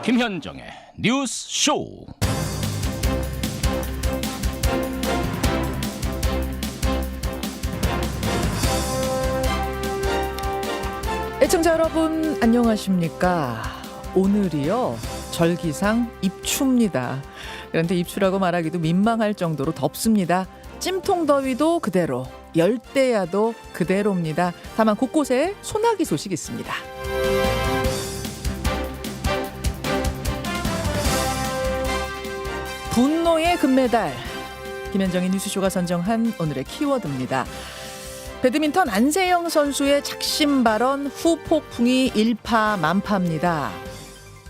김현정의 뉴스 쇼. 애청자 여러분 안녕하십니까? 오늘이요 절기상 입추입니다. 그런데 입추라고 말하기도 민망할 정도로 덥습니다. 찜통 더위도 그대로, 열대야도 그대로입니다. 다만 곳곳에 소나기 소식 있습니다. 분노의 금메달, 김현정의 뉴스쇼가 선정한 오늘의 키워드입니다. 배드민턴 안세영 선수의 작심 발언 후폭풍이 일파만파입니다.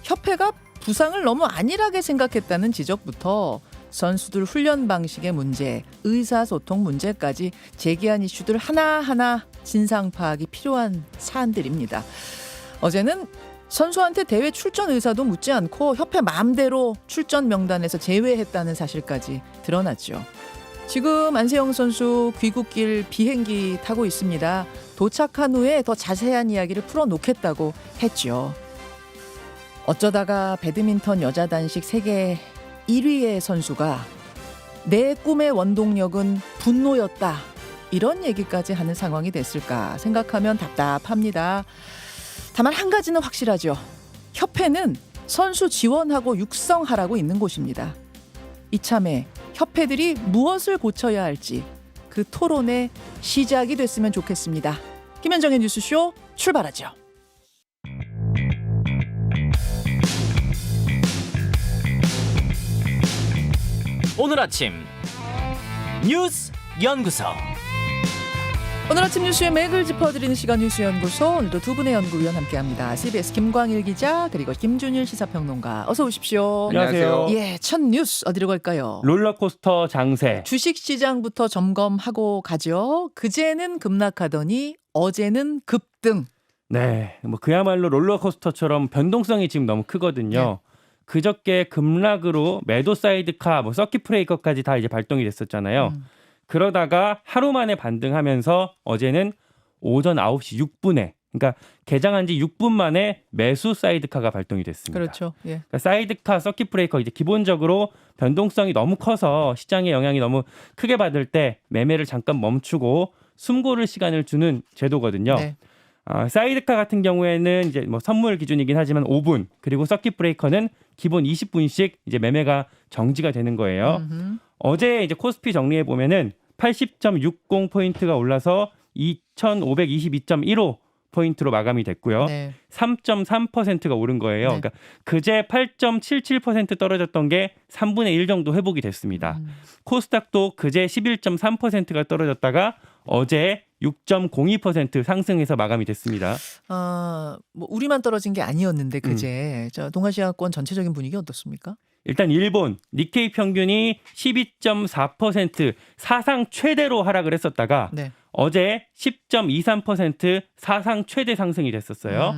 협회가 부상을 너무 안일하게 생각했다는 지적부터 선수들 훈련 방식의 문제, 의사소통 문제까지 제기한 이슈들 하나하나 진상 파악이 필요한 사안들입니다. 어제는 선수한테 대회 출전 의사도 묻지 않고 협회 마음대로 출전 명단에서 제외했다는 사실까지 드러났죠. 지금 안세영 선수 귀국길 비행기 타고 있습니다. 도착한 후에 더 자세한 이야기를 풀어놓겠다고 했죠. 어쩌다가 배드민턴 여자 단식 세계 1위의 선수가 내 꿈의 원동력은 분노였다, 이런 얘기까지 하는 상황이 됐을까 생각하면 답답합니다. 다만 한 가지는 확실하죠. 협회는 선수 지원하고 육성하라고 있는 곳입니다. 이참에 협회들이 무엇을 고쳐야 할지 그 토론의 시작이 됐으면 좋겠습니다. 김현정의 뉴스쇼 출발하죠. 오늘 아침 뉴스 연구소. 오늘 아침 뉴스의 맥을 짚어드리는 시간 뉴스연구소, 오늘도 두 분의 연구위원 함께합니다. CBS 김광일 기자 그리고 김준일 시사평론가, 어서 오십시오. 안녕하세요. 예, 첫 뉴스 어디로 갈까요? 롤러코스터 장세. 주식시장부터 점검하고 가죠. 그제는 급락하더니 어제는 급등. 네, 뭐 그야말로 롤러코스터처럼 변동성이 지금 너무 크거든요. 네. 그저께 급락으로 매도 사이드카, 뭐 서킷 브레이커까지 다 이제 발동이 됐었잖아요. 그러다가 하루 만에 반등하면서 어제는 오전 9시 6분에, 그러니까 개장한 지 6분 만에 매수 사이드카가 발동이 됐습니다. 그렇죠. 예. 그러니까 사이드카, 서킷 브레이커, 이제 기본적으로 변동성이 너무 커서 시장의 영향이 너무 크게 받을 때 매매를 잠깐 멈추고 숨고를 시간을 주는 제도거든요. 네. 사이드카 같은 경우에는 이제 뭐 선물 기준이긴 하지만 5분, 그리고 서킷 브레이커는 기본 20분씩 이제 매매가 정지가 되는 거예요. 어제 이제 코스피 정리해 보면은 80.60 포인트가 올라서 2,522.15 포인트로 마감이 됐고요. 네. 3.3%가 오른 거예요. 네. 그러니까 그제 8.77% 떨어졌던 게 3분의 1 정도 회복이 됐습니다. 코스닥도 그제 11.3%가 떨어졌다가 어제 6.02% 상승해서 마감이 됐습니다. 뭐 우리만 떨어진 게 아니었는데 그제 저 동아시아권 전체적인 분위기 어떻습니까? 일단 일본 니케이 평균이 12.4% 사상 최대로 하락을 했었다가 네. 어제 10.23% 사상 최대 상승이 됐었어요.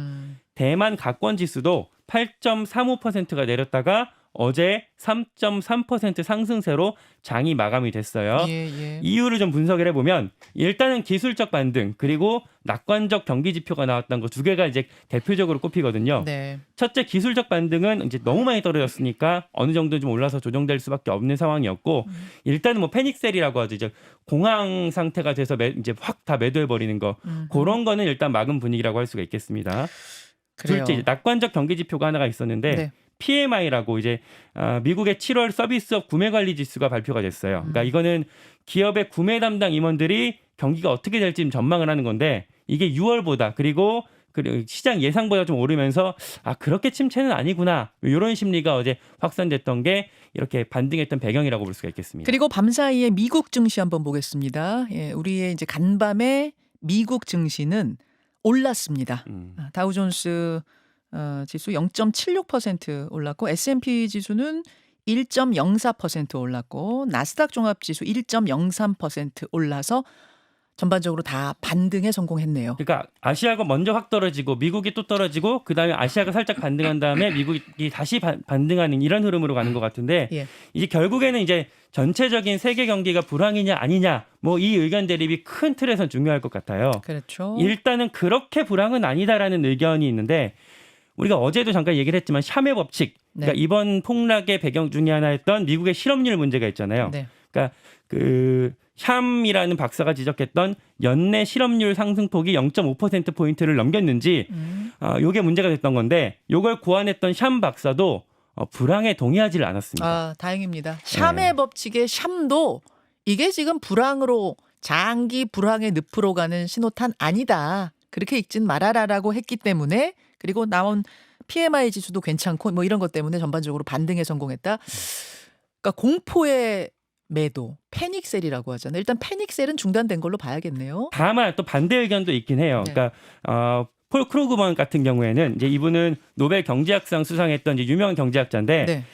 대만 가권 지수도 8.35%가 내렸다가 어제 3.3% 상승세로 장이 마감이 됐어요. 예. 이유를 좀 분석을 해보면 일단은 기술적 반등, 그리고 낙관적 경기 지표가 나왔던 거 두 개가 이제 대표적으로 꼽히거든요. 네. 첫째, 기술적 반등은 이제 너무 많이 떨어졌으니까 어느 정도 좀 올라서 조정될 수밖에 없는 상황이었고, 일단은 뭐 패닉셀이라고 하죠. 이제 공황 상태가 돼서 이제 확 다 매도해 버리는 거, 그런 거는 일단 막은 분위기라고 할 수가 있겠습니다. 그래요. 둘째, 이제 낙관적 경기 지표가 하나가 있었는데 네. PMI라고 이제 미국의 7월 서비스업 구매 관리 지수가 발표가 됐어요. 그러니까 이거는 기업의 구매 담당 임원들이 경기가 어떻게 될지 전망을 하는 건데, 이게 6월보다 그리고 시장 예상보다 좀 오르면서 그렇게 침체는 아니구나, 이런 심리가 어제 확산됐던 게 이렇게 반등했던 배경이라고 볼 수가 있겠습니다. 그리고 밤사이에 미국 증시 한번 보겠습니다. 예, 우리의 이제 간밤에 미국 증시는 올랐습니다. 다우존스 지수 0.76% 올랐고, S&P 지수는 1.04% 올랐고, 나스닥 종합지수 1.03% 올라서 전반적으로 다 반등에 성공했네요. 그러니까 아시아가 먼저 확 떨어지고 미국이 또 떨어지고 그다음에 아시아가 살짝 반등한 다음에 미국이 다시 반등하는 이런 흐름으로 가는 것 같은데, 예. 이제 결국에는 이제 전체적인 세계 경기가 불황이냐 아니냐, 뭐 이 의견 대립이 큰 틀에선 중요할 것 같아요. 그렇죠. 일단은 그렇게 불황은 아니다라는 의견이 있는데, 우리가 어제도 잠깐 얘기를 했지만 샴의 법칙. 그러니까 네. 이번 폭락의 배경 중에 하나였던 미국의 실업률 문제가 있잖아요. 네. 그러니까 그 샴이라는 박사가 지적했던 연내 실업률 상승폭이 0.5% 포인트를 넘겼는지 요게 문제가 됐던 건데 요걸 고안했던 샴 박사도 불황에 동의하지를 않았습니다. 아, 다행입니다. 샴의 법칙의 샴도 이게 지금 불황으로 장기 불황의 늪으로 가는 신호탄 아니다. 그렇게 읽진 말아라라고 했기 때문에 그리고 나온 PMI 지수도 괜찮고 뭐 이런 것 때문에 전반적으로 반등에 성공했다. 그러니까 공포의 매도, 패닉셀이라고 하잖아요. 일단 패닉셀은 중단된 걸로 봐야겠네요. 다만 또 반대 의견도 있긴 해요. 네. 그러니까 폴 크루그먼 같은 경우에는 이제 이분은 노벨 경제학상 수상했던 이제 유명 경제학자인데 네.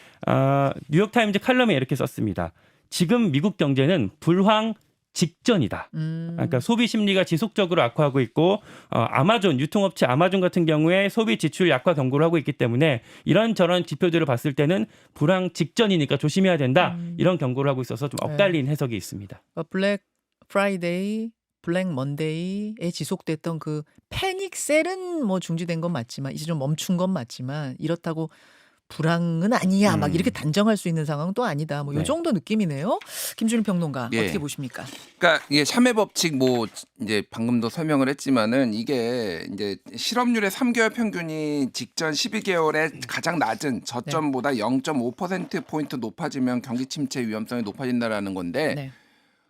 뉴욕 타임즈 칼럼에 이렇게 썼습니다. 지금 미국 경제는 불황 직전이다. 그러니까 소비 심리가 지속적으로 악화하고 있고 아마존 유통업체 아마존 같은 경우에 소비 지출 약화 경고를 하고 있기 때문에 이런저런 지표들을 봤을 때는 불황 직전이니까 조심해야 된다. 이런 경고를 하고 있어서 좀 엇갈린 해석이 있습니다. 블랙 프라이데이, 블랙 먼데이에 지속됐던 그 패닉셀은 뭐 중지된 건 맞지만 이제 좀 멈춘 건 맞지만 이렇다고 불황은 아니야 막 이렇게 단정할 수 있는 상황은 또 아니다. 뭐 요 네. 정도 느낌이네요. 김준일 평론가 예. 어떻게 보십니까? 그러니까 이게 샴의 법칙 뭐 이제 방금도 설명을 했지만은 이게 이제 실업률의 3개월 평균이 직전 12개월에 가장 낮은 저점보다 0.5% 포인트 높아지면 경기 침체 위험성이 높아진다라는 건데 네.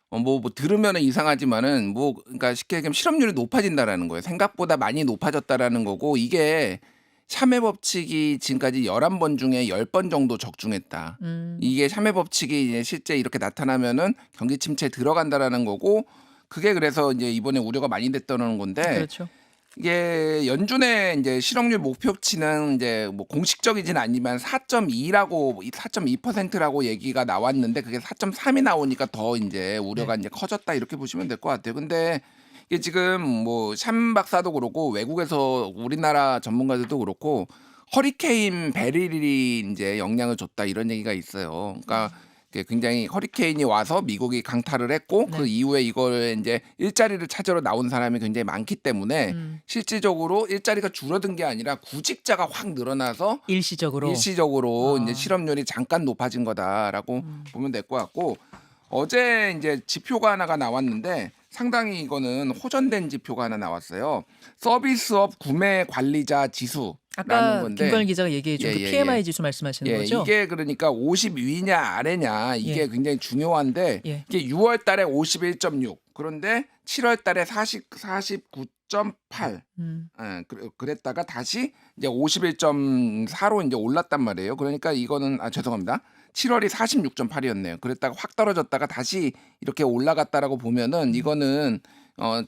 뭐 들으면은 이상하지만은 뭐 그러니까 쉽게 얘기하면 실업률이 높아진다라는 거예요. 생각보다 많이 높아졌다라는 거고 이게 샴의 법칙이 지금까지 11번 중에 10번 정도 적중했다. 이게 샴의 법칙이 이제 실제 이렇게 나타나면은 경기 침체에 들어간다라는 거고 그게 그래서 이제 이번에 우려가 많이 됐다는 건데 그렇죠. 이게 연준의 이제 실업률 목표치는 이제 뭐 공식적이진 아니지만 4.2라고 4.2%라고 얘기가 나왔는데 그게 4.3이 나오니까 더 이제 우려가 이제 커졌다 이렇게 보시면 될 것 같아요. 근데 이게 지금 뭐 샴 박사도 그렇고 외국에서 우리나라 전문가들도 그렇고 허리케인 베릴이 이제 영향을 줬다 이런 얘기가 있어요. 그러니까 굉장히 허리케인이 와서 미국이 강타를 했고 네. 그 이후에 이걸 이제 일자리를 찾으러 나온 사람이 굉장히 많기 때문에 실질적으로 일자리가 줄어든 게 아니라 구직자가 확 늘어나서 일시적으로. 이제 실업률이 잠깐 높아진 거다라고 보면 될 것 같고 어제 이제 지표가 하나가 나왔는데 상당히 이거는 호전된 지표가 하나 나왔어요. 서비스업 구매 관리자 지수라는 아까 건데 김건희 기자가 얘기해 준 그 예, PMI 예. 지수 말씀하시는 거죠? 이게 그러니까 50 위냐 아래냐 이게 예. 굉장히 중요한데 예. 이게 6월 달에 51.6 그런데 7월 달에 49.8 그랬다가 다시 이제 51.4로 이제 올랐단 말이에요. 그러니까 이거는 죄송합니다. 7월이 46.8이었네요. 그랬다가 확 떨어졌다가 다시 이렇게 올라갔다라고 보면은 이거는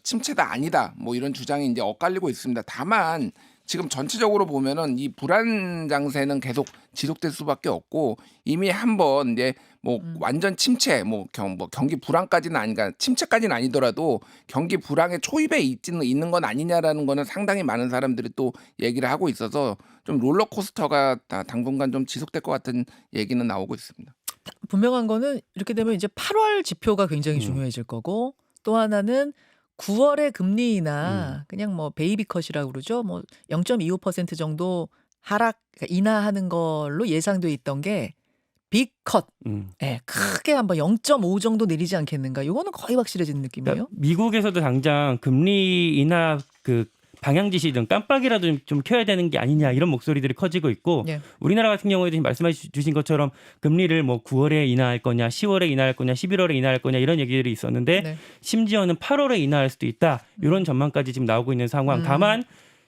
침체다 아니다. 뭐 이런 주장이 이제 엇갈리고 있습니다. 다만 지금 전체적으로 보면은 이 불안 장세는 계속 지속될 수밖에 없고 이미 한번 이제 뭐 완전 침체 뭐 경기 불황까지는 아니까 침체까지는 아니더라도 경기 불황의 초입에 있는 건 아니냐라는 거는 상당히 많은 사람들이 또 얘기를 하고 있어서 좀 롤러코스터가 당분간 좀 지속될 것 같은 얘기는 나오고 있습니다. 분명한 거는 이렇게 되면 이제 8월 지표가 굉장히 중요해질 거고 또 하나는 9월의 금리 인하 그냥 뭐 베이비 컷이라고 그러죠. 뭐 0.25% 정도 하락 그러니까 인하하는 걸로 예상돼 있던 게 빅컷. 예, 크게 한번 0.5 정도 내리지 않겠는가. 요거는 거의 확실해지는 느낌이에요. 그러니까 미국에서도 당장 금리 인하 그 방향 지시든 깜빡이라도 좀 켜야 되는 게 아니냐 이런 목소리들이 커지고 있고 예. 우리나라 같은 경우에도 지금 말씀해 주신 것처럼 금리를 뭐 9월에 인하할 거냐 10월에 인하할 거냐 11월에 인하할 거냐 이런 얘기들이 있었는데 네. 심지어는 8월에 인하할 수도 있다 이런 전망까지 지금 나오고 있는 상황. 다만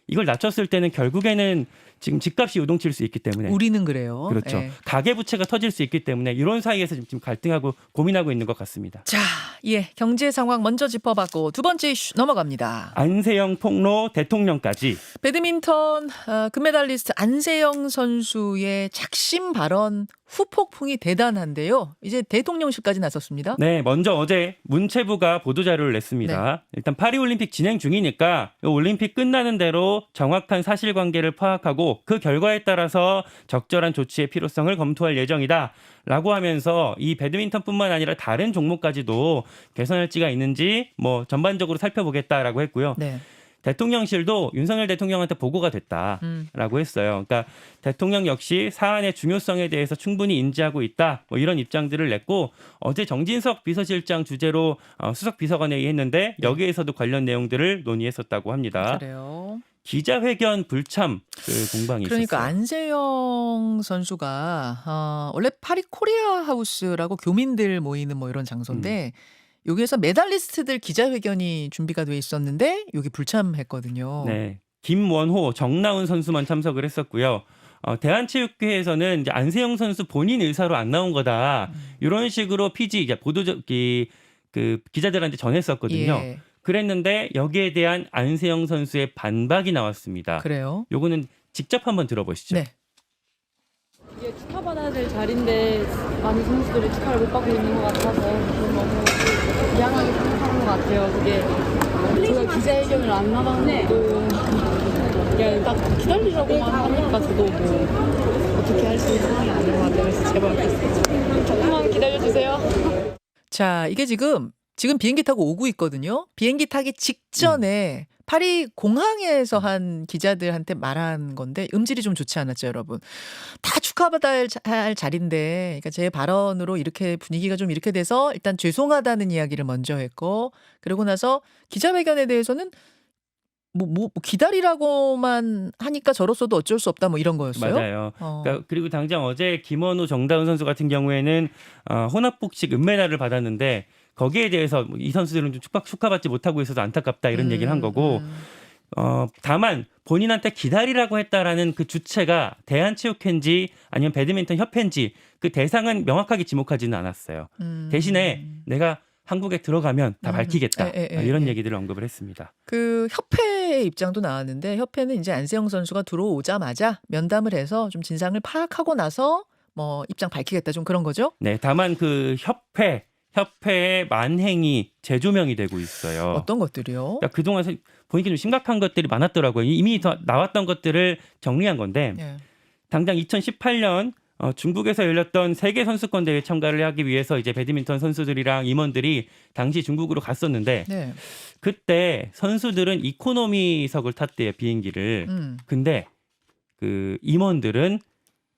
이걸 낮췄을 때는 결국에는 지금 집값이 요동칠 수 있기 때문에 우리는 그래요. 그렇죠. 예. 가계 부채가 터질 수 있기 때문에 이런 사이에서 지금 갈등하고 고민하고 있는 것 같습니다. 자, 예, 경제 상황 먼저 짚어봤고 두 번째 이슈 넘어갑니다. 안세영 폭로 대통령까지. 배드민턴 금메달리스트 안세영 선수의 작심 발언 후폭풍이 대단한데요. 이제 대통령실까지 나섰습니다. 네, 먼저 어제 문체부가 보도자료를 냈습니다. 일단 파리올림픽 진행 중이니까 올림픽 끝나는 대로 정확한 사실관계를 파악하고 그 결과에 따라서 적절한 조치의 필요성을 검토할 예정이다. 라고 하면서 이 배드민턴뿐만 아니라 다른 종목까지도 개선할지가 있는지 뭐 전반적으로 살펴보겠다라고 했고요. 네. 대통령실도 윤석열 대통령한테 보고가 됐다라고 했어요. 그러니까 대통령 역시 사안의 중요성에 대해서 충분히 인지하고 있다. 뭐 이런 입장들을 냈고 어제 정진석 비서실장 주재로 수석 비서관회의 했는데 여기에서도 관련 내용들을 논의했었다고 합니다. 그래요. 기자회견 불참 그 공방이 그러니까 있었어요. 안세영 선수가 원래 파리 코리아 하우스라고 교민들 모이는 뭐 이런 장소인데 여기에서 메달리스트들 기자회견이 준비가 돼 있었는데 여기 불참했거든요. 네, 김원호, 정나운 선수만 참석을 했었고요. 대한체육회에서는 이제 안세영 선수 본인 의사로 안 나온 거다 이런 식으로 PG 그 기자들한테 전했었거든요. 예, 그랬는데 여기에 대한 안세영 선수의 반박이 나왔습니다. 그래요. 요거는 직접 한번 들어보시죠. 네. 이게 축하받아야 될 자리인데 많은 선수들이 축하를 못 받고 있는 것 같아서 좀 너무 미안하게 생각하는 것 같아요. 그게 제가 기자회견을 안 나가는 것도 그냥 딱 기다리라고만 하니까 저도 뭐 어떻게 할 수 있는 상황이 아닌 것 같아요. 그래서 제발 조금만 기다려주세요. 자, 이게 지금 비행기 타고 오고 있거든요. 비행기 타기 직전에 파리 공항에서 한 기자들한테 말한 건데 음질이 좀 좋지 않았죠, 여러분. 다 축하받아야 할 자리인데, 그러니까 제 발언으로 이렇게 분위기가 좀 이렇게 돼서 일단 죄송하다는 이야기를 먼저 했고, 그러고 나서 기자회견에 대해서는 뭐 기다리라고만 하니까 저로서도 어쩔 수 없다 뭐 이런 거였어요. 맞아요. 그러니까 그리고 당장 어제 김원호, 정다운 선수 같은 경우에는 혼합복식 은메달을 받았는데 거기에 대해서 이 선수들은 좀 축하받지 못하고 있어서 안타깝다 이런 얘기를 한 거고 다만 본인한테 기다리라고 했다라는 그 주체가 대한체육회인지 아니면 배드민턴 협회인지 그 대상은 명확하게 지목하지는 않았어요. 대신에 내가 한국에 들어가면 다 밝히겠다 이런 얘기들을 언급을 했습니다. 그 협회의 입장도 나왔는데 협회는 이제 안세영 선수가 들어오자마자 면담을 해서 좀 진상을 파악하고 나서 뭐 입장 밝히겠다 좀 그런 거죠? 네, 다만 그 협회의 만행이 재조명이 되고 있어요. 어떤 것들이요? 그러니까 그동안 보니까 좀 심각한 것들이 많았더라고요. 이미 더 나왔던 것들을 정리한 건데 예. 당장 2018년 중국에서 열렸던 세계 선수권 대회 참가를 하기 위해서 이제 배드민턴 선수들이랑 임원들이 당시 중국으로 갔었는데 네. 그때 선수들은 이코노미석을 탔대요, 비행기를. 근데 그 임원들은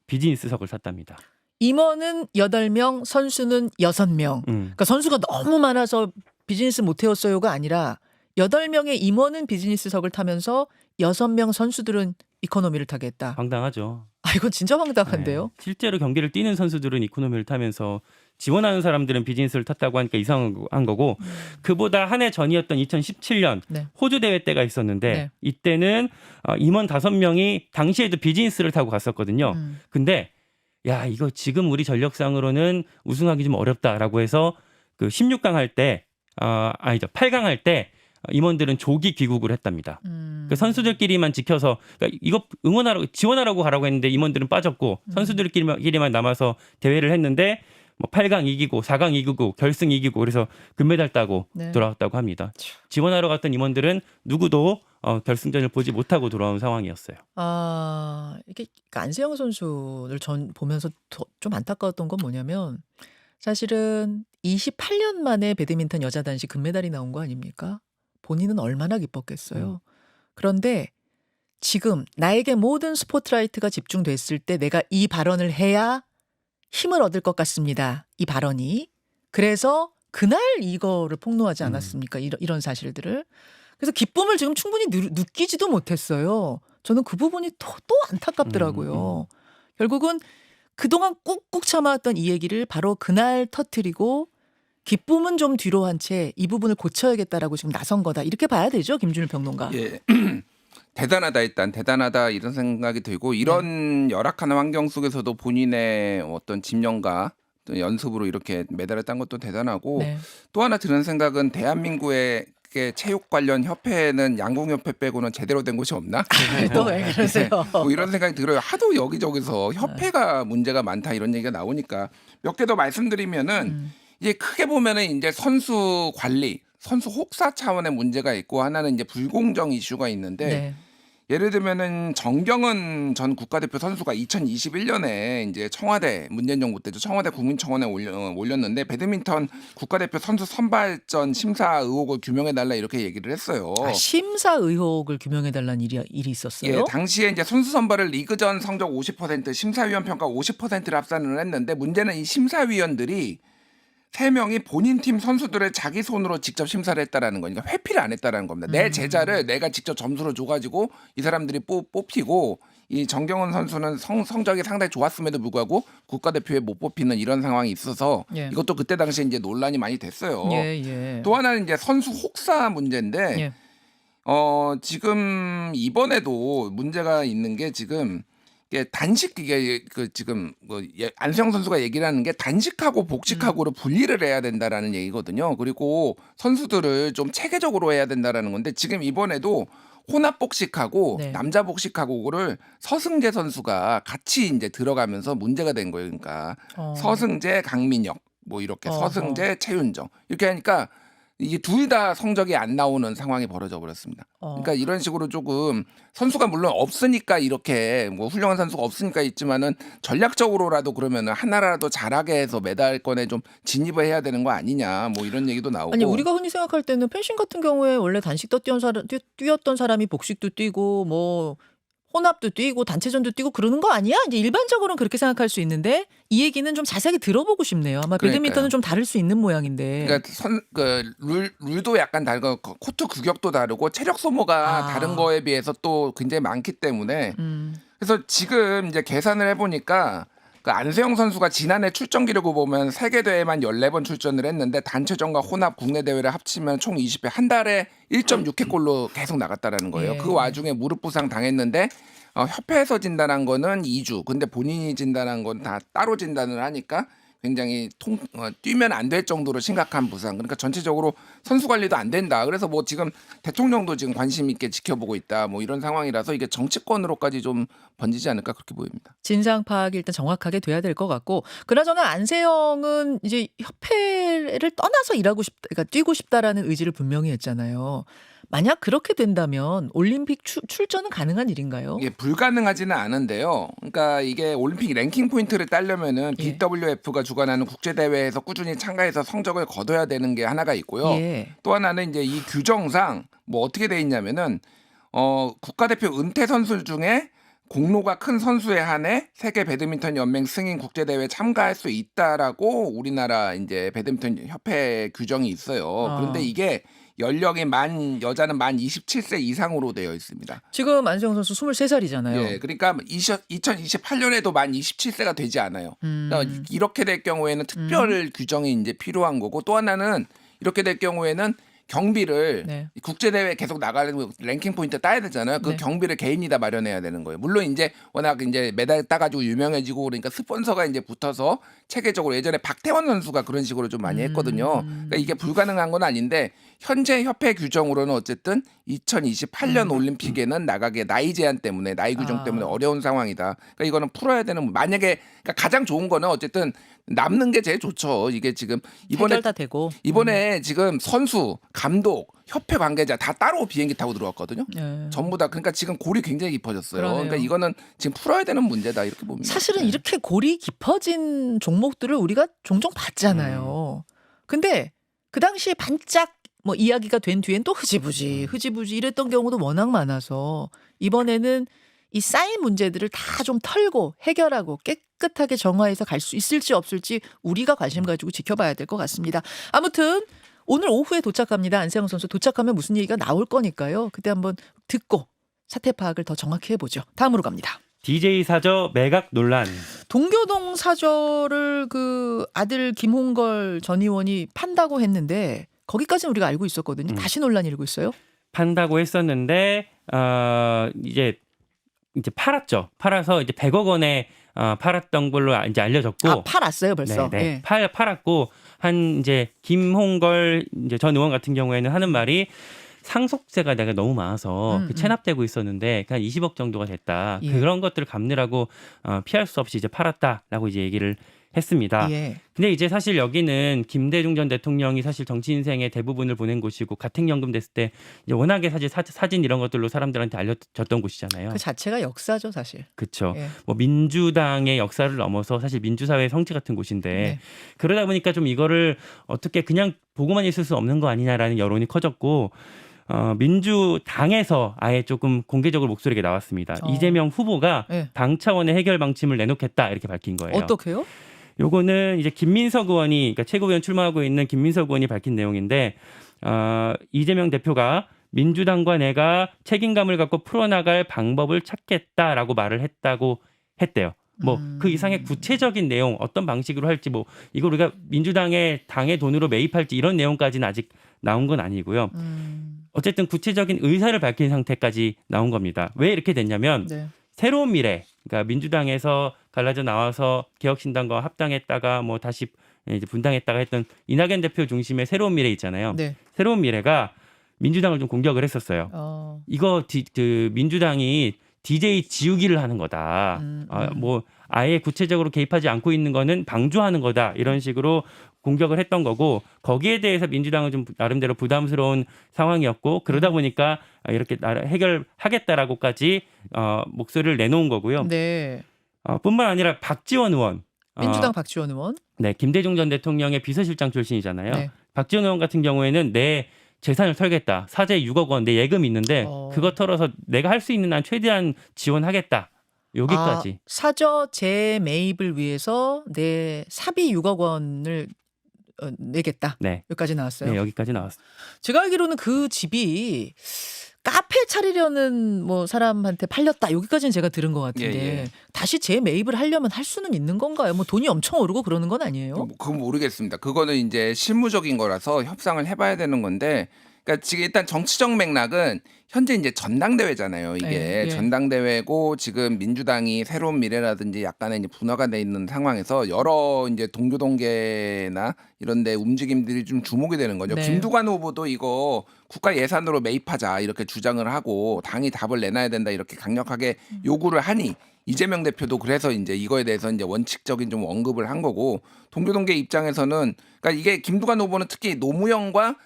비즈니스석을 탔답니다. 임원은 8명, 선수는 6명. 그러니까 선수가 너무 많아서 비즈니스 못 태웠어요가 아니라 8명의 임원은 비즈니스석을 타면서 6명 선수들은 이코노미를 타겠다. 황당하죠. 아, 이건 진짜 황당한데요. 네. 실제로 경기를 뛰는 선수들은 이코노미를 타면서 지원하는 사람들은 비즈니스를 탔다고 하니까 이상한 거고 그보다 한 해 전이었던 2017년 네. 호주 대회 때가 있었는데 네. 이때는 임원 5명이 당시에도 비즈니스를 타고 갔었거든요. 근데 야 이거 지금 우리 전력상으로는 우승하기 좀 어렵다라고 해서 그 16강 할 때 아니죠 8강 할 때 임원들은 조기 귀국을 했답니다. 그 선수들끼리만 지켜서 그러니까 이거 지원하라고 가라고 했는데 임원들은 빠졌고 선수들끼리만 남아서 대회를 했는데 뭐 8강 이기고 4강 이기고 결승 이기고 그래서 금메달 따고 네. 돌아왔다고 합니다. 지원하러 갔던 임원들은 누구도 결승전을 보지 못하고 돌아온 상황이었어요. 이게 안세영 선수를 보면서 좀 안타까웠던 건 뭐냐면 사실은 28년 만에 배드민턴 여자 단식 금메달이 나온 거 아닙니까? 본인은 얼마나 기뻤겠어요. 그런데 지금 나에게 모든 스포트라이트가 집중됐을 때 내가 이 발언을 해야 힘을 얻을 것 같습니다. 이 발언이. 그래서 그날 이거를 폭로하지 않았습니까? 이런 사실들을. 그래서 기쁨을 지금 충분히 느끼지도 못했어요. 저는 그 부분이 또 안타깝더라고요. 결국은 그동안 꾹꾹 참아왔던 이 얘기를 바로 그날 터뜨리고 기쁨은 좀 뒤로 한 채 이 부분을 고쳐야겠다라고 지금 나선 거다. 이렇게 봐야 되죠, 김준일 평론가. 예. 대단하다 일단 대단하다 이런 생각이 들고 이런 열악한 환경 속에서도 본인의 어떤 집념과 또 연습으로 이렇게 메달을 딴 것도 대단하고 네. 또 하나 드는 생각은 대한민국의 체육 관련 협회는 양궁협회 빼고는 제대로 된 곳이 없나? 또 왜 그러세요? 뭐 이런 생각이 들어요. 하도 여기저기서 협회가 문제가 많다 이런 얘기가 나오니까 몇 개 더 말씀드리면은 이제 크게 보면은 이제 선수 관리, 선수 혹사 차원의 문제가 있고 하나는 이제 불공정 이슈가 있는데 네. 예를 들면은 정경은 전 국가대표 선수가 2021년에 이제 청와대 문재인 정부 때죠. 청와대 국민청원에 올렸는데 배드민턴 국가대표 선수 선발전 심사 의혹을 규명해달라 이렇게 얘기를 했어요. 아, 심사 의혹을 규명해달라는 일이 있었어요? 예, 당시에 이제 선수 선발을 리그전 성적 50%, 심사위원 평가 50%를 합산을 했는데 문제는 이 심사위원들이 3명이 본인 팀 선수들을 자기 손으로 직접 심사를 했다라는 거니까 회피를 안 했다라는 겁니다. 내 제자를 내가 직접 점수를 줘가지고 이 사람들이 뽑히고 이 정경원 선수는 성적이 상당히 좋았음에도 불구하고 국가대표에 못 뽑히는 이런 상황이 있어서 예. 이것도 그때 당시에 이제 논란이 많이 됐어요. 예. 또 하나는 이제 선수 혹사 문제인데 예. 지금 이번에도 문제가 있는 게 지금 이게 단식 이게 지금 안수영 선수가 얘기를 하는 게 단식하고 복식하고를 분리를 해야 된다라는 얘기거든요. 그리고 선수들을 좀 체계적으로 해야 된다라는 건데 지금 이번에도 혼합 복식하고 네. 남자 복식하고를 서승재 선수가 같이 이제 들어가면서 문제가 된 거예요. 그러니까 서승재, 강민혁 뭐 이렇게 서승재, 최윤정 이렇게 하니까 이게 둘 다 성적이 안 나오는 상황이 벌어져 버렸습니다. 그러니까 이런 식으로 조금 선수가 물론 없으니까 이렇게 뭐 훌륭한 선수가 없으니까 있지만은 전략적으로라도 그러면은 하나라도 잘하게 해서 메달권에 좀 진입을 해야 되는 거 아니냐 뭐 이런 얘기도 나오고. 아니 우리가 흔히 생각할 때는 펜싱 같은 경우에 원래 단식도 뛰었던 사람이 복식도 뛰고 뭐 혼합도 뛰고 단체전도 뛰고 그러는 거 아니야? 이제 일반적으로는 그렇게 생각할 수 있는데 이 얘기는 좀 자세하게 들어보고 싶네요. 아마 배드민턴은 그러니까요. 좀 다를 수 있는 모양인데. 그러니까 룰도 약간 다르고 코트 규격도 다르고 체력 소모가 다른 거에 비해서 또 굉장히 많기 때문에 그래서 지금 이제 계산을 해보니까 그 안세영 선수가 지난해 출전 기록을 보면 세계 대회만 14번 출전을 했는데 단체전과 혼합 국내 대회를 합치면 총 20회 한 달에 1.6회꼴로 계속 나갔다라는 거예요. 예. 그 와중에 무릎 부상 당했는데 협회에서 진단한 거는 2주. 근데 본인이 진단한 건 다 따로 진단을 하니까 굉장히 뛰면 안 될 정도로 심각한 부상. 그러니까 전체적으로 선수 관리도 안 된다. 그래서 뭐 지금 대통령도 지금 관심 있게 지켜보고 있다. 뭐 이런 상황이라서 이게 정치권으로까지 좀 번지지 않을까 그렇게 보입니다. 진상 파악이 일단 정확하게 돼야 될 것 같고 그나저나 안세영은 이제 협회를 떠나서 일하고 싶다, 그러니까 뛰고 싶다라는 의지를 분명히 했잖아요. 만약 그렇게 된다면 올림픽 출전은 가능한 일인가요? 이게 불가능하지는 않은데요. 그러니까 이게 올림픽 랭킹 포인트를 따려면은 예. BWF가 주관하는 국제 대회에서 꾸준히 참가해서 성적을 거둬야 되는 게 하나가 있고요. 예. 또 하나는 이제 이 규정상 뭐 어떻게 돼 있냐면은 국가대표 은퇴 선수 중에 공로가 큰 선수에 한해 세계 배드민턴 연맹 승인 국제 대회에 참가할 수 있다라고 우리나라 이제 배드민턴 협회 규정이 있어요. 그런데 이게 연령이 여자는 만 27세 이상으로 되어 있습니다. 지금 안세영 선수 23살이잖아요. 예, 그러니까 2028년에도 만 27세가 되지 않아요. 그러니까 이렇게 될 경우에는 특별 규정이 이제 필요한 거고 또 하나는 이렇게 될 경우에는 경비를 네. 국제대회 계속 나가려면 랭킹 포인트 따야 되잖아요. 그 네. 경비를 개인이 다 마련해야 되는 거예요. 물론 이제 워낙 이제 메달 따가지고 유명해지고 그러니까 스폰서가 이제 붙어서 체계적으로 예전에 박태원 선수가 그런 식으로 좀 많이 했거든요. 그러니까 이게 불가능한 건 아닌데 현재 협회 규정으로는 어쨌든 2028년 올림픽에는 나가게 나이 제한 때문에 나이 규정 때문에 어려운 상황이다. 그러니까 이거는 풀어야 되는 만약에 그러니까 가장 좋은 거는 어쨌든 남는 게 제일 좋죠. 이게 지금 이번에 해결 다 되고 지금 선수, 감독, 협회 관계자 다 따로 비행기 타고 들어왔거든요. 네. 전부 다 그러니까 지금 골이 굉장히 깊어졌어요. 그러네요. 그러니까 이거는 지금 풀어야 되는 문제다 이렇게 봅니다. 사실은 네. 이렇게 골이 깊어진 종목들을 우리가 종종 봤잖아요. 근데 그 당시에 반짝 뭐 이야기가 된 뒤엔 또 흐지부지 이랬던 경우도 워낙 많아서 이번에는 이 쌓인 문제들을 다 좀 털고 해결하고 깨끗하게 정화해서 갈 수 있을지 없을지 우리가 관심 가지고 지켜봐야 될 것 같습니다. 아무튼 오늘 오후에 도착합니다. 안세영 선수 도착하면 무슨 얘기가 나올 거니까요. 그때 한번 듣고 사태 파악을 더 정확히 해보죠. 다음으로 갑니다. DJ 사저 매각 논란. 동교동 사저를 그 아들 김홍걸 전 의원이 판다고 했는데 거기까지는 우리가 알고 있었거든요. 다시 논란이 일고 있어요. 판다고 했었는데 이제 팔았죠. 팔아서 이제 100억 원에 팔았던 걸로 이제 알려졌고. 팔았어요 벌써. 네. 예. 팔았고 한 이제 김홍걸 이제 전 의원 같은 경우에는 하는 말이 상속세가 내가 너무 많아서 체납되고 있었는데 그냥 20억 정도가 됐다. 예. 그런 것들을 갚느라고 피할 수 없이 이제 팔았다라고 이제 얘기를 했습니다. 예. 근데 이제 사실 여기는 김대중 전 대통령이 사실 정치 인생의 대부분을 보낸 곳이고 가택연금 됐을 때 이제 워낙에 사실 사진 이런 것들로 사람들한테 알려졌던 곳이잖아요. 그 자체가 역사죠, 사실. 그렇죠. 예. 뭐 민주당의 역사를 넘어서 사실 민주사회의 성지 같은 곳인데 네. 그러다 보니까 좀 이거를 어떻게 그냥 보고만 있을 수 없는 거 아니냐라는 여론이 커졌고 민주당에서 아예 조금 공개적으로 목소리가 나왔습니다. 이재명 후보가 예. 당 차원의 해결 방침을 내놓겠다 이렇게 밝힌 거예요. 어떻게요? 요거는 이제 김민석 의원이 그러니까 최고위원 출마하고 있는 김민석 의원이 밝힌 내용인데 이재명 대표가 민주당과 내가 책임감을 갖고 풀어나갈 방법을 찾겠다라고 말을 했대요. 뭐 그 이상의 구체적인 내용 어떤 방식으로 할지 뭐 이거 우리가 민주당의 당의 돈으로 매입할지 이런 내용까지는 아직 나온 건 아니고요. 어쨌든 구체적인 의사를 밝힌 상태까지 나온 겁니다. 왜 이렇게 됐냐면 네. 새로운 미래, 그러니까 민주당에서 갈라져 나와서 개혁신당과 합당했다가 뭐 다시 이제 분당했다가 했던 이낙연 대표 중심의 새로운 미래 있잖아요. 네. 새로운 미래가 민주당을 좀 공격을 했었어요. 이거 민주당이 DJ 지우기를 하는 거다. 뭐 아예 구체적으로 개입하지 않고 있는 거는 방조하는 거다. 이런 식으로 공격을 했던 거고 거기에 대해서 민주당은 좀 나름대로 부담스러운 상황이었고 그러다 보니까 이렇게 해결하겠다라고까지 목소리를 내놓은 거고요. 네. 뿐만 아니라 박지원 의원. 민주당 박지원 의원. 네, 김대중 전 대통령의 비서실장 출신이잖아요. 네. 박지원 의원 같은 경우에는 내 재산을 털겠다. 사재 6억 원 내 예금이 있는데 그거 털어서 내가 할 수 있는 한 최대한 지원하겠다. 여기까지. 사저 재매입을 위해서 내 사비 6억 원을 내겠다. 네. 여기까지 나왔어요. 네, 여기까지 나왔어요. 제가 알기로는 그 집이 카페 차리려는 뭐 사람한테 팔렸다. 여기까지는 제가 들은 것 같은데 예. 다시 재매입을 하려면 할 수는 있는 건가요? 뭐 돈이 엄청 오르고 그러는 건 아니에요? 그건 모르겠습니다. 그거는 이제 실무적인 거라서 협상을 해봐야 되는 건데, 그러니까 지금 일단 정치적 맥락은 현재 이제 전당대회잖아요. 이게 네, 예. 전당대회고 지금 민주당이 새로운 미래라든지 약간의 이제 분화가 돼 있는 상황에서 여러 이제 동교동계나 이런데 움직임들이 좀 주목이 되는 거죠. 네. 김두관 후보도 이거 국가 예산으로 매입하자 이렇게 주장을 하고 당이 답을 내놔야 된다 이렇게 강력하게 요구를 하니. 이재명 대표도 그래서 이제 이거에 대해서 이제 원칙적인 좀 언급을 한 거고 동교동계 입장에서는 그러니까 이게 김두관 후보는 특히 노무현과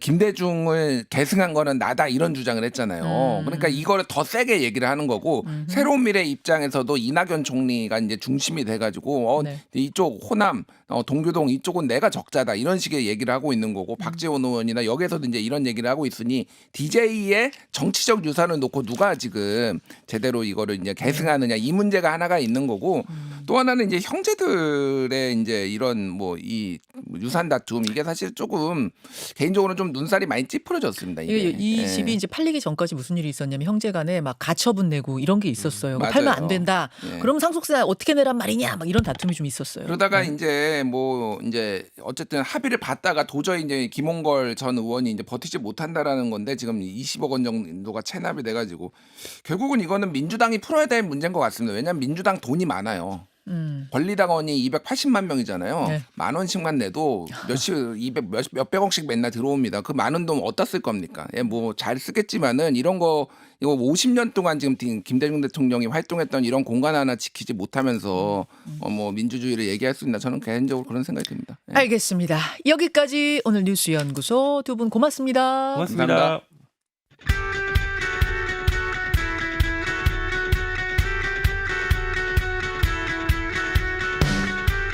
김대중을 계승한 거는 나다 이런 주장을 했잖아요. 그러니까 이거를 더 세게 얘기를 하는 거고 새로운 미래 입장에서도 이낙연 총리가 이제 중심이 돼가지고 네. 이쪽 호남 동교동 이쪽은 내가 적자다 이런 식의 얘기를 하고 있는 거고 박지원 의원이나 여기에서도 이제 이런 얘기를 하고 있으니 DJ의 정치적 유산을 놓고 누가 지금 제대로 이거를 이제 계승하느냐 이 문제가 하나가 있는 거고 또 하나는 이제 형제들의 이제 이런 뭐 이 유산 다툼 이게 사실 조금 개인적으로는 좀 눈살이 많이 찌푸려졌습니다. 이게. 이 예. 집이 이제 팔리기 전까지 무슨 일이 있었냐면 형제간에 막 가처분 내고 이런 게 있었어요. 그거 맞아요. 팔면 안 된다. 예. 그럼 상속세 어떻게 내란 말이냐? 막 이런 다툼이 좀 있었어요. 그러다가 네. 이제 뭐 이제 어쨌든 합의를 봤다가 도저히 이제 김홍걸 전 의원이 이제 버티지 못한다라는 건데 지금 20억 원 정도가 체납이 돼가지고 결국은 이거는 민주당이 풀어야 될 문제인 것 같습니다. 왜냐하면 민주당 돈이 많아요. 권리당원이 280만 명이잖아요. 네. 만 원씩만 내도 몇백억씩 맨날 들어옵니다. 그 많은 돈 어디다 쓸 겁니까? 예, 뭐 잘 쓰겠지만은 이런 거 이거 50년 동안 지금 김대중 대통령이 활동했던 이런 공간 하나 지키지 못하면서 뭐 민주주의를 얘기할 수 있나 저는 개인적으로 그런 생각이 듭니다. 예. 알겠습니다. 여기까지 오늘 뉴스연구소 두 분 고맙습니다. 고맙습니다. 감사합니다.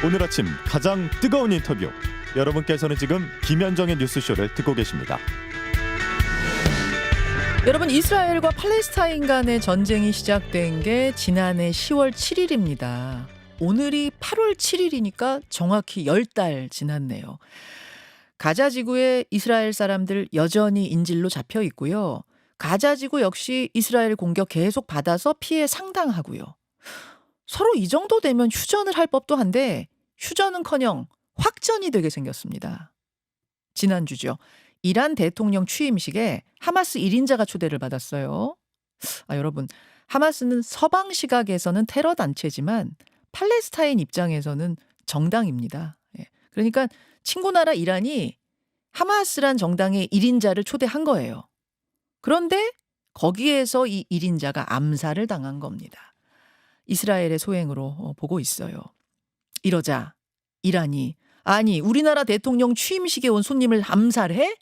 오늘 아침 가장 뜨거운 인터뷰. 여러분께서는 지금 김현정의 뉴스쇼를 듣고 계십니다. 여러분 이스라엘과 팔레스타인 간의 전쟁이 시작된 게 지난해 10월 7일입니다. 오늘이 8월 7일이니까 정확히 10달 지났네요. 가자 지구에 이스라엘 사람들 여전히 인질로 잡혀 있고요. 가자 지구 역시 이스라엘 공격 계속 받아서 피해 상당하고요. 서로 이 정도 되면 휴전을 할 법도 한데 휴전은커녕 확전이 되게 생겼습니다. 지난주죠. 이란 대통령 취임식에 하마스 1인자가 초대를 받았어요. 여러분, 하마스는 서방 시각에서는 테러 단체지만 팔레스타인 입장에서는 정당입니다. 그러니까 친구 나라 이란이 하마스란 정당의 1인자를 초대한 거예요. 그런데 거기에서 이 1인자가 암살을 당한 겁니다. 이스라엘의 소행으로 보고 있어요. 이러자 이란이 아니 우리나라 대통령 취임식에 온 손님을 암살해?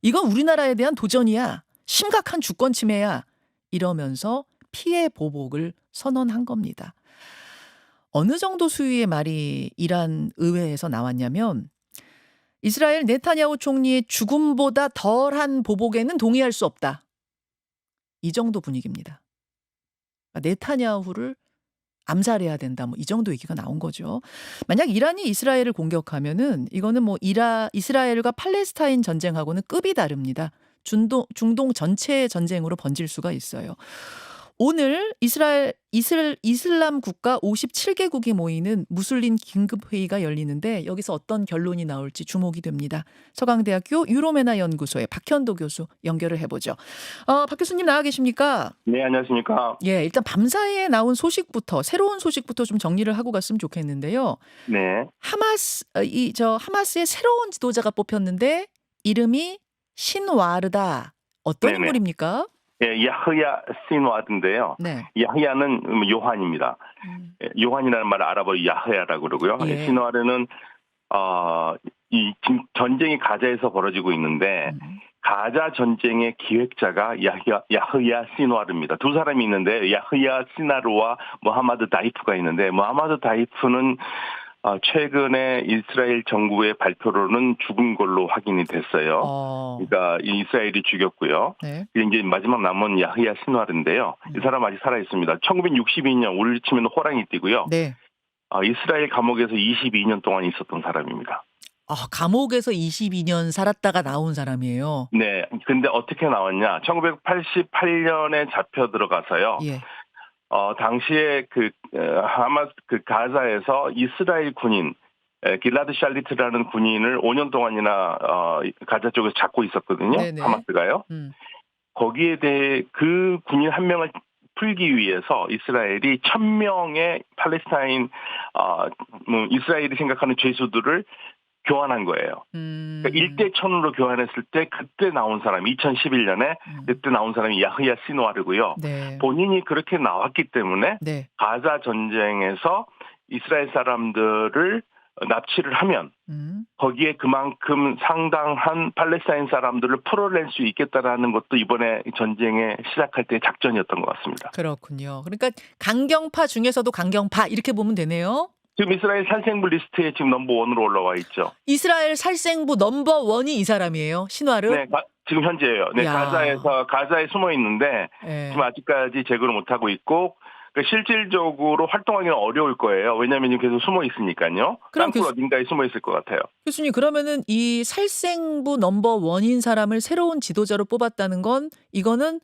이건 우리나라에 대한 도전이야. 심각한 주권 침해야. 이러면서 피해 보복을 선언한 겁니다. 어느 정도 수위의 말이 이란 의회에서 나왔냐면 이스라엘 네타냐후 총리의 죽음보다 덜한 보복에는 동의할 수 없다. 이 정도 분위기입니다. 네타냐후를 암살해야 된다. 뭐 이 정도 얘기가 나온 거죠. 만약 이란이 이스라엘을 공격하면은 이거는 뭐 이스라엘과 팔레스타인 전쟁하고는 급이 다릅니다. 중동 전체의 전쟁으로 번질 수가 있어요. 오늘 이슬람 국가 57개국이 모이는 무슬림 긴급회의가 열리는데 여기서 어떤 결론이 나올지 주목이 됩니다. 서강대학교 유로메나 연구소의 박현도 교수 연결을 해보죠. 박 교수님 나와 계십니까? 네, 안녕하십니까. 예, 일단 밤사이에 나온 소식부터 새로운 소식부터 좀 정리를 하고 갔으면 좋겠는데요. 네. 하마스의 새로운 지도자가 뽑혔는데 이름이 신와르다. 어떤 네네. 인물입니까? 예, 야흐야 신와드인데요. 네. 야흐야는 요한입니다. 요한이라는 말을 아랍어로 야흐야라고 그러고요. 예. 신와르는 이 지금 전쟁이 가자에서 벌어지고 있는데 가자 전쟁의 기획자가 야흐야 신와르입니다. 두 사람이 있는데 야흐야 신와르와 모하마드 다이프가 있는데 모하마드 다이프는 최근에 이스라엘 정부의 발표로는 죽은 걸로 확인이 됐어요. 그러니까 이스라엘이 죽였고요. 네. 이제 마지막 남은 야흐야 신와르인데요. 이 사람 아직 살아 있습니다. 1962년 우리로 치면 호랑이 띠고요. 네. 이스라엘 감옥에서 22년 동안 있었던 사람입니다. 감옥에서 22년 살았다가 나온 사람이에요. 네. 근데 어떻게 나왔냐? 1988년에 잡혀 들어가서요. 예. 당시에 하마스 가자에서 이스라엘 군인 길라드 샬리트라는 군인을 5년 동안이나 가자 쪽에서 잡고 있었거든요. 네네. 하마스가요. 거기에 대해 그 군인 한 명을 풀기 위해서 이스라엘이 1000명의 팔레스타인 이스라엘이 생각하는 죄수들을 교환한 거예요. 그러니까 1대 1000으로 교환했을 때 그때 나온 사람 2011년에 그때 나온 사람이 야흐야 시노아르고요. 네. 본인이 그렇게 나왔기 때문에 네. 가자 전쟁에서 이스라엘 사람들을 납치를 하면 거기에 그만큼 상당한 팔레스타인 사람들을 풀어낼 수 있겠다라는 것도 이번에 전쟁에 시작할 때 작전이었던 것 같습니다. 그렇군요. 그러니까 강경파 중에서도 강경파 이렇게 보면 되네요. 지금 이스라엘 살생부 리스트에 지금 넘버1으로 올라와 있죠. 이스라엘 살생부 넘버1이 이 사람이에요. 신와르. 네, 지금 현재예요. 네, 야. 가자에 숨어 있는데 네. 지금 아직까지 제거를 못 하고 있고 그러니까 실질적으로 활동하기는 어려울 거예요. 왜냐하면 지금 계속 숨어 있으니까요. 그럼 땅굴 어딘가에 숨어 있을 것 같아요. 교수님 그러면은 이 살생부 넘버1인 사람을 새로운 지도자로 뽑았다는 건 이거는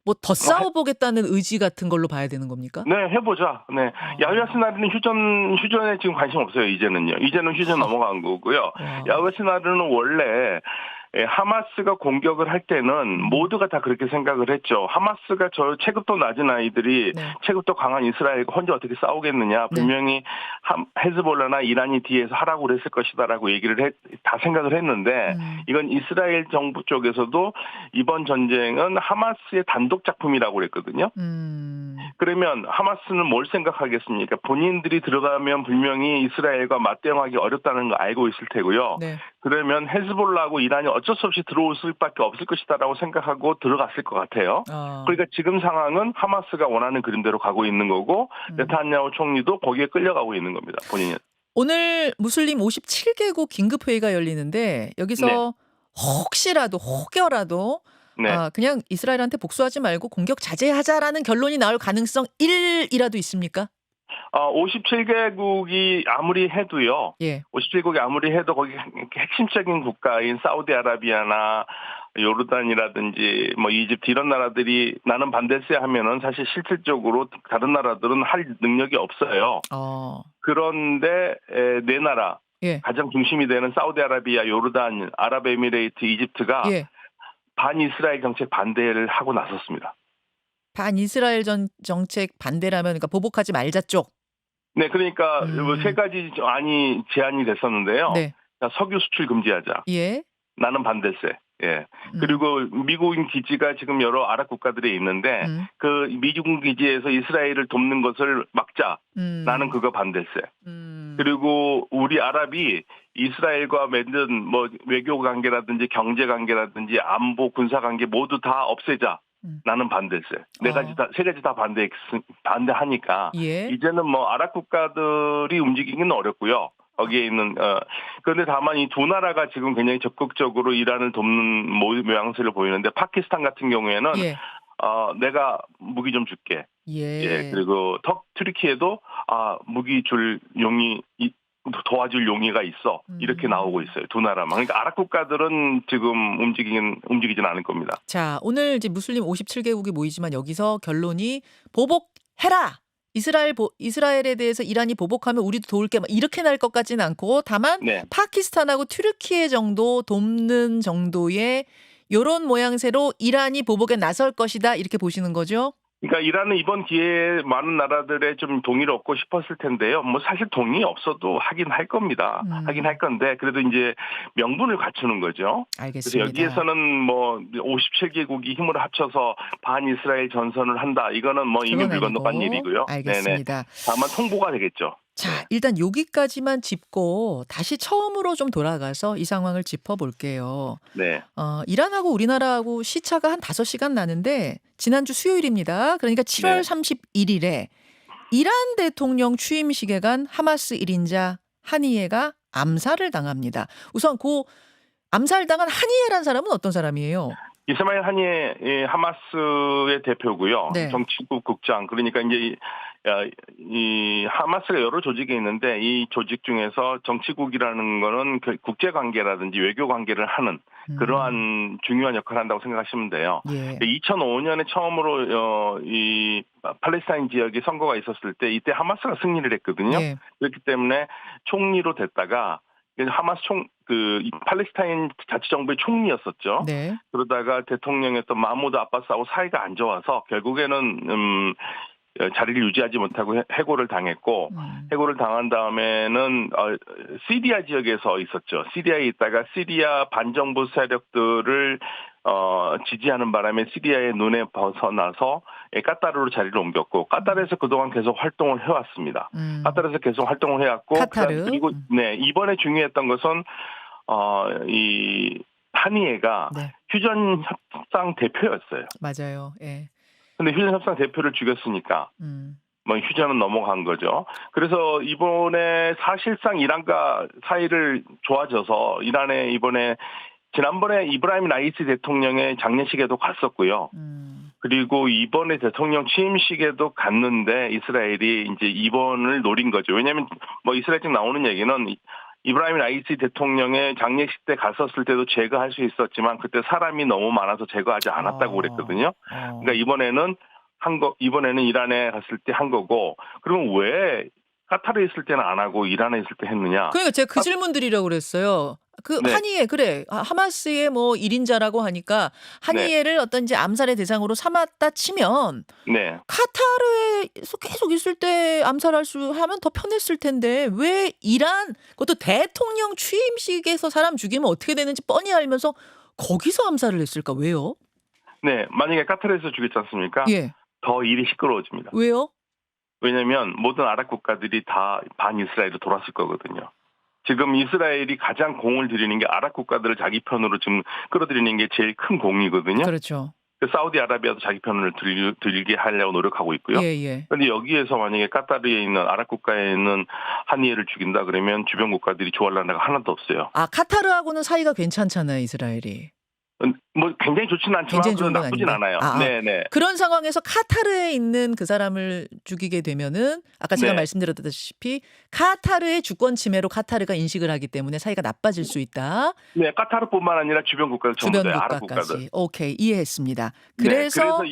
뭐 더 싸워보겠다는 의지 같은 걸로 봐야 되는 겁니까? 네, 해보자. 네, 야흐야 시나르는 휴전에 지금 관심 없어요. 이제는 휴전 넘어간 거고요. 야흐야 시나르는 원래 하마스가 공격을 할 때는 모두가 다 그렇게 생각을 했죠. 하마스가 저 체급도 낮은 아이들이 네. 체급도 강한 이스라엘과 혼자 어떻게 싸우겠느냐. 분명히 헤즈볼라나 이란이 뒤에서 하라고 그랬을 것이다라고 얘기를 다 생각을 했는데 이건 이스라엘 정부 쪽에서도 이번 전쟁은 하마스의 단독 작품이라고 그랬거든요. 그러면 하마스는 뭘 생각하겠습니까? 본인들이 들어가면 분명히 이스라엘과 맞대응하기 어렵다는 거 알고 있을 테고요. 네. 그러면 헤즈볼라하고 이란이 어쩔 수 없이 들어올 수밖에 없을 것이다라고 생각하고 들어갔을 것 같아요. 그러니까 지금 상황은 하마스가 원하는 그림대로 가고 있는 거고 네타냐후 총리도 거기에 끌려가고 있는 겁니다. 본인이. 오늘 무슬림 57개국 긴급회의가 열리는데 여기서 네. 혹여라도 네. 그냥 이스라엘한테 복수하지 말고 공격 자제하자라는 결론이 나올 가능성 1이라도 있습니까? 57개국이 아무리 해도요. 예. 57개국이 아무리 해도 거기 핵심적인 국가인 사우디아라비아나 요르단이라든지 뭐 이집트 이런 나라들이 나는 반대세 하면은 사실 실질적으로 다른 나라들은 할 능력이 없어요. 그런데 네 나라 예. 가장 중심이 되는 사우디아라비아, 요르단, 아랍에미레이트, 이집트가 예. 반이스라엘 정책 반대를 하고 나섰습니다. 반이스라엘 정책 반대라면 그러니까 보복하지 말자 쪽. 네, 그러니까 세 가지 제안이 됐었는데요. 네. 석유 수출 금지하자. 예. 나는 반대세. 예. 그리고 미국인 기지가 지금 여러 아랍 국가들에 있는데 그 미국 기지에서 이스라엘을 돕는 것을 막자. 나는 그거 반대세. 그리고 우리 아랍이 이스라엘과 맺은 뭐 외교 관계라든지 경제 관계라든지 안보 군사 관계 모두 다 없애자. 나는 반대했어요. 세 가지 다 반대하니까 예. 이제는 뭐 아랍 국가들이 움직이기는 어렵고요. 거기에 있는 그런데 다만 이 두 나라가 지금 굉장히 적극적으로 이란을 돕는 모양새를 보이는데 파키스탄 같은 경우에는 예. 내가 무기 좀 줄게. 예. 예, 그리고 튀르키예도 무기 줄 용이 도와줄 용의가 있어. 이렇게 나오고 있어요. 두 나라만. 그러니까 아랍 국가들은 지금 움직이진 않을 겁니다. 자, 오늘 이제 무슬림 57개국이 모이지만 여기서 결론이 보복해라. 이스라엘에 대해서 이란이 보복하면 우리도 도울게 막 이렇게 날 것 같지는 않고 다만 네. 파키스탄하고 튀르키예 정도 돕는 정도의 요런 모양새로 이란이 보복에 나설 것이다 이렇게 보시는 거죠? 그러니까 이란은 이번 기회에 많은 나라들의 좀 동의를 얻고 싶었을 텐데요. 뭐 사실 동의 없어도 하긴 할 겁니다. 하긴 할 건데 그래도 이제 명분을 갖추는 거죠. 알겠습니다. 그래서 여기에서는 뭐 57개국이 힘을 합쳐서 반이스라엘 전선을 한다. 이거는 뭐 이미 물 건너간 일이고요. 알겠습니다. 네네. 다만 통보가 되겠죠. 자, 일단 여기까지만 짚고 다시 처음으로 좀 돌아가서 이 상황을 짚어볼게요. 네. 이란하고 우리나라하고 시차가 한 5시간 나는데 지난주 수요일입니다. 그러니까 7월 네. 31일에 이란 대통령 취임식에 간 하마스 1인자 하니예가 암살을 당합니다. 우선 그 암살당한 하니예란 사람은 어떤 사람이에요? 이스마일 하니예 하마스의 대표고요. 네. 정치국 국장. 그러니까 이제 이 하마스가 여러 조직이 있는데 이 조직 중에서 정치국이라는 거는 국제 관계라든지 외교 관계를 하는 그러한 중요한 역할을 한다고 생각하시면 돼요. 예. 2005년에 처음으로 이 팔레스타인 지역에 선거가 있었을 때 이때 하마스가 승리를 했거든요. 예. 그렇기 때문에 총리로 됐다가 하마스 이 팔레스타인 자치정부의 총리였었죠. 네. 그러다가 대통령이었던 마무드 아바스하고 사이가 안 좋아서 결국에는 자리를 유지하지 못하고 해고를 당했고 해고를 당한 다음에는 시리아 지역에서 있었죠. 시리아에 있다가 시리아 반정부 세력들을 지지하는 바람에 시리아의 눈에 벗어나서 까타르로 자리를 옮겼고 까타르에서 그동안 계속 활동을 해왔습니다. 까타르에서 계속 활동을 해왔고 카타르. 그리고 네 이번에 중요했던 것은 이 하니예가 네. 휴전 협상 대표였어요. 맞아요. 예. 근데 휴전 협상 대표를 죽였으니까 뭐 휴전은 넘어간 거죠. 그래서 이번에 사실상 이란과 사이를 좋아져서 이란에 지난번에 이브라임 라이시 대통령의 장례식에도 갔었고요. 그리고 이번에 대통령 취임식에도 갔는데 이스라엘이 이제 이번을 노린 거죠. 왜냐하면 뭐 이스라엘 측 나오는 얘기는 이브라임 라이시 대통령의 장례식 때 갔었을 때도 제거할 수 있었지만 그때 사람이 너무 많아서 제거하지 않았다고 그랬거든요. 그러니까 이번에는 이란에 갔을 때 한 거고 그러면 왜 카타르에 있을 때는 안 하고 이란에 있을 때 했느냐? 그러니까 제가 그 질문 드리려고 그랬어요. 네. 하니예 그래 하마스의 뭐 1인자라고 하니까 하니예를 어떤 이제 암살의 대상으로 삼았다 치면 네. 카타르에서 계속 있을 때 암살할 수 하면 더 편했을 텐데 왜 이란 그것도 대통령 취임식에서 사람 죽이면 어떻게 되는지 뻔히 알면서 거기서 암살을 했을까? 왜요? 네. 만약에 카타르에서 죽였지 않습니까? 예. 더 일이 시끄러워집니다. 왜요? 왜냐하면 모든 아랍 국가들이 다 반이스라엘로 돌았을 거거든요. 지금 이스라엘이 가장 공을 들이는 게 아랍 국가들을 자기 편으로 지금 끌어들이는 게 제일 큰 공이거든요. 그렇죠. 사우디아라비아도 자기 편을 들게 하려고 노력하고 있고요. 예. 그런데 여기에서 만약에 카타르에 있는 아랍 국가에 있는 하니예를 죽인다 그러면 주변 국가들이 좋아할 나라가 하나도 없어요. 카타르하고는 사이가 괜찮잖아요, 이스라엘이. 뭐 굉장히 좋지는 않지만 굉장히 좋은 건 나쁘진 아닌데. 않아요. 네네. 그런 상황에서 카타르에 있는 그 사람을 죽이게 되면은 아까 제가 네. 말씀드렸다시피 카타르의 주권 침해로 카타르가 인식을 하기 때문에 사이가 나빠질 수 있다. 네, 카타르뿐만 아니라 주변 국가들 전부 주변 다 아랍 국가들. 국가까지. 오케이, 이해했습니다. 네, 그래서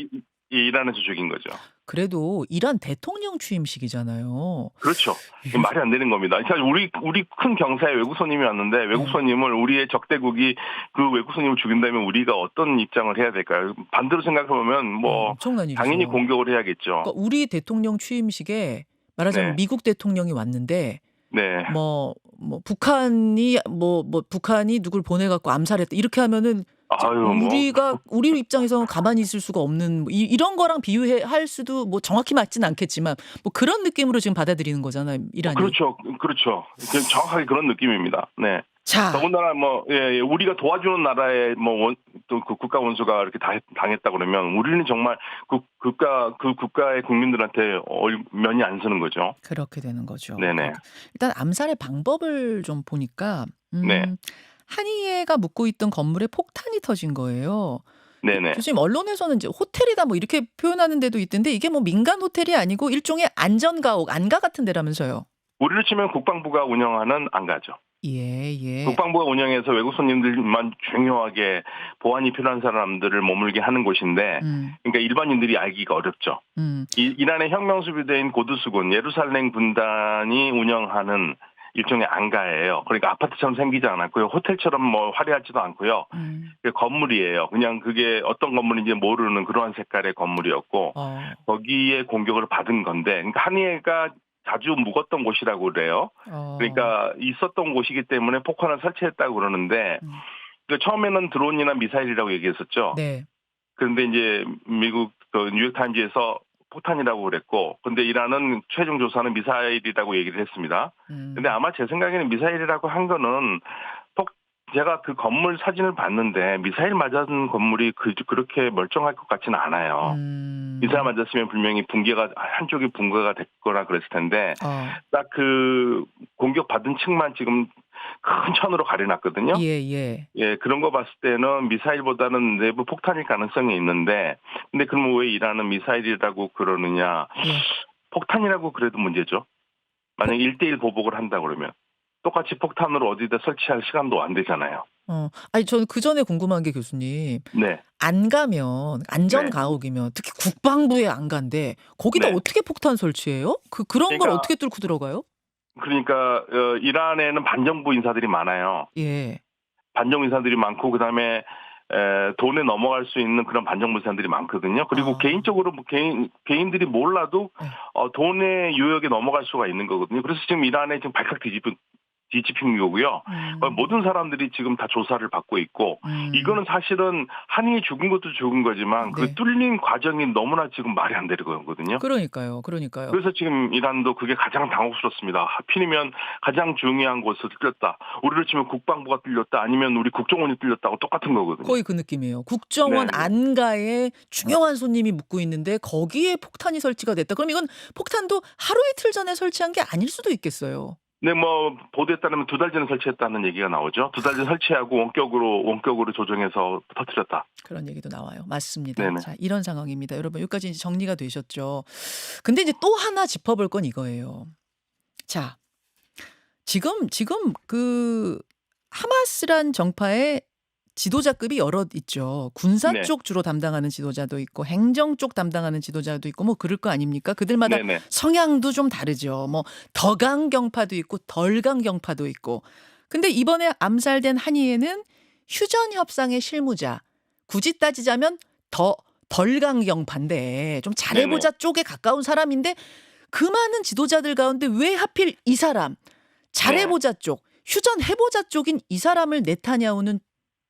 이란에서 죽인 거죠. 그래도 이란 대통령 취임식이잖아요. 그렇죠. 말이 안 되는 겁니다. 사실 우리 큰 경사에 외국 손님이 왔는데 외국 손님을 우리의 적대국이 그 외국 손님을 죽인다면 우리가 어떤 입장을 해야 될까요? 반대로 생각해 보면 뭐 엄청난 일이죠. 당연히 공격을 해야겠죠. 그러니까 우리 대통령 취임식에 말하자면 네. 미국 대통령이 왔는데 네. 뭐 북한이 북한이 누굴 보내갖고 암살했다 이렇게 하면은 아유, 뭐. 우리 입장에서는 가만히 있을 수가 없는 이런 거랑 비유할 수도 뭐 정확히 맞진 않겠지만 뭐 그런 느낌으로 지금 받아들이는 거잖아요, 이란이. 그렇죠. 정확하게 그런 느낌입니다. 네. 자, 더군다나 우리가 도와주는 나라에 또 그 국가 원수가 이렇게 당했다 그러면 우리는 정말 그 국가의 국민들한테 면이 안 서는 거죠. 그렇게 되는 거죠. 네네. 일단 암살의 방법을 좀 보니까 네. 한이에가 묵고 있던 건물에 폭탄이 터진 거예요. 네네. 교수님, 언론에서는 이제 호텔이다 뭐 이렇게 표현하는 데도 있던데 이게 뭐 민간 호텔이 아니고 일종의 안전가옥, 안가 같은 데라면서요. 우리를 치면 국방부가 운영하는 안가죠. 예. 국방부가 운영해서 외국 손님들만 중요하게 보안이 필요한 사람들을 머물게 하는 곳인데, 그러니까 일반인들이 알기가 어렵죠. 이란의 혁명수비대인 고두수군 예루살렘 군단이 운영하는 일종의 안가예요. 그러니까 아파트처럼 생기지 않았고요. 호텔처럼 뭐 화려하지도 않고요. 건물이에요. 그냥 그게 어떤 건물인지 모르는 그러한 색깔의 건물이었고 거기에 공격을 받은 건데, 그러니까 한이에가 자주 묵었던 곳이라고 그래요. 그러니까 있었던 곳이기 때문에 폭탄을 설치했다고 그러는데 처음에는 드론이나 미사일이라고 얘기했었죠. 네. 그런데 이제 미국 뉴욕타임즈에서 폭탄이라고 그랬고, 근데 이란은 최종 조사는 미사일이라고 얘기를 했습니다. 근데 아마 제 생각에는 미사일이라고 한 거는 제가 그 건물 사진을 봤는데 미사일 맞은 건물이 그렇게 멀쩡할 것 같지는 않아요. 미사일 맞았으면 분명히 한쪽이 붕괴가 됐거나 그랬을 텐데 딱 그 공격 받은 층만 지금 큰 천으로 가려놨거든요. 예. 그런 거 봤을 때는 미사일보다는 내부 폭탄일 가능성이 있는데, 근데 그럼 왜 이란은 미사일이라고 그러느냐? 폭탄이라고 그래도 문제죠. 만약 1대1 보복을 한다 그러면 똑같이 폭탄으로 어디다 설치할 시간도 안 되잖아요. 아니 저는 그 전에 궁금한 게 교수님. 네. 안 가면 안전가옥이면 특히 국방부의 안가인데 거기다 네. 어떻게 폭탄 설치해요? 그런 걸 어떻게 뚫고 들어가요? 그러니까 이란에는 반정부 인사들이 많아요. 예. 반정부 인사들이 많고 그다음에 돈에 넘어갈 수 있는 그런 반정부 인사들이 많거든요. 그리고 개인적으로 개인들이 몰라도 돈의 유역에 넘어갈 수가 있는 거거든요. 그래서 지금 이란에 지금 발칵 뒤집힌 거고요. 모든 사람들이 지금 다 조사를 받고 있고, 이거는 사실은 한이 죽은 것도 죽은 거지만 그 뚫린 과정이 너무나 지금 말이 안 되는 거거든요. 그러니까요. 그래서 지금 이란도 그게 가장 당혹스럽습니다. 하필이면 가장 중요한 곳을 뚫렸다. 우리를 치면 국방부가 뚫렸다. 아니면 우리 국정원이 뚫렸다고 똑같은 거거든요. 거의 그 느낌이에요. 국정원 안가에 중요한 손님이 묵고 있는데 거기에 폭탄이 설치가 됐다. 그럼 이건 폭탄도 하루 이틀 전에 설치한 게 아닐 수도 있겠어요. 네, 뭐 보도에 따르면 2달 전에 설치했다는 얘기가 나오죠. 2달 전에 설치하고 원격으로 조정해서 터뜨렸다. 그런 얘기도 나와요. 맞습니다. 네네. 자, 이런 상황입니다. 여러분 여기까지 이제 정리가 되셨죠. 근데 이제 또 하나 짚어볼 건 이거예요. 자, 지금 그 하마스란 정파의 지도자급이 여럿 있죠. 군사 쪽 주로 담당하는 지도자도 있고 행정 쪽 담당하는 지도자도 있고 뭐 그럴 거 아닙니까? 그들마다 성향도 좀 다르죠. 뭐 더 강경파도 있고 덜 강경파도 있고. 근데 이번에 암살된 한이에는 휴전 협상의 실무자. 굳이 따지자면 덜 강경파인데 좀 잘해보자 쪽에 가까운 사람인데 그 많은 지도자들 가운데 왜 하필 이 사람 잘해보자 쪽, 휴전해보자 쪽인 이 사람을 네타냐후는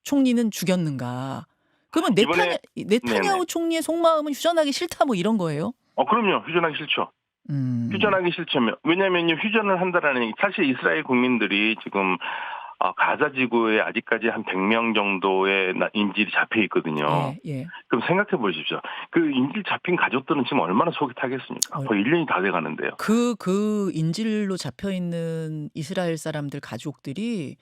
총리는 죽였는가? 그러면 네타냐후 총리의 속마음은 휴전하기 싫다 뭐 이런 거예요? 그럼요. 휴전하기 싫죠. 휴전하기 싫죠. 왜냐하면 휴전을 한다라는 얘기. 사실 이스라엘 국민들이 지금 가자 지구에 아직까지 한 100명 정도의 인질이 잡혀 있거든요. 그럼 생각해 보십시오. 그 인질 잡힌 가족들은 지금 얼마나 속이 타겠습니까? 거의 1년이 다 돼가는데요. 그 인질로 잡혀 있는 이스라엘 사람들 가족들이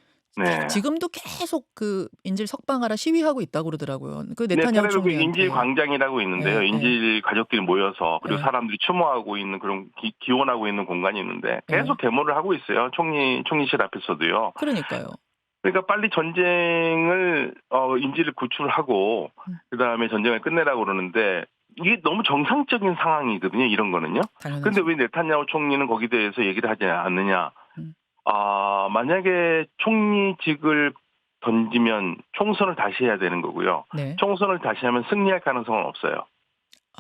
지금도 계속 그 인질 석방하라 시위하고 있다고 그러더라고요. 그 네타냐후 총리한테. 인질 광장이라고 있는데요. 인질 가족들이 모여서 그리고 사람들이 추모하고 있는 그런 기원하고 있는 공간이 있는데 계속 데모를 하고 있어요. 총리실 앞에서도요. 그러니까요. 그러니까 빨리 전쟁을 인질을 구출하고 그다음에 전쟁을 끝내라고 그러는데 이게 너무 정상적인 상황이거든요. 이런 거는요. 그런데 왜 네타냐후 총리는 거기에 대해서 얘기를 하지 않느냐. 만약에 총리직을 던지면 총선을 다시 해야 되는 거고요. 총선을 다시 하면 승리할 가능성은 없어요.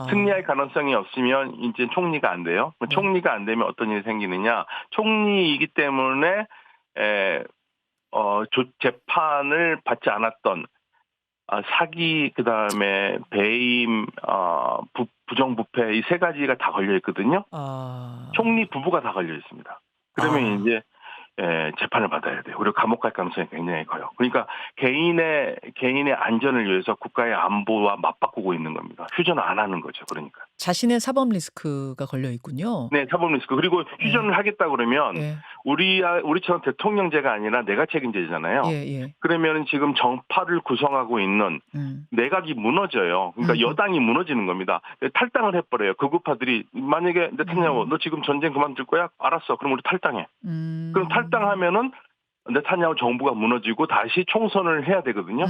승리할 가능성이 없으면 이제 총리가 안 돼요. 총리가 안 되면 어떤 일이 생기느냐. 총리이기 때문에 재판을 받지 않았던 사기, 그다음에 배임, 부정부패 이 세 가지가 다 걸려 있거든요. 총리 부부가 다 걸려 있습니다. 그러면 이제 재판을 받아야 돼요. 그리고 감옥 갈 가능성이 굉장히 커요. 그러니까 개인의 안전을 위해서 국가의 안보와 맞바꾸고 있는 겁니다. 휴전을 안 하는 거죠. 그러니까. 자신의 사법 리스크가 걸려 있군요. 네, 사법 리스크. 그리고 휴전을 하겠다 그러면 예. 우리처럼 대통령제가 아니라 내각 책임제잖아요. 예. 그러면 지금 정파를 구성하고 있는 내각이 무너져요. 그러니까 여당이 무너지는 겁니다. 탈당을 해버려요. 극우파들이 만약에 네타냐후 너 지금 전쟁 그만둘 거야? 알았어. 그럼 우리 탈당해. 그럼 탈당하면은 네타냐후 정부가 무너지고 다시 총선을 해야 되거든요.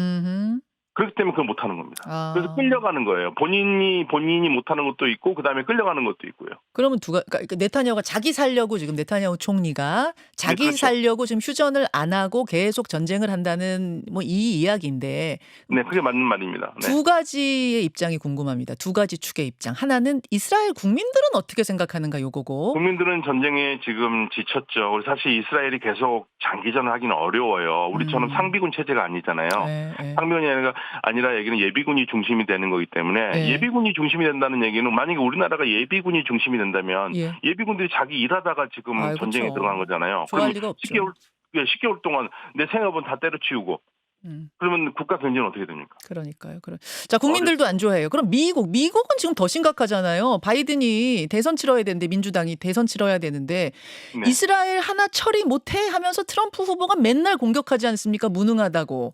그렇기 때문에 그걸 못하는 겁니다. 그래서 끌려가는 거예요. 본인이 못하는 것도 있고 그다음에 끌려가는 것도 있고요. 그러면 그러니까 네타냐후가 자기 살려고 지금 네타냐후 총리가 자기 네, 그렇죠. 살려고 지금 휴전을 안 하고 계속 전쟁을 한다는 뭐 이 이야기인데 네, 그게 맞는 말입니다. 네. 두 가지의 입장이 궁금합니다. 두 가지 축의 입장. 하나는 이스라엘 국민들은 어떻게 생각하는가 요거고. 국민들은 전쟁에 지금 지쳤죠. 사실 이스라엘이 계속 장기전을 하기는 어려워요. 우리처럼 상비군 체제가 아니잖아요. 네. 상비군이 아니라 얘기는 예비군이 중심이 되는 거기 때문에 네. 예비군이 중심이 된다는 얘기는 만약에 우리나라가 예비군이 중심이 된다면 예. 예비군들이 자기 일하다가 지금 전쟁에 그렇죠. 들어간 거잖아요. 좋아할 그럼 리가 없죠. 10개월 동안 내 생업은 다 때려치우고 그러면 국가 경제는 어떻게 됩니까? 그러니까요. 자, 국민들도 안 좋아해요. 그럼 미국은 지금 더 심각하잖아요. 바이든이 대선 치러야 되는데 민주당이 대선 치러야 되는데 네. 이스라엘 하나 처리 못해 하면서 트럼프 후보가 맨날 공격하지 않습니까? 무능하다고.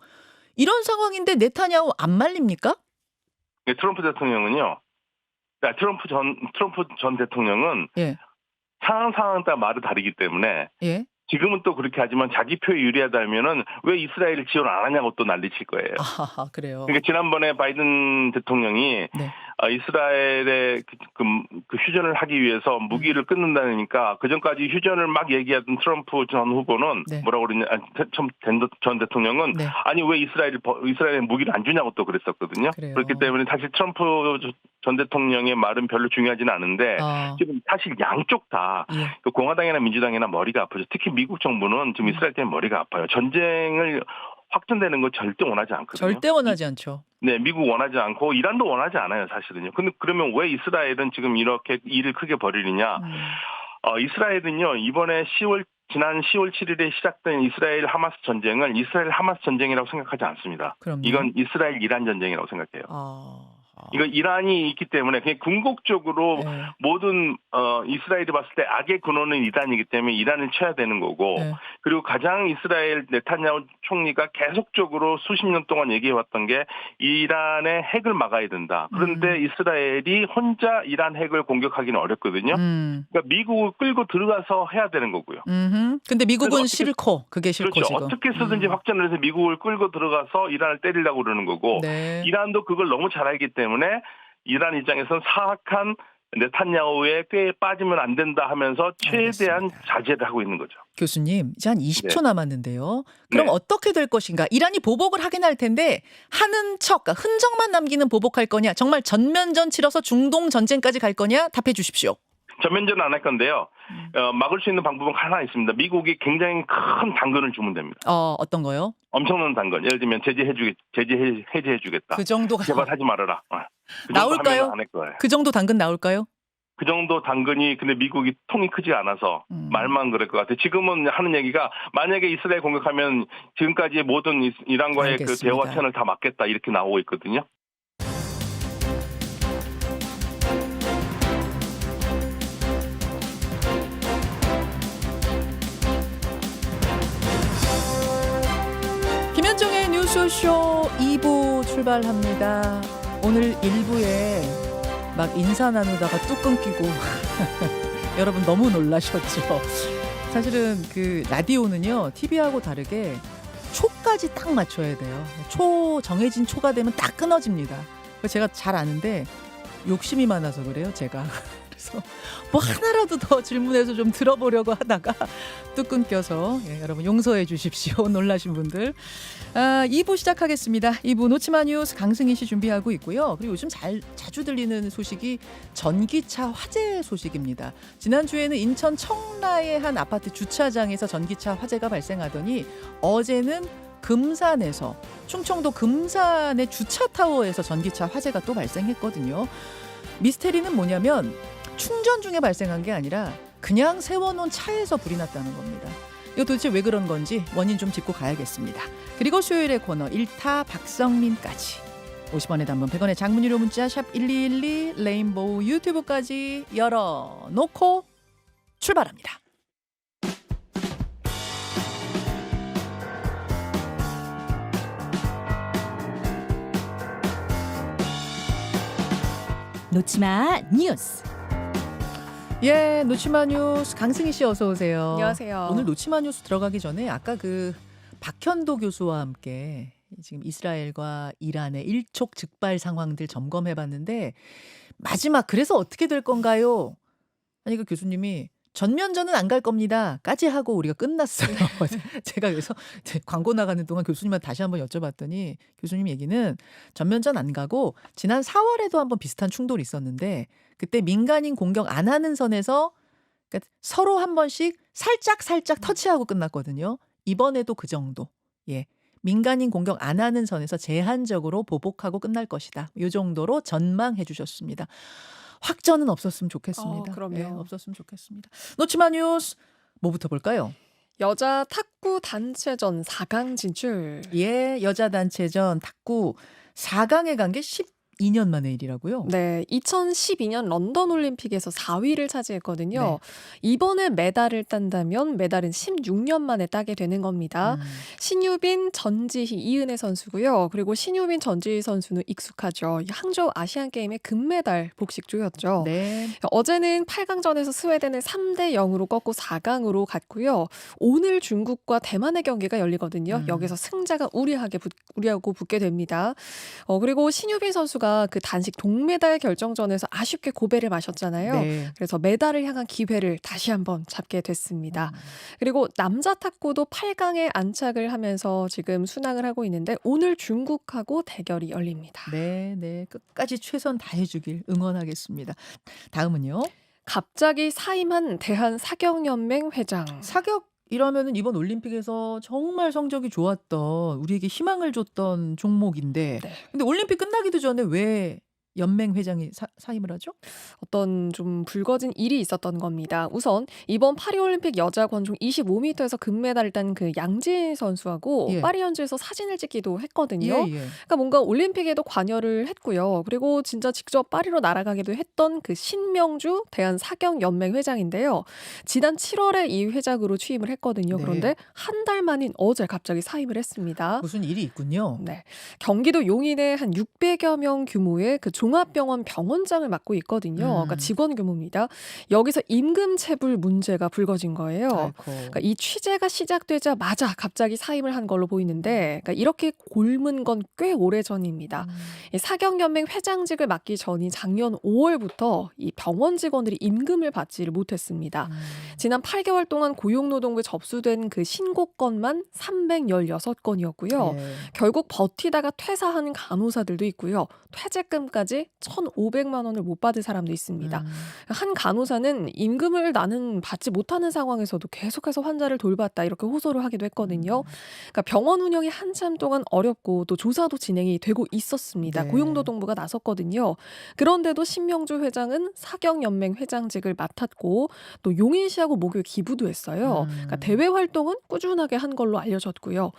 이런 상황인데 네타냐후 안 말립니까? 네, 트럼프 대통령은요. 트럼프 전 대통령은 예. 상황 따라 말이 다르기 때문에 예. 지금은 또 그렇게 하지만 자기 표에 유리하다면은 왜 이스라엘을 지원 안 하냐고 또 난리칠 거예요. 그래요. 그러니까 지난번에 바이든 대통령이 네. 이스라엘의 그 휴전을 하기 위해서 무기를 끊는다니까 그 전까지 휴전을 막 얘기하던 트럼프 전 후보는 네. 뭐라고 그러냐? 전 대통령은 네. 아니 왜 이스라엘에 무기를 안 주냐고 또 그랬었거든요. 그래요. 그렇기 때문에 사실 트럼프 전 대통령의 말은 별로 중요하지는 않은데 지금 사실 양쪽 다 예. 그 공화당이나 민주당이나 머리가 아프죠. 특히 미국 정부는 지금 이스라엘 때문에 머리가 아파요. 전쟁을 확전되는 거 절대 원하지 않거든요. 절대 원하지 않죠. 네, 미국 원하지 않고 이란도 원하지 않아요, 사실은요. 근데 그러면 왜 이스라엘은 지금 이렇게 일을 크게 벌이느냐? 이스라엘은요 이번에 지난 10월 7일에 시작된 이스라엘 하마스 전쟁은 이스라엘 하마스 전쟁이라고 생각하지 않습니다. 그럼요. 이건 이스라엘 이란 전쟁이라고 생각해요. 이건 이란이 있기 때문에 그냥 궁극적으로 네. 모든 이스라엘이 봤을 때 악의 근원은 이란이기 때문에 이란을 쳐야 되는 거고 네. 그리고 가장 이스라엘 네타냐후 총리가 계속적으로 수십 년 동안 얘기해왔던 게 이란의 핵을 막아야 된다. 그런데 이스라엘이 혼자 이란 핵을 공격하기는 어렵거든요. 그러니까 미국을 끌고 들어가서 해야 되는 거고요. 근데 미국은 싫고 그게 싫고 그렇죠. 지금. 어떻게 쓰든지 확전을 해서 미국을 끌고 들어가서 이란을 때리려고 그러는 거고 네. 이란도 그걸 너무 잘 알기 때문에 이란 입장에서는 사악한 네타냐후의 꾀에 빠지면 안 된다 하면서 최대한 알겠습니다. 자제를 하고 있는 거죠. 교수님, 이제 한 20초 남았는데요. 그럼 네. 어떻게 될 것인가? 이란이 보복을 하긴 할 텐데 하는 척, 그러니까 흔적만 남기는 보복할 거냐? 정말 전면전 치러서 중동 전쟁까지 갈 거냐? 답해 주십시오. 전면전은 안 할 건데요. 막을 수 있는 방법은 하나 있습니다. 미국이 굉장히 큰 당근을 주면 됩니다. 어떤 거요? 엄청난 당근. 예를 들면 해제해주겠다. 그 정도가 제발 하지 말아라. 그 정도 나올까요? 하면 안 할 거예요. 그 정도 당근 나올까요? 그 정도 당근이 근데 미국이 통이 크지 않아서 말만 그럴 것 같아요. 지금은 하는 얘기가 만약에 이스라엘 공격하면 지금까지의 모든 이란과의 그 알겠습니다. 대화 편을 다 막겠다 이렇게 나오고 있거든요. 김현정의 뉴스쇼 2부 출발합니다. 오늘 1부에 막 인사 나누다가 뚝 끊기고 여러분 너무 놀라셨죠? 사실은 그 라디오는요 TV하고 다르게 초까지 딱 맞춰야 돼요. 정해진 초가 되면 딱 끊어집니다. 제가 잘 아는데 욕심이 많아서 그래요 제가. 그래서 뭐 하나라도 더 질문해서 좀 들어보려고 하다가 뚝 끊겨서 여러분 용서해 주십시오. 놀라신 분들. 2부 시작하겠습니다. 2부 놓치마 뉴스 강승희 씨 준비하고 있고요. 그리고 요즘 자주 들리는 소식이 전기차 화재 소식입니다. 지난주에는 인천 청라의 한 아파트 주차장에서 전기차 화재가 발생하더니 어제는 금산에서 충청도 금산의 주차타워에서 전기차 화재가 또 발생했거든요. 미스테리는 뭐냐면 충전 중에 발생한 게 아니라 그냥 세워놓은 차에서 불이 났다는 겁니다. 이거 도대체 왜 그런 건지 원인 좀 짚고 가야겠습니다. 그리고 수요일의 코너 1타 박성민까지 50원의 단문 100원의 장문 유료 문자 샵 1212 레인보우 유튜브까지 열어놓고 출발합니다. 놓치마 뉴스. 예, 놓치마 뉴스 강승희 씨 어서 오세요. 안녕하세요. 오늘 놓치마 뉴스 들어가기 전에 아까 그 박현도 교수와 함께 지금 이스라엘과 이란의 일촉즉발 상황들 점검해봤는데 마지막 그래서 어떻게 될 건가요? 아니 그 교수님이 전면전은 안 갈 겁니다까지 하고 우리가 끝났어요. 제가 그래서 광고 나가는 동안 교수님한테 다시 한번 여쭤봤더니 교수님 얘기는 전면전 안 가고 지난 4월에도 한번 비슷한 충돌이 있었는데 그때 민간인 공격 안 하는 선에서 그러니까 서로 한 번씩 살짝 터치하고 끝났거든요. 이번에도 그 정도. 예. 민간인 공격 안 하는 선에서 제한적으로 보복하고 끝날 것이다. 이 정도로 전망해 주셨습니다. 확전은 없었으면 좋겠습니다. 그럼요. 예, 없었으면 좋겠습니다. 놓치마 뉴스 뭐부터 볼까요? 여자 탁구 단체전 4강 진출. 예, 여자 단체전 탁구 4강에 간 게 12년 만의 일이라고요? 네, 2012년 런던 올림픽에서 4위를 차지했거든요. 네. 이번에 메달을 딴다면 메달은 16년 만에 따게 되는 겁니다. 신유빈, 전지희, 이은혜 선수고요. 그리고 신유빈, 전지희 선수는 익숙하죠. 항저우 아시안 게임의 금메달 복식조였죠. 네. 어제는 8강전에서 스웨덴을 3대 0으로 꺾고 4강으로 갔고요. 오늘 중국과 대만의 경기가 열리거든요. 여기서 승자가 우리하고 붙게 됩니다. 그리고 신유빈 선수가 그 단식 동메달 결정전에서 아쉽게 고배를 마셨잖아요. 네. 그래서 메달을 향한 기회를 다시 한번 잡게 됐습니다. 그리고 남자 탁구도 8강에 안착을 하면서 지금 순항을 하고 있는데 오늘 중국하고 대결이 열립니다. 네, 네. 끝까지 최선 다해주길 응원하겠습니다. 다음은요. 갑자기 사임한 대한사경연맹 회장. 사격 이러면은 이번 올림픽에서 정말 성적이 좋았던 우리에게 희망을 줬던 종목인데 네. 근데 올림픽 끝나기도 전에 왜 연맹 회장이 사임을 하죠? 어떤 좀 불거진 일이 있었던 겁니다. 우선 이번 파리올림픽 여자 권총 25m에서 금메달을 딴 그 양지은 선수하고 예. 파리 현지에서 사진을 찍기도 했거든요. 예. 그러니까 뭔가 올림픽에도 관여를 했고요. 그리고 진짜 직접 파리로 날아가기도 했던 그 신명주 대한사경연맹 회장인데요. 지난 7월에 이 회장으로 취임을 했거든요. 네. 그런데 한 달 만인 어제 갑자기 사임을 했습니다. 무슨 일이 있군요. 네, 경기도 용인에 한 600여 명 규모의 그 종합병원 병원장을 맡고 있거든요. 그러니까 직원 규모입니다. 여기서 임금 체불 문제가 불거진 거예요. 아이고. 그러니까 이 취재가 시작되자마자 갑자기 사임을 한 걸로 보이는데 그러니까 이렇게 곪은 건 꽤 오래 전입니다. 이 사경연맹 회장직을 맡기 전인 작년 5월부터 이 병원 직원들이 임금을 받지를 못했습니다. 지난 8개월 동안 고용노동부에 접수된 그 신고건만 316건이었고요. 네. 결국 버티다가 퇴사한 간호사들도 있고요. 퇴직금까지 1,500만 원을 못 받은 사람도 있습니다. 한 간호사는 임금을 나는 받지 못하는 상황에서도 계속해서 환자를 돌봤다 이렇게 호소를 하기도 했거든요. 그러니까 병원 운영이 한참 동안 어렵고 또 조사도 진행이 되고 있었습니다. 네. 고용노동부가 나섰거든요. 그런데도 신명주 회장은 사경연맹 회장직을 맡았고 또 용인시하고 목요일 기부도 했어요. 그러니까 대외 활동은 꾸준하게 한 걸로 알려졌고요.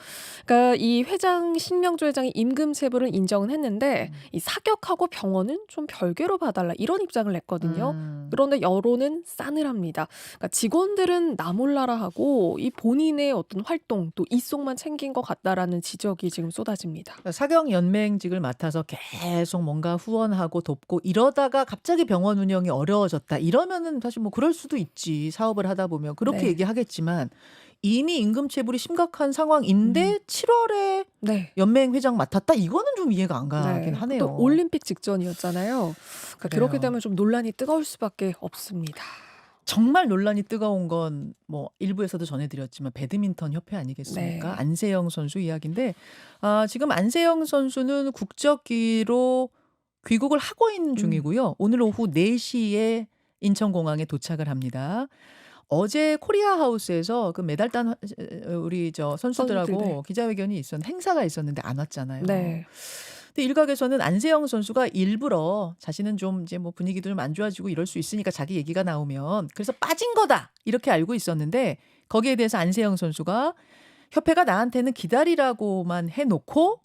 그러니까 이 회장 신명주 회장이 임금 체불은 인정은 했는데 이 사격하고 병원은 좀 별개로 봐달라 이런 입장을 냈거든요. 그런데 여론은 싸늘합니다. 그러니까 직원들은 나 몰라라 하고 이 본인의 어떤 활동 또 이속만 챙긴 것 같다라는 지적이 지금 쏟아집니다. 사경연맹직을 맡아서 계속 뭔가 후원하고 돕고 이러다가 갑자기 병원 운영이 어려워졌다. 이러면은 사실 뭐 그럴 수도 있지. 사업을 하다 보면 그렇게 네. 얘기하겠지만 이미 임금 체불이 심각한 상황인데 7월에 네. 연맹 회장 맡았다. 이거는 좀 이해가 안 가긴 하네요. 또 올림픽 직전이었잖아요. 그러니까 그래요. 그렇게 되면 좀 논란이 뜨거울 수밖에 없습니다. 정말 논란이 뜨거운 건 뭐 일부에서도 전해드렸지만 배드민턴 협회 아니겠습니까? 네. 안세영 선수 이야기인데 지금 안세영 선수는 국적기로 귀국을 하고 있는 중이고요. 오늘 오후 4시에 인천공항에 도착을 합니다. 어제 코리아 하우스에서 그 메달단 우리 저 선수들하고 선수들, 네. 기자회견이 행사가 있었는데 안 왔잖아요. 네. 근데 일각에서는 안세영 선수가 일부러 자신은 좀 이제 뭐 분위기도 좀 안 좋아지고 이럴 수 있으니까 자기 얘기가 나오면 그래서 빠진 거다 이렇게 알고 있었는데 거기에 대해서 안세영 선수가 협회가 나한테는 기다리라고만 해놓고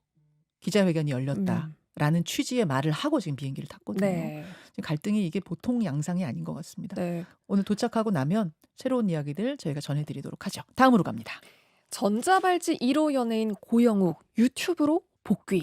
기자회견이 열렸다라는 취지의 말을 하고 지금 비행기를 탔거든요. 네. 지금 갈등이 이게 보통 양상이 아닌 것 같습니다. 네. 오늘 도착하고 나면 새로운 이야기들 저희가 전해드리도록 하죠. 다음으로 갑니다. 전자발찌 1호 연예인 고영욱 유튜브로 복귀.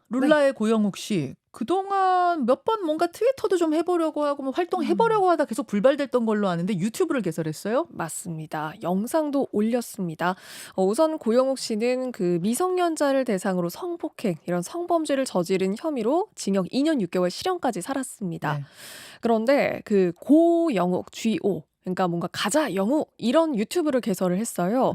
룰라의 고영욱 씨 그동안 몇 번 뭔가 트위터도 좀 해보려고 하고 뭐 활동해보려고 하다 계속 불발됐던 걸로 아는데 유튜브를 개설했어요? 맞습니다. 영상도 올렸습니다. 우선 고영욱 씨는 그 미성년자를 대상으로 성폭행 이런 성범죄를 저지른 혐의로 징역 2년 6개월 실형까지 살았습니다. 네. 그런데 그 고영욱 GO 그러니까 뭔가 가자 영욱 이런 유튜브를 개설을 했어요.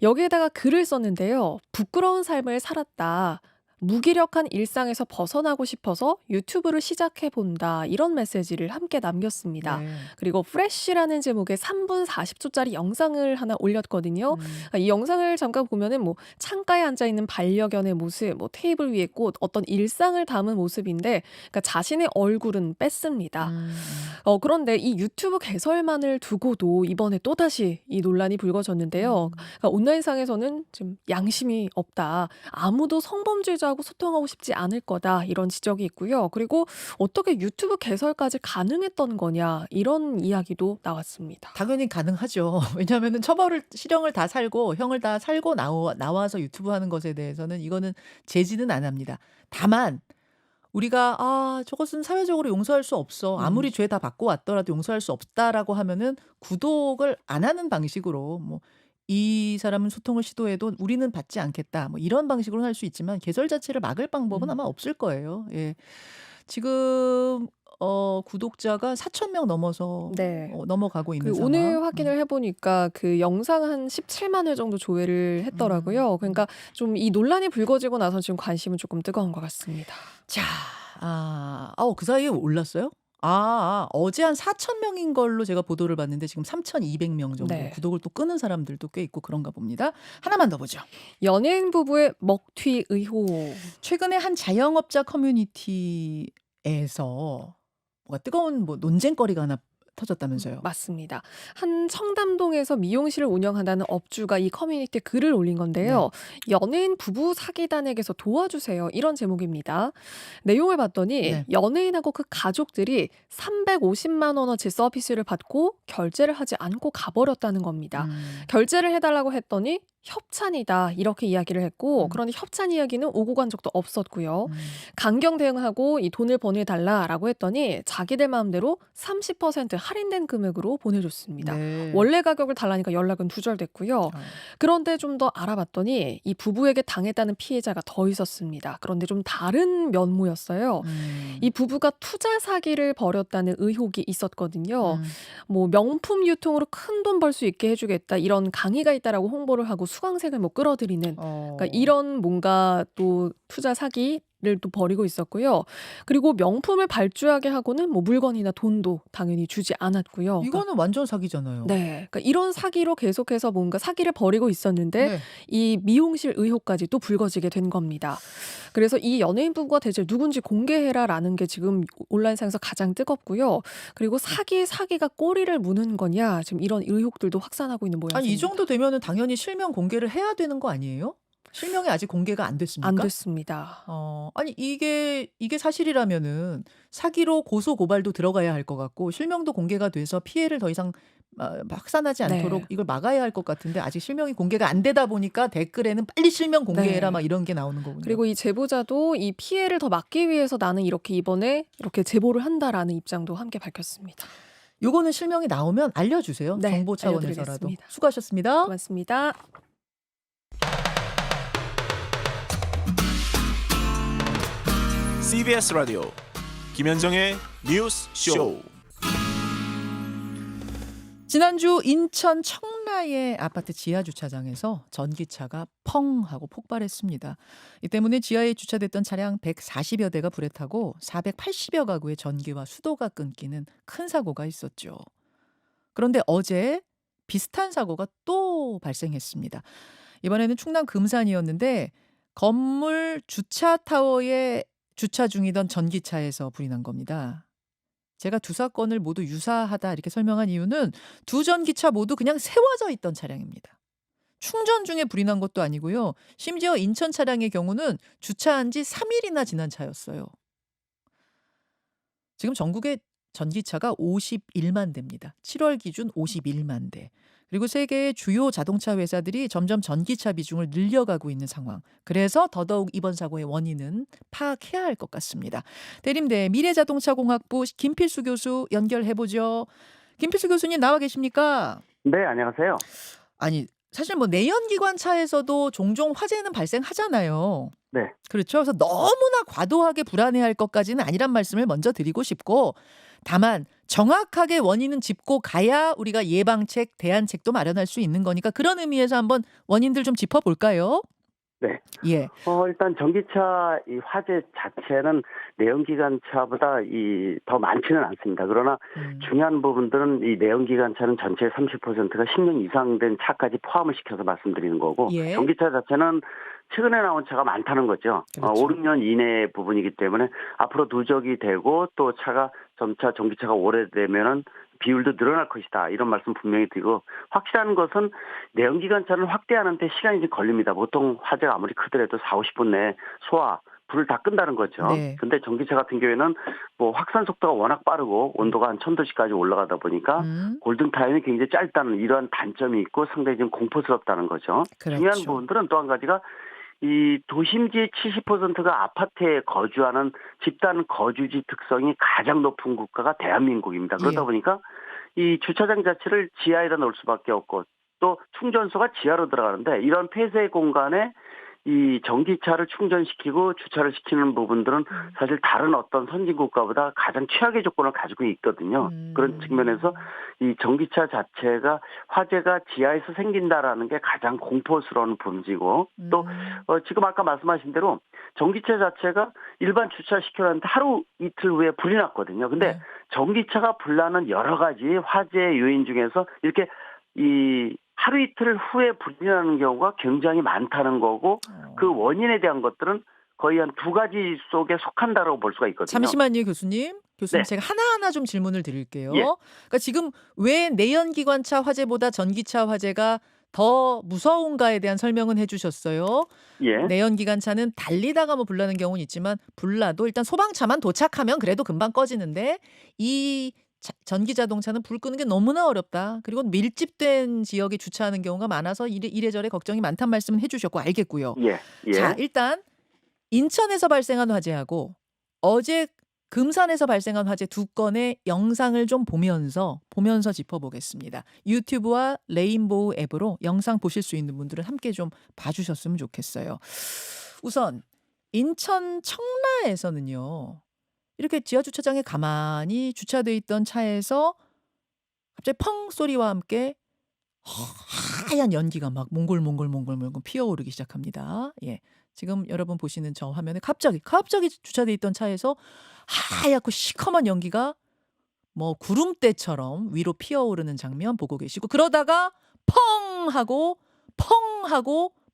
여기에다가 글을 썼는데요. 부끄러운 삶을 살았다. 무기력한 일상에서 벗어나고 싶어서 유튜브를 시작해본다. 이런 메시지를 함께 남겼습니다. 네. 그리고 프레쉬라는 제목의 3분 40초짜리 영상을 하나 올렸거든요. 이 영상을 잠깐 보면은 뭐 창가에 앉아있는 반려견의 모습, 뭐 테이블 위에 꽃, 어떤 일상을 담은 모습인데 그러니까 자신의 얼굴은 뺐습니다. 그런데 이 유튜브 개설만을 두고도 이번에 또다시 이 논란이 불거졌는데요. 그러니까 온라인상에서는 좀 양심이 없다. 아무도 성범죄자하고 소통하고 싶지 않을 거다. 이런 지적이 있고요. 그리고 어떻게 유튜브 개설까지 가능했던 거냐. 이런 이야기도 나왔습니다. 당연히 가능하죠. 왜냐하면 실형을 다 살고 형을 다 살고 나와서 유튜브 하는 것에 대해서는 이거는 제지는 안 합니다. 다만 우리가 저것은 사회적으로 용서할 수 없어. 아무리 죄 다 받고 왔더라도 용서할 수 없다라고 하면은 구독을 안 하는 방식으로 뭐 이 사람은 소통을 시도해도 우리는 받지 않겠다. 뭐 이런 방식으로 할 수 있지만 개설 자체를 막을 방법은 아마 없을 거예요. 예. 지금 구독자가 4,000명 넘어서 네. 넘어가고 있는 상황. 오늘 확인을 해보니까 그 영상 한 17만 회 정도 조회를 했더라고요. 그러니까 좀 이 논란이 불거지고 나서 지금 관심은 조금 뜨거운 것 같습니다. 자, 그 사이에 올랐어요? 어제 한 4,000명인 걸로 제가 보도를 봤는데 지금 3,200명 정도 네. 구독을 또 끄는 사람들도 꽤 있고 그런가 봅니다. 하나만 더 보죠. 연예인 부부의 먹튀 의혹. 최근에 한 자영업자 커뮤니티에서 뭔가 뜨거운 뭐 논쟁거리가 하나 터졌다면서요. 맞습니다. 한 청담동에서 미용실을 운영한다는 업주가 이 커뮤니티에 글을 올린 건데요. 연예인 부부 사기단에게서 도와주세요. 이런 제목입니다. 내용을 봤더니 네. 연예인하고 그 가족들이 350만 원어치 서비스를 받고 결제를 하지 않고 가버렸다는 겁니다. 결제를 해달라고 했더니 협찬이다 이렇게 이야기를 했고 그런데 협찬 이야기는 오고 간 적도 없었고요. 강경 대응하고 이 돈을 보내달라라고 했더니 자기들 마음대로 30% 할인된 금액으로 보내줬습니다. 네. 원래 가격을 달라니까 연락은 두절됐고요. 그런데 좀 더 알아봤더니 이 부부에게 당했다는 피해자가 더 있었습니다. 그런데 좀 다른 면모였어요. 이 부부가 투자 사기를 벌였다는 의혹이 있었거든요. 뭐 명품 유통으로 큰 돈 벌 수 있게 해주겠다 이런 강의가 있다라고 홍보를 하고 수강생을 뭐 끌어들이는 그러니까 이런 뭔가 또 투자 사기를 또 벌이고 있었고요. 그리고 명품을 발주하게 하고는 뭐 물건이나 돈도 당연히 주지 않았고요. 이거는 완전 사기잖아요. 네, 그러니까 이런 사기로 계속해서 뭔가 사기를 벌이고 있었는데 네. 이 미용실 의혹까지 또 불거지게 된 겁니다. 그래서 이 연예인 부부가 대체 누군지 공개해라라는 게 지금 온라인상에서 가장 뜨겁고요. 그리고 사기가 꼬리를 무는 거냐 지금 이런 의혹들도 확산하고 있는 모양입니다. 아니 이 정도 되면은 당연히 실명 공개를 해야 되는 거 아니에요? 실명이 아직 공개가 안 됐습니까? 안 됐습니다. 아니 이게 사실이라면은 사기로 고소 고발도 들어가야 할 것 같고 실명도 공개가 돼서 피해를 더 이상 확산하지 않도록 네. 이걸 막아야 할 것 같은데 아직 실명이 공개가 안 되다 보니까 댓글에는 빨리 실명 공개해라 네. 막 이런 게 나오는 거군요. 그리고 이 제보자도 이 피해를 더 막기 위해서 나는 이번에 이렇게 제보를 한다라는 입장도 함께 밝혔습니다. 요거는 실명이 나오면 알려주세요. 네, 정보 차원에서라도. 알려드리겠습니다. 수고하셨습니다. 고맙습니다. CBS 라디오 김현정의 뉴스 쇼. 지난주 인천 청라의 아파트 지하 주차장에서 전기차가 펑 하고 폭발했습니다. 이 때문에 지하에 주차됐던 차량 140여 대가 불에 타고 480여 가구의 전기와 수도가 끊기는 큰 사고가 있었죠. 그런데 어제 비슷한 사고가 또 발생했습니다. 이번에는 충남 금산이었는데 건물 주차 타워에 주차 중이던 전기차에서 불이 난 겁니다. 제가 두 사건을 모두 유사하다 이렇게 설명한 이유는 두 전기차 모두 그냥 세워져 있던 차량입니다. 충전 중에 불이 난 것도 아니고요. 심지어 인천 차량의 경우는 주차한 지 3일이나 지난 차였어요. 지금 전국에 전기차가 51만 대입니다. 7월 기준 51만 대. 그리고 세계의 주요 자동차 회사들이 점점 전기차 비중을 늘려가고 있는 상황. 그래서 더더욱 이번 사고의 원인은 파악해야 할 것 같습니다. 대림대 미래자동차공학부 김필수 교수 연결해보죠. 김필수 교수님 나와 계십니까? 네, 안녕하세요. 아니 사실 뭐 내연기관차에서도 종종 화재는 발생하잖아요. 네. 그렇죠. 그래서 너무나 과도하게 불안해할 것까지는 아니란 말씀을 먼저 드리고 싶고 다만 정확하게 원인은 짚고 가야 우리가 예방책, 대안책도 마련할 수 있는 거니까 그런 의미에서 한번 원인들 좀 짚어볼까요? 네. 예. 일단 전기차 이 화재 자체는 내연기관차보다 더 많지는 않습니다. 그러나 중요한 부분들은 이 내연기관차는 전체의 30%가 10년 이상 된 차까지 포함을 시켜서 말씀드리는 거고 예. 전기차 자체는 최근에 나온 차가 많다는 거죠. 그렇죠. 5, 6년 이내 부분이기 때문에 앞으로 누적이 되고 또 차가 점차 전기차가 오래되면은 비율도 늘어날 것이다. 이런 말씀 분명히 드리고 확실한 것은 내연기관차는 확대하는 데 시간이 좀 걸립니다. 보통 화재가 아무리 크더라도 4, 50분 내에 소화, 불을 다 끈다는 거죠. 네. 근데 전기차 같은 경우에는 뭐 확산 속도가 워낙 빠르고 온도가 한 1000도씨까지 올라가다 보니까 골든타임이 굉장히 짧다는 이러한 단점이 있고 상당히 좀 공포스럽다는 거죠. 그렇죠. 중요한 부분들은 또 한 가지가 이 도심지의 70%가 아파트에 거주하는 집단 거주지 특성이 가장 높은 국가가 대한민국입니다. 그러다 예. 보니까 이 주차장 자체를 지하에다 놓을 수밖에 없고 또 충전소가 지하로 들어가는데 이런 폐쇄 공간에 이 전기차를 충전시키고 주차를 시키는 부분들은 사실 다른 어떤 선진 국가보다 가장 최악의 조건을 가지고 있거든요. 그런 측면에서 이 전기차 자체가 화재가 지하에서 생긴다라는 게 가장 공포스러운 범지고 또 지금 아까 말씀하신 대로 전기차 자체가 일반 주차시켜놨는데 하루 이틀 후에 불이 났거든요. 근데 네. 전기차가 불나는 여러 가지 화재 요인 중에서 이렇게 이 하루 이틀 후에 불이 나는 경우가 굉장히 많다는 거고 그 원인에 대한 것들은 거의 한 두 가지 속에 속한다라고 볼 수가 있거든요. 잠시만요, 교수님. 교수님 네. 제가 하나하나 좀 질문을 드릴게요. 예. 그러니까 지금 왜 내연기관차 화재보다 전기차 화재가 더 무서운가에 대한 설명은 해주셨어요. 예. 내연기관차는 달리다가 뭐 불나는 경우는 있지만 불나도 일단 소방차만 도착하면 그래도 금방 꺼지는데 이 전기자동차는 불 끄는 게 너무나 어렵다. 그리고 밀집된 지역에 주차하는 경우가 많아서 이래저래 걱정이 많단 말씀은 해주셨고 알겠고요. 예. 예. 자, 일단 인천에서 발생한 화재하고 어제 금산에서 발생한 화재 두 건의 영상을 좀 보면서 짚어보겠습니다. 유튜브와 레인보우 앱으로 영상 보실 수 있는 분들은 함께 좀 봐주셨으면 좋겠어요. 우선 인천 청라에서는요. 이렇게 지하주차장에 가만히 주차돼 있던 차에서 갑자기 펑 소리와 함께 하얀 연기가 막 몽골 피어오르기 시작합니다. 예. 지금 여러분 보시는 저 화면에 갑자기 주차돼 있던 차에서 하얗고 시커먼 연기가 뭐 구름대처럼 위로 피어오르는 장면 보고 계시고 그러다가 펑 하고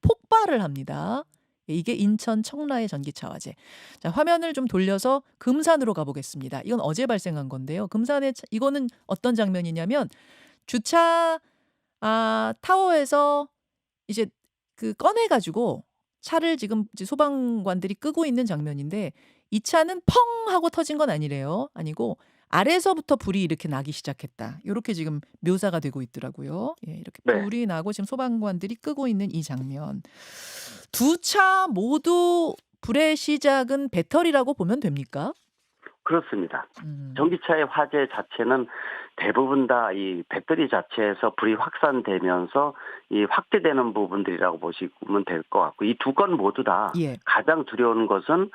폭발을 합니다. 이게 인천 청라의 전기차 화재. 자, 화면을 좀 돌려서 금산으로 가보겠습니다. 이건 어제 발생한 건데요. 금산에 이거는 어떤 장면이냐면 주차 타워에서 이제 그 꺼내가지고 차를 지금 이제 소방관들이 끄고 있는 장면인데 이 차는 펑 하고 터진 건 아니고 아래서부터 불이 이렇게 나기 시작했다. 이렇게 지금 묘사가 되고 있더라고요. 예, 이렇게 네. 불이 나고 지금 소방관들이 끄고 있는 이 장면. 두 차 모두 불의 시작은 배터리라고 보면 됩니까? 그렇습니다. 전기차의 화재 자체는 대부분 다 이 배터리 자체에서 불이 확산되면서 이 확대되는 부분들이라고 보시면 될 것 같고 이 두 건 모두 다 예. 가장 두려운 것은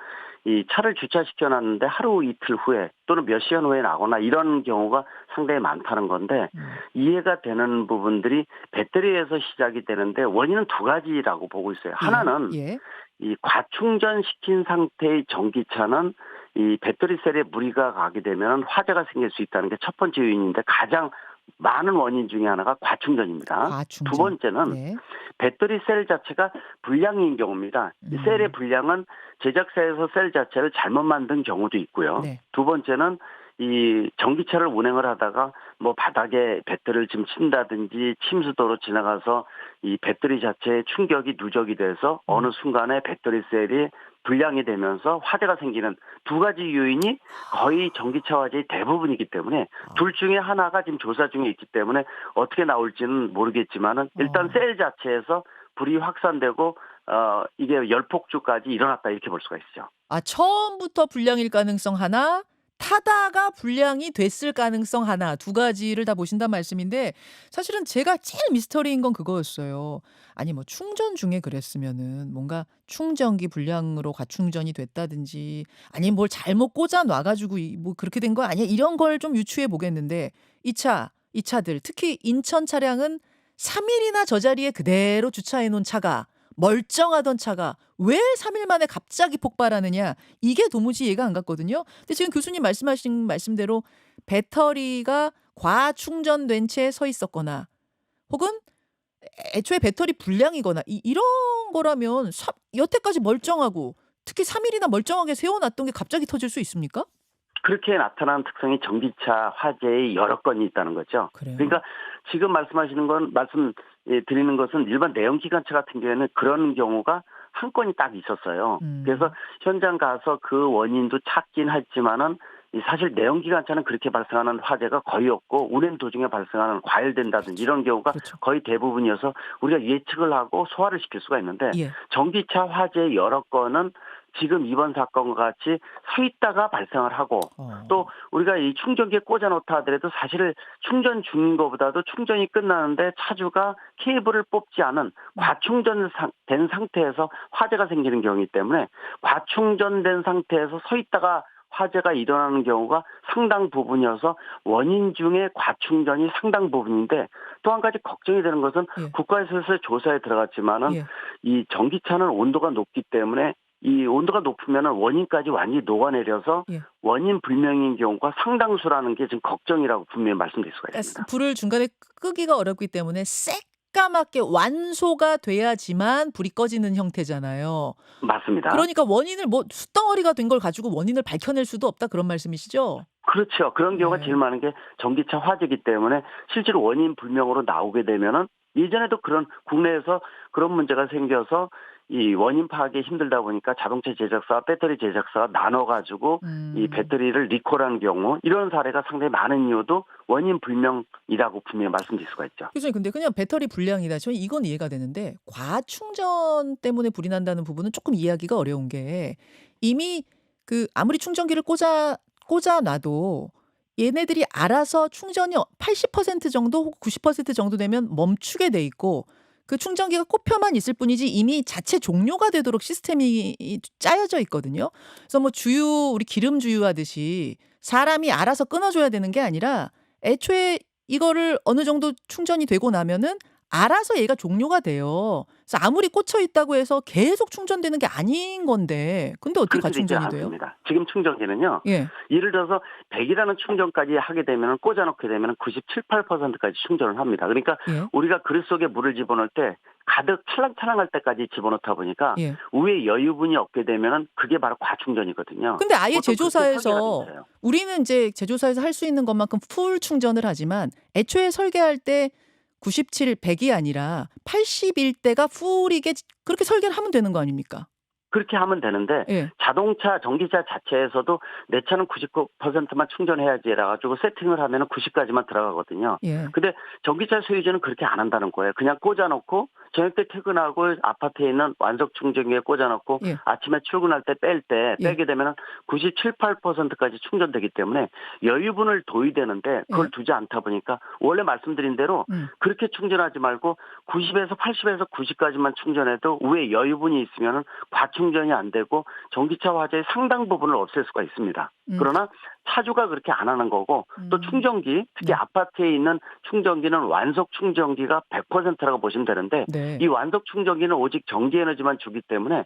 이 차를 주차시켜 놨는데 하루 이틀 후에 또는 몇 시간 후에 나거나 이런 경우가 상당히 많다는 건데 이해가 되는 부분들이 배터리에서 시작이 되는데 원인은 두 가지라고 보고 있어요. 하나는 예. 이 과충전시킨 상태의 전기차는 이 배터리 셀에 무리가 가게 되면 화재가 생길 수 있다는 게 첫 번째 요인인데 가장 많은 원인 중에 하나가 과충전입니다. 과충전. 두 번째는 네. 배터리 셀 자체가 불량인 경우입니다. 이 셀의 불량은 제작사에서 셀 자체를 잘못 만든 경우도 있고요. 네. 두 번째는 이 전기차를 운행을 하다가 뭐 바닥에 배터리를 좀 친다든지 침수도로 지나가서 이 배터리 자체에 충격이 누적이 돼서 어느 순간에 배터리 셀이 불량이 되면서 화재가 생기는 두 가지 요인이 거의 전기차 화재의 대부분이기 때문에 둘 중에 하나가 지금 조사 중에 있기 때문에 어떻게 나올지는 모르겠지만은 일단 셀 자체에서 불이 확산되고 이게 열폭주까지 일어났다 이렇게 볼 수가 있죠. 아, 처음부터 불량일 가능성 하나, 타다가 불량이 됐을 가능성 하나, 두 가지를 다 보신단 말씀인데 사실은 제가 제일 미스터리인 건 그거였어요. 아니 뭐 충전 중에 그랬으면은 뭔가 충전기 불량으로 과충전이 됐다든지 아니면 뭘 잘못 꽂아 놔가지고 뭐 그렇게 된 거 아니야? 이런 걸 좀 유추해 보겠는데 이 차들 특히 인천 차량은 3일이나 저 자리에 그대로 주차해 놓은 차가 멀쩡하던 차가 왜 3일 만에 갑자기 폭발하느냐 이게 도무지 이해가 안 갔거든요. 근데 지금 교수님 말씀하신 말씀대로 배터리가 과충전된 채 서 있었거나 혹은 애초에 배터리 불량이거나 이런 거라면 여태까지 멀쩡하고 특히 3일이나 멀쩡하게 세워놨던 게 갑자기 터질 수 있습니까? 그렇게 나타난 특성이 전기차 화재의 여러 건이 있다는 거죠. 그래요. 그러니까 지금 말씀하시는 건 드리는 것은 일반 내연기관차 같은 경우에는 그런 경우가 한 건이 딱 있었어요. 그래서 현장 가서 그 원인도 찾긴 했지만은 사실 내연기관차는 그렇게 발생하는 화재가 거의 없고 운행 도중에 발생하는 과열된다든지 이런 경우가 그렇죠. 거의 대부분이어서 우리가 예측을 하고 소화를 시킬 수가 있는데 예. 전기차 화재 여러 건은 지금 이번 사건과 같이 서 있다가 발생을 하고 또 우리가 이 충전기에 꽂아놓다 하더라도 사실 충전 중인 것보다도 충전이 끝나는데 차주가 케이블을 뽑지 않은 과충전된 상태에서 화재가 생기는 경우이기 때문에 과충전된 상태에서 서 있다가 화재가 일어나는 경우가 상당 부분이어서 원인 중에 과충전이 상당 부분인데 또 한 가지 걱정이 되는 것은 국가에서 조사에 들어갔지만은 이 전기차는 온도가 높기 때문에 이 온도가 높으면 원인까지 완전히 녹아내려서 원인 불명인 경우가 상당수라는 게 지금 걱정이라고 분명히 말씀드릴 수가 있습니다. 불을 중간에 끄기가 어렵기 때문에 새까맣게 완소가 돼야지만 불이 꺼지는 형태잖아요. 맞습니다. 그러니까 원인을 뭐 숯덩어리가 된 걸 가지고 원인을 밝혀낼 수도 없다 그런 말씀이시죠? 그렇죠. 그런 경우가 제일 많은 게 전기차 화재이기 때문에 실제로 원인 불명으로 나오게 되면은 예전에도 그런 국내에서 그런 문제가 생겨서 이 원인 파악이 힘들다 보니까 자동차 제작사와 배터리 제작사가 나눠가지고 이 배터리를 리콜하는 경우 이런 사례가 상당히 많은 이유도 원인 불명이라고 분명히 말씀드릴 수가 있죠. 교수님 근데 그냥 배터리 불량이다. 저는 이건 이해가 되는데 과충전 때문에 불이 난다는 부분은 조금 이해하기가 어려운 게 이미 그 아무리 충전기를 꽂아놔도 얘네들이 알아서 충전이 80% 정도 혹은 90% 정도 되면 멈추게 돼 있고 그 충전기가 꼽혀만 있을 뿐이지 이미 자체 종료가 되도록 시스템이 짜여져 있거든요. 그래서 뭐 우리 기름 주유하듯이 사람이 알아서 끊어줘야 되는 게 아니라 애초에 이거를 어느 정도 충전이 되고 나면은 알아서 얘가 종료가 돼요. 그래서 아무리 꽂혀 있다고 해서 계속 충전되는 게 아닌 건데 근데 어떻게 과충전이 돼요? 않습니다. 지금 충전기는요. 예를 들어서 100이라는 충전까지 하게 되면 꽂아놓게 되면 97, 8%까지 충전을 합니다. 그러니까 우리가 그릇 속에 물을 집어넣을 때 가득 찰랑찰랑할 때까지 집어넣다 보니까 위에 여유분이 없게 되면 그게 바로 과충전이거든요. 근데 아예 제조사에서 우리는 이제 제조사에서 할 수 있는 것만큼 풀 충전을 하지만 애초에 설계할 때 97, 100이 아니라 80일 때가 풀이게 그렇게 설계를 하면 되는 거 아닙니까? 그렇게 하면 되는데 자동차, 전기차 자체에서도 내 차는 99%만 충전해야지 해가지고 세팅을 하면 90까지만 들어가거든요. 근데 전기차 소유주는 그렇게 안 한다는 거예요. 그냥 꽂아놓고 저녁 때 퇴근하고 아파트에 있는 완속 충전기에 꽂아놓고 아침에 출근할 때 빼게 되면 97, 8%까지 충전되기 때문에 여유분을 둬야 되는데 그걸 두지 않다 보니까 원래 말씀드린 대로 그렇게 충전하지 말고 90에서 80에서 90까지만 충전해도 위에 여유분이 있으면 과충전이 안 되고 전기차 화재의 상당 부분을 없앨 수가 있습니다. 그러나 차주가 그렇게 안 하는 거고 또 충전기 특히 아파트에 있는 충전기는 완속 충전기가 100%라고 보시면 되는데 네. 이 완속 충전기는 오직 전기 에너지만 주기 때문에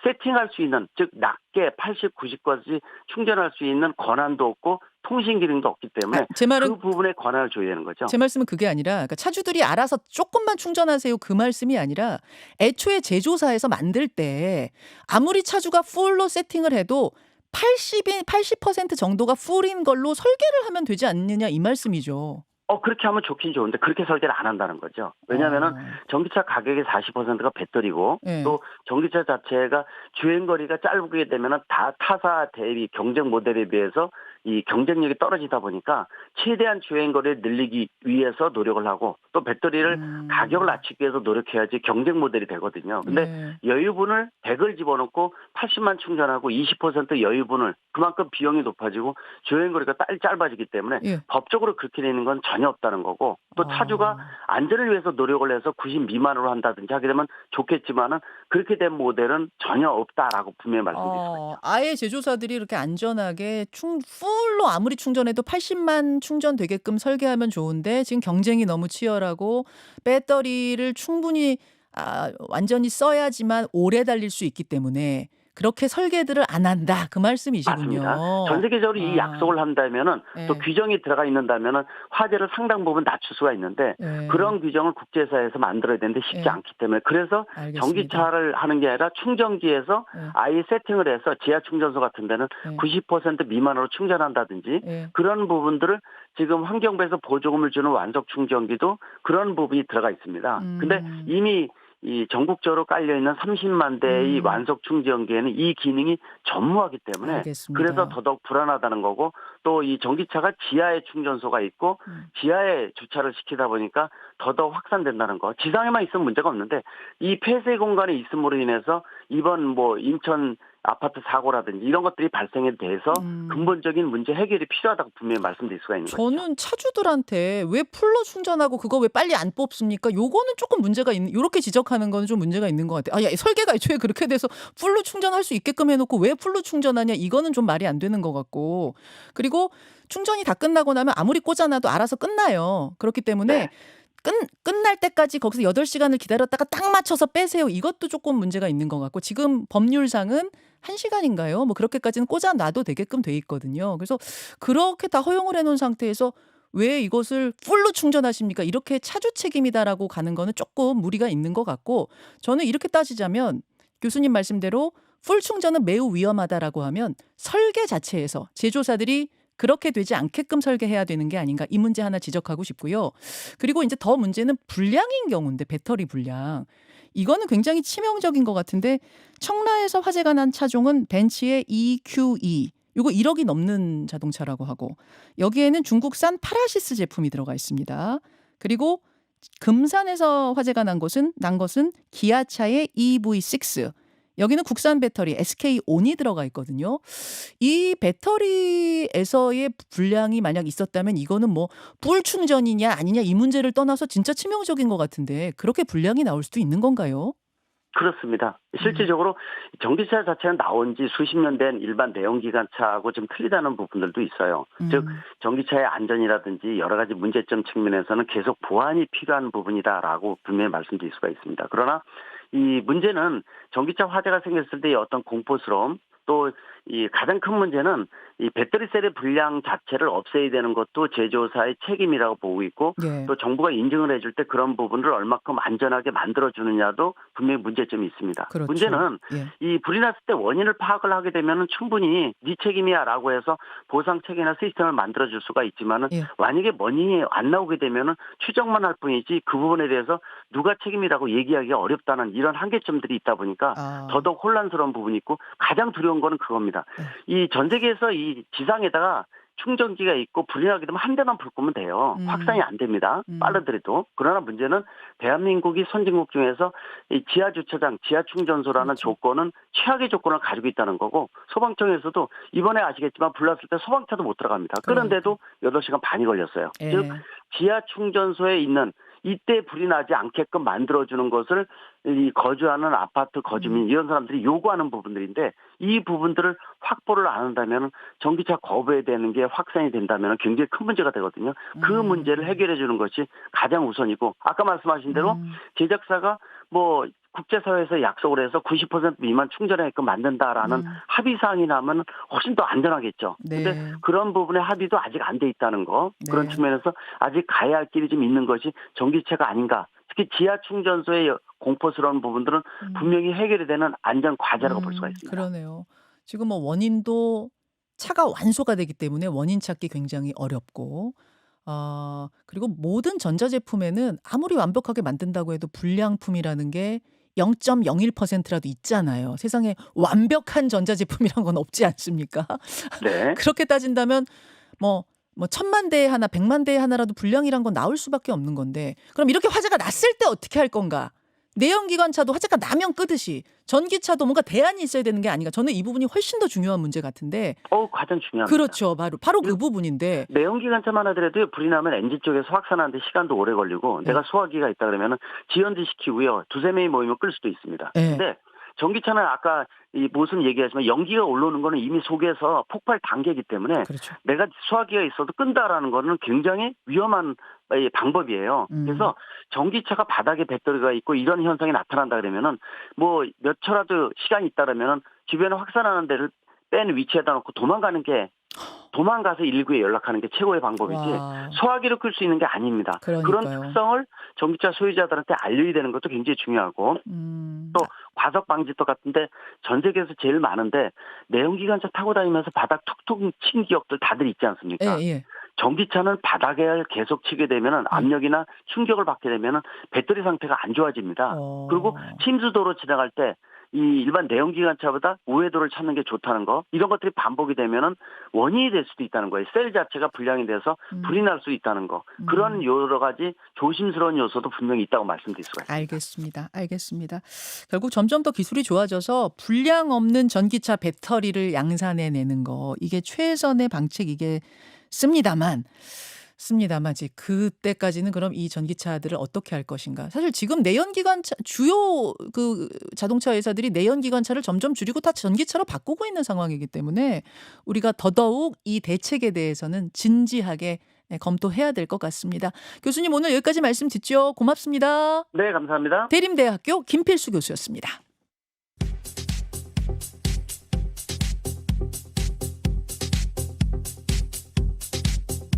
세팅할 수 있는 즉 낮게 80, 90까지 충전할 수 있는 권한도 없고 통신 기능도 없기 때문에 제 말은 그 부분에 권한을 줘야 되는 거죠. 제 말씀은 그게 아니라 그러니까 차주들이 알아서 조금만 충전하세요 그 말씀이 아니라 애초에 제조사에서 만들 때 아무리 차주가 풀로 세팅을 해도 80% 정도가 풀인 걸로 설계를 하면 되지 않느냐 이 말씀이죠. 그렇게 하면 좋긴 좋은데 그렇게 설계를 안 한다는 거죠. 왜냐하면은 전기차 가격의 40%가 배터리고 네. 또 전기차 자체가 주행거리가 짧게 되면은 다 타사 대비 경쟁 모델에 비해서 이 경쟁력이 떨어지다 보니까 최대한 주행거리를 늘리기 위해서 노력을 하고 또 배터리를 가격을 낮추기 위해서 노력해야지 경쟁 모델이 되거든요. 근데 네. 여유분을 100을 집어넣고 80만 충전하고 20% 여유분을 그만큼 비용이 높아지고 주행거리가 짧아지기 때문에 예. 법적으로 그렇게 되는 건 전혀 없다는 거고 또 차주가 안전을 위해서 노력을 해서 90 미만으로 한다든지 하게 되면 좋겠지만은 그렇게 된 모델은 전혀 없다라고 분명히 말씀드릴 수가 있죠. 아예 제조사들이 이렇게 안전하게 풀로 아무리 충전해도 80만 충전되게끔 설계하면 좋은데 지금 경쟁이 너무 치열하고 배터리를 충분히 완전히 써야지만 오래 달릴 수 있기 때문에 그렇게 설계들을 안 한다 그 말씀이시군요. 맞습니다. 전 세계적으로 이 약속을 한다면은 네. 또 규정이 들어가 있는다면은 화재를 상당 부분 낮출 수가 있는데 네. 그런 규정을 국제사에서 만들어야 되는데 쉽지 네. 않기 때문에 그래서 알겠습니다. 전기차를 하는 게 아니라 충전기에서 네. 아예 세팅을 해서 지하 충전소 같은 데는 네. 90% 미만으로 충전한다든지 네. 그런 부분들을 지금 환경부에서 보조금을 주는 완속 충전기도 그런 부분이 들어가 있습니다. 근데 이미 이 전국적으로 깔려있는 30만 대의 완속 충전기에는 이 기능이 전무하기 때문에 알겠습니다. 그래서 더더욱 불안하다는 거고 또 이 전기차가 지하에 충전소가 있고 지하에 주차를 시키다 보니까 더더욱 확산된다는 거. 지상에만 있으면 문제가 없는데 이 폐쇄 공간에 있음으로 인해서 이번 인천 아파트 사고라든지 이런 것들이 발생에 대해서 근본적인 문제 해결이 필요하다고 분명히 말씀드릴 수가 있는 거죠. 저는 차주들한테 왜 풀로 충전하고 그거 왜 빨리 안 뽑습니까? 요거는 조금 문제가 있는 요렇게 지적하는 거는 좀 문제가 있는 것 같아요. 야, 설계가 애초에 그렇게 돼서 풀로 충전할 수 있게끔 해놓고 왜 풀로 충전하냐 이거는 좀 말이 안 되는 것 같고 그리고 충전이 다 끝나고 나면 아무리 꽂아놔도 알아서 끝나요. 그렇기 때문에 네. 끝날 때까지 거기서 8시간을 기다렸다가 딱 맞춰서 빼세요. 이것도 조금 문제가 있는 것 같고 지금 법률상은 1시간인가요? 그렇게까지는 꽂아놔도 되게끔 돼 있거든요. 그래서 그렇게 다 허용을 해놓은 상태에서 왜 이것을 풀로 충전하십니까? 이렇게 차주 책임이다라고 가는 거는 조금 무리가 있는 것 같고 저는 이렇게 따지자면 교수님 말씀대로 풀 충전은 매우 위험하다라고 하면 설계 자체에서 제조사들이 그렇게 되지 않게끔 설계해야 되는 게 아닌가 이 문제 하나 지적하고 싶고요. 그리고 이제 더 문제는 불량인 경우인데 배터리 불량. 이거는 굉장히 치명적인 것 같은데 청라에서 화재가 난 차종은 벤츠의 EQE. 이거 1억이 넘는 자동차라고 하고 여기에는 중국산 파라시스 제품이 들어가 있습니다. 그리고 금산에서 화재가 난 것은 기아차의 EV6. 여기는 국산 배터리 SK-on이 들어가 있거든요. 이 배터리에서의 불량이 만약 있었다면 이거는 뿔 충전이냐 아니냐 이 문제를 떠나서 진짜 치명적인 것 같은데 그렇게 불량이 나올 수도 있는 건가요? 그렇습니다. 실질적으로 전기차 자체는 나온 지 수십 년 된 일반 내연기관차하고 좀 틀리다는 부분들도 있어요. 즉 전기차의 안전이라든지 여러 가지 문제점 측면에서는 계속 보완이 필요한 부분이다라고 분명히 말씀드릴 수가 있습니다. 그러나 이 문제는 전기차 화재가 생겼을 때의 어떤 공포스러움 또 이 가장 큰 문제는 이 배터리 셀의 불량 자체를 없애야 되는 것도 제조사의 책임이라고 보고 있고 예. 또 정부가 인증을 해줄 때 그런 부분을 얼마큼 안전하게 만들어주느냐도 분명히 문제점이 있습니다. 그렇죠. 문제는 예. 이 불이 났을 때 원인을 파악을 하게 되면 충분히 네 책임이야라고 해서 보상 체계나 시스템을 만들어줄 수가 있지만은 예. 만약에 원인이 안 나오게 되면은 추정만 할 뿐이지 그 부분에 대해서 누가 책임이라고 얘기하기가 어렵다는 이런 한계점들이 있다 보니까 더더욱 혼란스러운 부분이 있고 가장 두려운 거는 그겁니다. 이 전 세계에서 이 지상에다가 충전기가 있고 불이 나게 되면 한 대만 불 끄면 돼요. 확산이 안 됩니다. 빠르더라도. 그러나 문제는 대한민국이 선진국 중에서 이 지하 주차장, 지하 충전소라는 조건은 최악의 조건을 가지고 있다는 거고 소방청에서도 이번에 아시겠지만 불났을 때 소방차도 못 들어갑니다. 그런데도 8시간 반이 걸렸어요. 예. 즉 지하 충전소에 있는 이때 불이 나지 않게끔 만들어주는 것을 이 거주하는 아파트 거주민 이런 사람들이 요구하는 부분들인데 이 부분들을 확보를 안 한다면 전기차 거부해야 되는 게 확산이 된다면 굉장히 큰 문제가 되거든요. 그 문제를 해결해 주는 것이 가장 우선이고 아까 말씀하신 대로 제작사가 뭐 국제사회에서 약속을 해서 90% 미만 충전하게끔 만든다라는 합의사항이 나면 훨씬 더 안전하겠죠. 네. 근데 그런 부분의 합의도 아직 안 돼 있다는 거. 그런 네. 측면에서 아직 가야 할 길이 좀 있는 것이 전기차가 아닌가. 특히 지하 충전소의 공포스러운 부분들은 분명히 해결이 되는 안전 과제라고 볼 수가 있습니다. 그러네요. 지금 뭐 원인도 차가 완소가 되기 때문에 원인 찾기 굉장히 어렵고 그리고 모든 전자제품에는 아무리 완벽하게 만든다고 해도 불량품이라는 게 0.01%라도 있잖아요. 세상에 완벽한 전자제품이란 건 없지 않습니까? 네. 그렇게 따진다면 뭐 1000만 대에 하나, 100만 대에 하나라도 불량이란 건 나올 수밖에 없는 건데 그럼 이렇게 화재가 났을 때 어떻게 할 건가? 내연기관차도 화재가 나면 끄듯이 전기차도 뭔가 대안이 있어야 되는 게 아닌가. 저는 이 부분이 훨씬 더 중요한 문제 같은데. 가장 중요합니다. 그렇죠. 바로 그 부분인데. 내연기관차만 하더라도 불이 나면 엔진 쪽에서 확산하는데 시간도 오래 걸리고 내가 소화기가 있다 그러면 지연지 시키고요. 2-3명이 모이면 끌 수도 있습니다. 근데 전기차는 아까 이 무슨 얘기하지만 연기가 올라오는 거는 이미 속에서 폭발 단계이기 때문에 그렇죠. 내가 소화기가 있어도 끈다라는 거는 굉장히 위험한 방법이에요. 그래서 전기차가 바닥에 배터리가 있고 이런 현상이 나타난다 그러면은 뭐 몇 초라도 시간이 있다 그러면은 주변에 확산하는 데를 뺀 위치에다 놓고 도망가서 119에 연락하는 게 최고의 방법이지 와. 소화기를 끌 수 있는 게 아닙니다. 그러니까요. 그런 특성을 전기차 소유자들한테 알려야 되는 것도 굉장히 중요하고 또 과속 방지턱 같은데 전 세계에서 제일 많은데 내연기관차 타고 다니면서 바닥 툭툭 친 기억들 다들 있지 않습니까? 예. 전기차는 바닥에 계속 치게 되면은 압력이나 충격을 받게 되면은 배터리 상태가 안 좋아집니다. 그리고 침수도로 지나갈 때 이 일반 내연기관차보다 우회도를 찾는 게 좋다는 거 이런 것들이 반복이 되면은 원인이 될 수도 있다는 거예요. 셀 자체가 불량이 돼서 불이 날 수 있다는 거 그런 여러 가지 조심스러운 요소도 분명히 있다고 말씀드릴 수가 있습니다. 알겠습니다. 결국 점점 더 기술이 좋아져서 불량 없는 전기차 배터리를 양산해내는 거 이게 최선의 방책이겠습니다만 이제 그때까지는 그럼 이 전기차들을 어떻게 할 것인가. 사실 지금 내연기관차 주요 그 자동차 회사들이 내연기관차를 점점 줄이고 다 전기차로 바꾸고 있는 상황이기 때문에 우리가 더더욱 이 대책에 대해서는 진지하게 검토해야 될 것 같습니다. 교수님 오늘 여기까지 말씀 듣죠. 고맙습니다. 네, 감사합니다. 대림대학교 김필수 교수였습니다.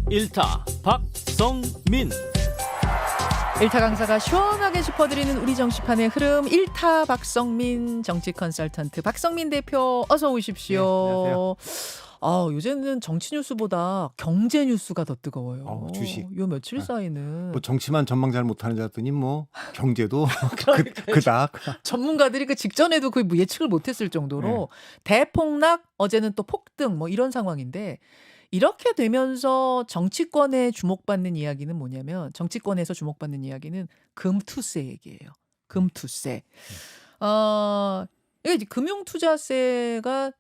일타 박성민. 일타 강사가 시원하게 짚어드리는 우리 정치판의 흐름. 일타 박성민 정치 컨설턴트 박성민 대표 어서 오십시오. 네, 안녕하세요. 요새는 정치 뉴스보다 경제 뉴스가 더 뜨거워요. 주식. 요 며칠 사이는 뭐 정치만 전망 잘 못하는 줄 알았더니 뭐 경제도 그닥. 전문가들이 그 직전에도 거의 뭐 예측을 못했을 정도로 대폭락, 어제는 또 폭등 뭐 이런 상황인데 이렇게 되면서 정치권에 주목받는 이야기는 뭐냐면 정치권에서 주목받는 이야기는 금투세 얘기예요. 금투세. 이게 금융투자세가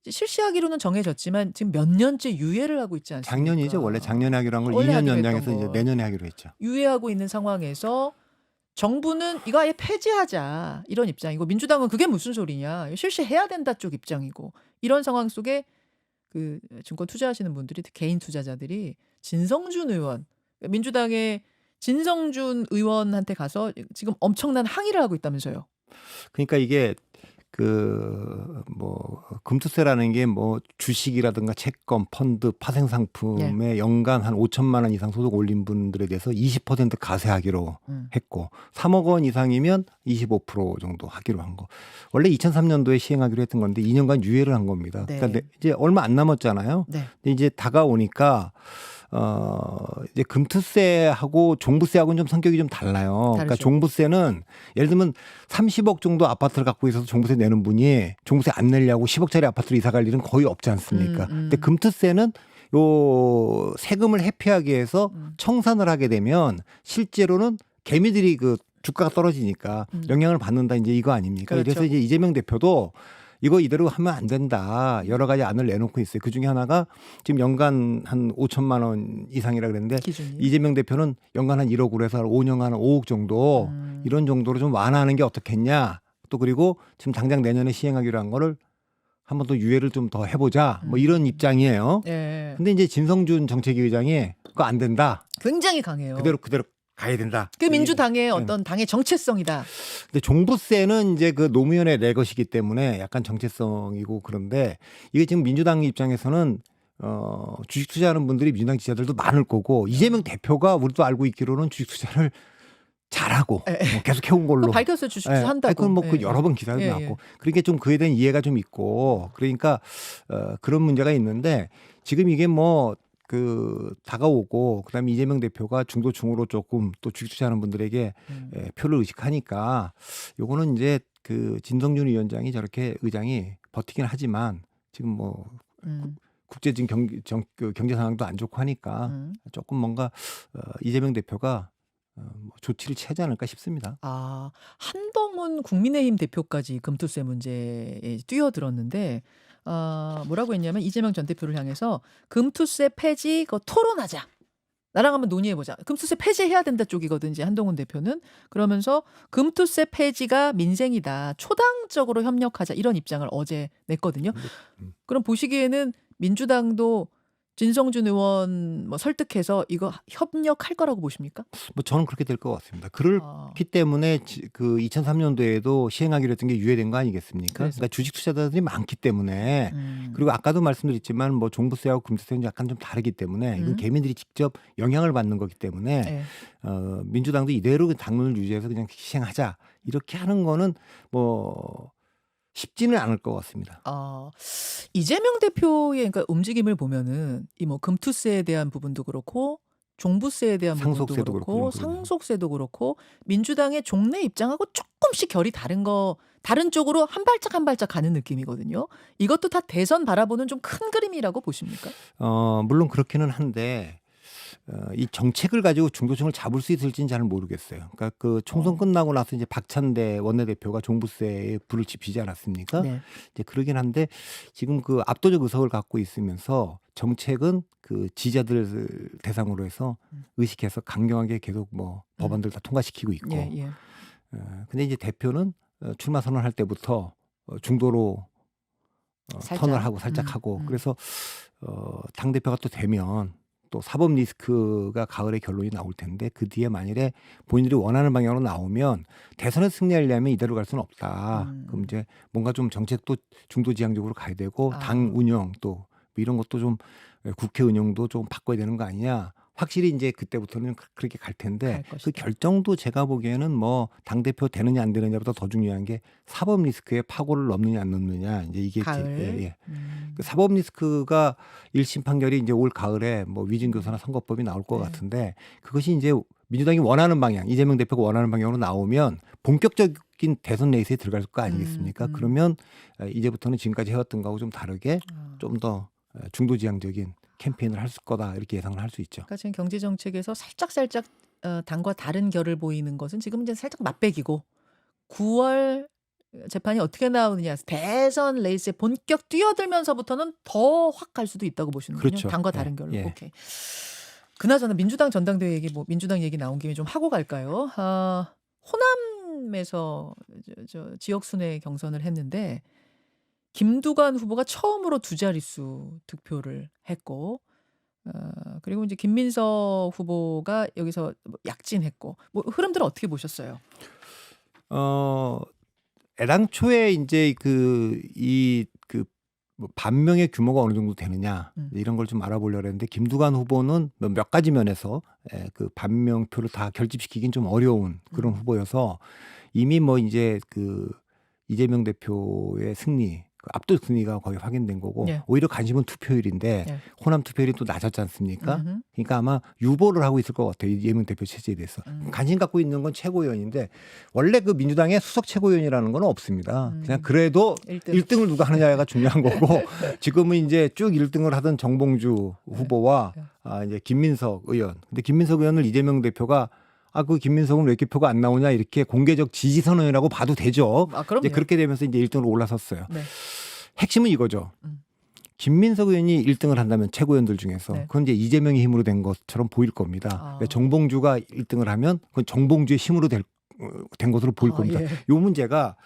실시하기로는 정해졌지만 지금 몇 년째 유예를 하고 있지 않습니까? 작년이죠. 원래 작년에 하기로 한 걸 원래 2년 하기로 연장해서 했던 이제 거. 내년에 하기로 했죠. 유예하고 있는 상황에서 정부는 이거 아예 폐지하자 이런 입장이고 민주당은 그게 무슨 소리냐 실시해야 된다 쪽 입장이고 이런 상황 속에 그 증권 투자하시는 분들이 개인 투자자들이 진성준 의원 민주당의 진성준 의원한테 가서 지금 엄청난 항의를 하고 있다면서요. 그러니까 이게 금투세라는 게 뭐 주식이라든가 채권, 펀드, 파생 상품에 연간 한 5천만 원 이상 소득 올린 분들에 대해서 20% 가세하기로 했고 3억 원 이상이면 25% 정도 하기로 한 거. 원래 2003년도에 시행하기로 했던 건데 2년간 유예를 한 겁니다. 그러니까 이제 얼마 안 남았잖아요. 근데 이제 다가오니까 이제 금투세하고 종부세하고는 좀 성격이 좀 달라요. 그러니까 종부세는 예를 들면 30억 정도 아파트를 갖고 있어서 종부세 내는 분이 종부세 안 내려고 10억짜리 아파트로 이사 갈 일은 거의 없지 않습니까? 근데 금투세는 요 세금을 회피하기 위해서 청산을 하게 되면 실제로는 개미들이 그 주가가 떨어지니까 영향을 받는다 이제 이거 아닙니까? 그렇죠. 그래서 이제 이재명 대표도 이거 이대로 하면 안 된다. 여러 가지 안을 내놓고 있어요. 그 중에 하나가 지금 연간 한 5천만 원 이상이라 그랬는데 기준이. 이재명 대표는 연간 한 1억으로 해서 5년간 한 5억 정도 이런 정도로 좀 완화하는 게 어떻겠냐. 또 그리고 지금 당장 내년에 시행하기로 한 거를 한 번 더 유예를 좀 더 해보자. 뭐 이런 입장이에요. 예. 근데 이제 진성준 정책위 의장이 그거 안 된다. 굉장히 강해요. 그대로 가야 된다. 그 민주당의 어떤 당의 정체성이다. 근데 종부세는 이제 그 노무현의 내 것이기 때문에 약간 정체성이고 그런데 이게 지금 민주당 입장에서는 주식 투자하는 분들이 민주당 지지자들도 많을 거고 이재명 대표가 우리도 알고 있기로는 주식 투자를 잘하고 뭐 계속 해온 걸로 밝혔어요. 주식 투자 한다고. 그건 뭐 그 여러 번 기사도 나왔고 그러니까 좀 그에 대한 이해가 좀 있고 그러니까 그런 문제가 있는데 지금 이게 뭐 그 다가오고 그다음에 이재명 대표가 중도층으로 조금 또 주식 투자하는 분들에게 표를 의식하니까 요거는 이제 그 진성준 위원장이 저렇게 의장이 버티긴 하지만 지금 뭐 국제적인 경제 상황도 안 좋고 하니까 조금 뭔가 이재명 대표가 조치를 취하지 않을까 싶습니다. 아, 한동훈 국민의힘 대표까지 금투세 문제에 뛰어들었는데 뭐라고 했냐면 이재명 전 대표를 향해서 금투세 폐지 그거 토론하자. 나랑 한번 논의해보자. 금투세 폐지해야 된다 쪽이거든 이제 한동훈 대표는. 그러면서 금투세 폐지가 민생이다. 초당적으로 협력하자 이런 입장을 어제 냈거든요. 그럼 보시기에는 민주당도 진성준 의원 뭐 설득해서 이거 협력할 거라고 보십니까? 뭐 저는 그렇게 될 것 같습니다. 그렇기 때문에 그 2003년도에도 시행하기로 했던 게 유예된 거 아니겠습니까? 그러니까 주식 투자자들이 많기 때문에 그리고 아까도 말씀드렸지만 뭐 종부세하고 금투세는 약간 좀 다르기 때문에 이건 개민들이 직접 영향을 받는 거기 때문에 민주당도 이대로 당론을 유지해서 그냥 시행하자 이렇게 하는 거는 뭐 쉽지는 않을 것 같습니다. 이재명 대표의 그러니까 움직임을 보면은 이 뭐 금투세에 대한 부분도 그렇고 종부세에 대한 부분도 그렇고 상속세도 그렇고 민주당의 종래 입장하고 조금씩 결이 다른 쪽으로 한 발짝 가는 느낌이거든요. 이것도 다 대선 바라보는 좀 큰 그림이라고 보십니까? 물론 그렇기는 한데 이 정책을 가지고 중도층을 잡을 수 있을지는 잘 모르겠어요. 그러니까 그 총선 끝나고 나서 이제 박찬대 원내대표가 종부세에 불을 지피지 않았습니까? 네. 이제 그러긴 한데 지금 그 압도적 의석을 갖고 있으면서 정책은 그 지지자들 대상으로 해서 의식해서 강경하게 계속 뭐 법안들 다 통과시키고 있고. 근데 이제 대표는 출마 선언할 때부터 중도로 선을 하고 살짝 하고 그래서 당 대표가 또 되면 또 사법 리스크가 가을에 결론이 나올 텐데 그 뒤에 만일에 본인들이 원하는 방향으로 나오면 대선에 승리하려면 이대로 갈 수는 없다. 그럼 이제 뭔가 좀 정책도 중도지향적으로 가야 되고 당 운영 또 이런 것도 좀 국회 운영도 좀 바꿔야 되는 거 아니냐. 확실히 이제 그때부터는 그렇게 갈 텐데 그 결정도 제가 보기에는 뭐 당대표 되느냐 안 되느냐보다 더 중요한 게 사법 리스크의 파고를 넘느냐 안 넘느냐 이제 이게 그 사법 리스크가 1심 판결이 이제 올 가을에 뭐 위증교사나 선거법이 나올 것 같은데 그것이 이제 민주당이 원하는 방향 이재명 대표가 원하는 방향으로 나오면 본격적인 대선 레이스에 들어갈 거 아니겠습니까? 그러면 이제부터는 지금까지 해왔던 거하고 좀 다르게 좀 더 중도지향적인 캠페인을 할 거다 이렇게 예상을 할 수 있죠. 그러니까 지금 경제 정책에서 살짝 당과 다른 결을 보이는 것은 지금 이제 살짝 맛배기고 9월 재판이 어떻게 나오느냐 대선 레이스에 본격 뛰어들면서부터는 더 확 갈 수도 있다고 보시는군요. 그렇죠. 당과 다른 결로. 오케이. 그나저나 민주당 전당대회 얘기 뭐 민주당 얘기 나온 김에 좀 하고 갈까요? 호남에서 지역 순회 경선을 했는데. 김두관 후보가 처음으로 두 자릿수 득표를 했고, 그리고 이제 김민석 후보가 여기서 약진했고, 뭐 흐름들은 어떻게 보셨어요? 애당초에 이제 뭐 반명의 규모가 어느 정도 되느냐 이런 걸 좀 알아보려고 했는데 김두관 후보는 몇 가지 면에서 그 반명표를 다 결집시키긴 좀 어려운 그런 후보여서 이미 뭐 이제 그 이재명 대표의 승리 압도적 승리가 거의 확인된 거고 오히려 관심은 투표율인데 호남 투표율이 또 낮았지 않습니까? 그러니까 아마 유보를 하고 있을 것 같아요. 이재명 대표 체제에 대해서. 관심 갖고 있는 건 최고위원인데 원래 그 민주당의 수석 최고위원이라는 건 없습니다. 그냥 그래도 1등을 누가 하느냐가 중요한 거고 지금은 이제 쭉 1등을 하던 정봉주 후보와 이제 김민석 의원. 근데 김민석 의원을 이재명 대표가 그 김민석은 왜 이렇게 표가 안 나오냐 이렇게 공개적 지지 선언이라고 봐도 되죠. 그럼요. 이제 그렇게 되면서 이제 1등으로 올라섰어요. 네. 핵심은 이거죠. 김민석 의원이 1등을 한다면 최고위원들 중에서 네. 그건 이제 이재명의 힘으로 된 것처럼 보일 겁니다. 정봉주가 1등을 하면 그건 정봉주의 힘으로 된 것으로 보일 겁니다. 예. 이 문제가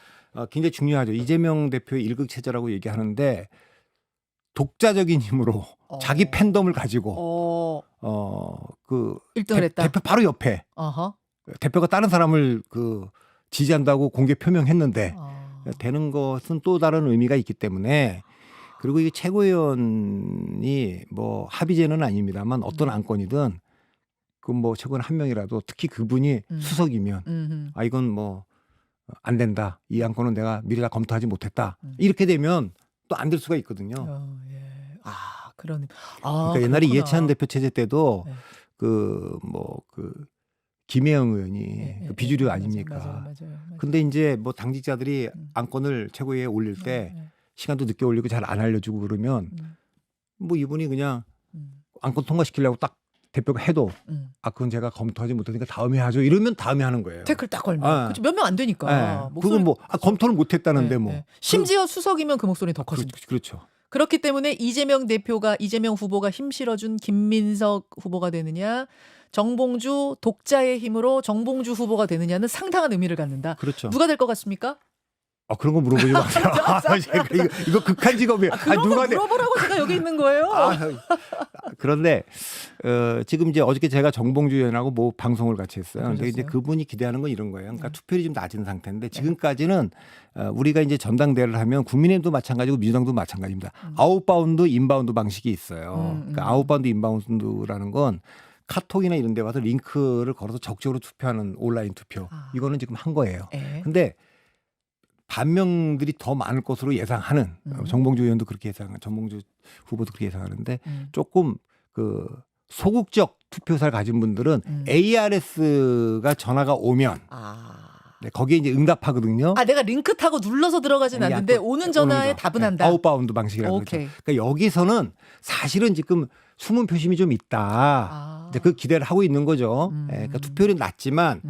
굉장히 중요하죠. 이재명 대표의 일극 체제라고 얘기하는데 독자적인 힘으로 자기 팬덤을 가지고 그 1등을 했다. 대표 바로 옆에 대표가 다른 사람을 그 지지한다고 공개 표명했는데 되는 것은 또 다른 의미가 있기 때문에 그리고 이게 최고위원이 뭐 합의제는 아닙니다만 어떤 안건이든 그 뭐 최고위원 한 명이라도 특히 그분이 수석이면 이건 뭐 안 된다. 이 안건은 내가 미리 다 검토하지 못했다. 이렇게 되면 또 안 될 수가 있거든요. 그러네. 그러니까 옛날에 그렇구나. 이해찬 대표 체제 때도 네. 그 김혜영 의원이 그 비주류 아닙니까? 맞아요. 근데 이제 뭐 당직자들이 안건을 최고위에 올릴 때 시간도 늦게 올리고 잘 안 알려주고 그러면 뭐 이분이 그냥 안건 통과시키려고 딱 대표가 해도 그건 제가 검토하지 못하니까 다음에 하죠. 이러면 다음에 하는 거예요. 태클 딱 걸면. 그렇죠. 몇 명 안 되니까. 그건 뭐 검토를 못했다는데 뭐. 심지어 수석이면 그 목소리 더 커지죠. 그렇죠. 그렇기 때문에 이재명 후보가 힘 실어준 김민석 후보가 되느냐, 정봉주 독자의 힘으로 정봉주 후보가 되느냐는 상당한 의미를 갖는다. 그렇죠. 누가 될 것 같습니까? 그런 거 물어보지 마세요. 이거 극한 직업이에요. 그런 거 물어보라고 제가 여기 있는 거예요. 그런데 지금 이제 어저께 제가 정봉주 의원하고 뭐 방송을 같이 했어요. 근데 그러셨어요? 이제 그분이 기대하는 건 이런 거예요. 그러니까 투표율이 좀 낮은 상태인데 지금까지는 우리가 이제 전당대회를 하면 국민의힘도 마찬가지고 민주당도 마찬가지입니다. 아웃바운드, 인바운드 방식이 있어요. 그러니까 아웃바운드, 인바운드라는 건 카톡이나 이런 데 와서 링크를 걸어서 적극적으로 투표하는 온라인 투표. 이거는 지금 한 거예요. 근데 반명들이 더 많을 것으로 예상하는 정봉주 의원도 그렇게 정봉주 후보도 그렇게 예상하는데 조금 그 소극적 투표사를 가진 분들은 ARS가 전화가 오면 거기에 이제 응답하거든요. 내가 링크 타고 눌러서 들어가진 않는데 오는 전화에 답은 한다. 아웃바운드 방식이라고 그러죠. 그러니까 여기서는 사실은 지금 숨은 표심이 좀 있다. 이제 그 기대를 하고 있는 거죠. 그러니까 투표율이 낮지만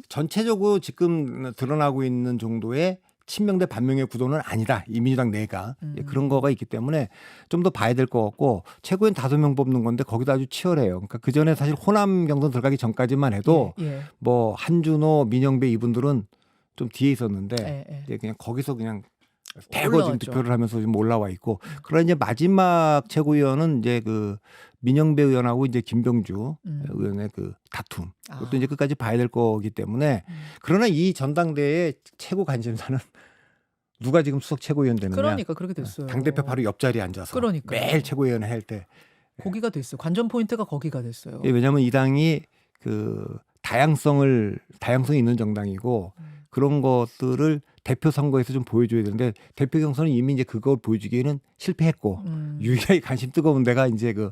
전체적으로 지금 드러나고 있는 정도의 친명 대 반명의 구도는 아니다. 이 민주당 내가 그런 거가 있기 때문에 좀 더 봐야 될 것 같고 최고위원 5명 뽑는 건데 거기도 아주 치열해요. 그러니까 그 전에 사실 호남 경선 들어가기 전까지만 해도 뭐 한준호, 민영배 이분들은 좀 뒤에 있었는데 이제 그냥 거기서 그냥 대거 지금 득표를 하면서 지금 올라와 있고 그러나 이제 마지막 최고위원은 이제 그 민영배 의원하고 이제 김병주 의원의 그 다툼 그것도 이제 끝까지 봐야 될 거기 때문에 그러나 이 전당대회 최고 관심사는 누가 지금 수석 최고위원 되느냐. 그러니까 그렇게 됐어요. 당대표 바로 옆자리에 앉아서 매일 최고위원 할 때 거기가 됐어요. 관전 포인트가 거기가 됐어요. 왜냐하면 이 당이 그 다양성이 있는 정당이고 그런 것들을 대표 선거에서 좀 보여줘야 되는데 대표 경선은 이미 이제 그걸 보여주기에는 실패했고 유일하게 관심 뜨거운 데가 이제 그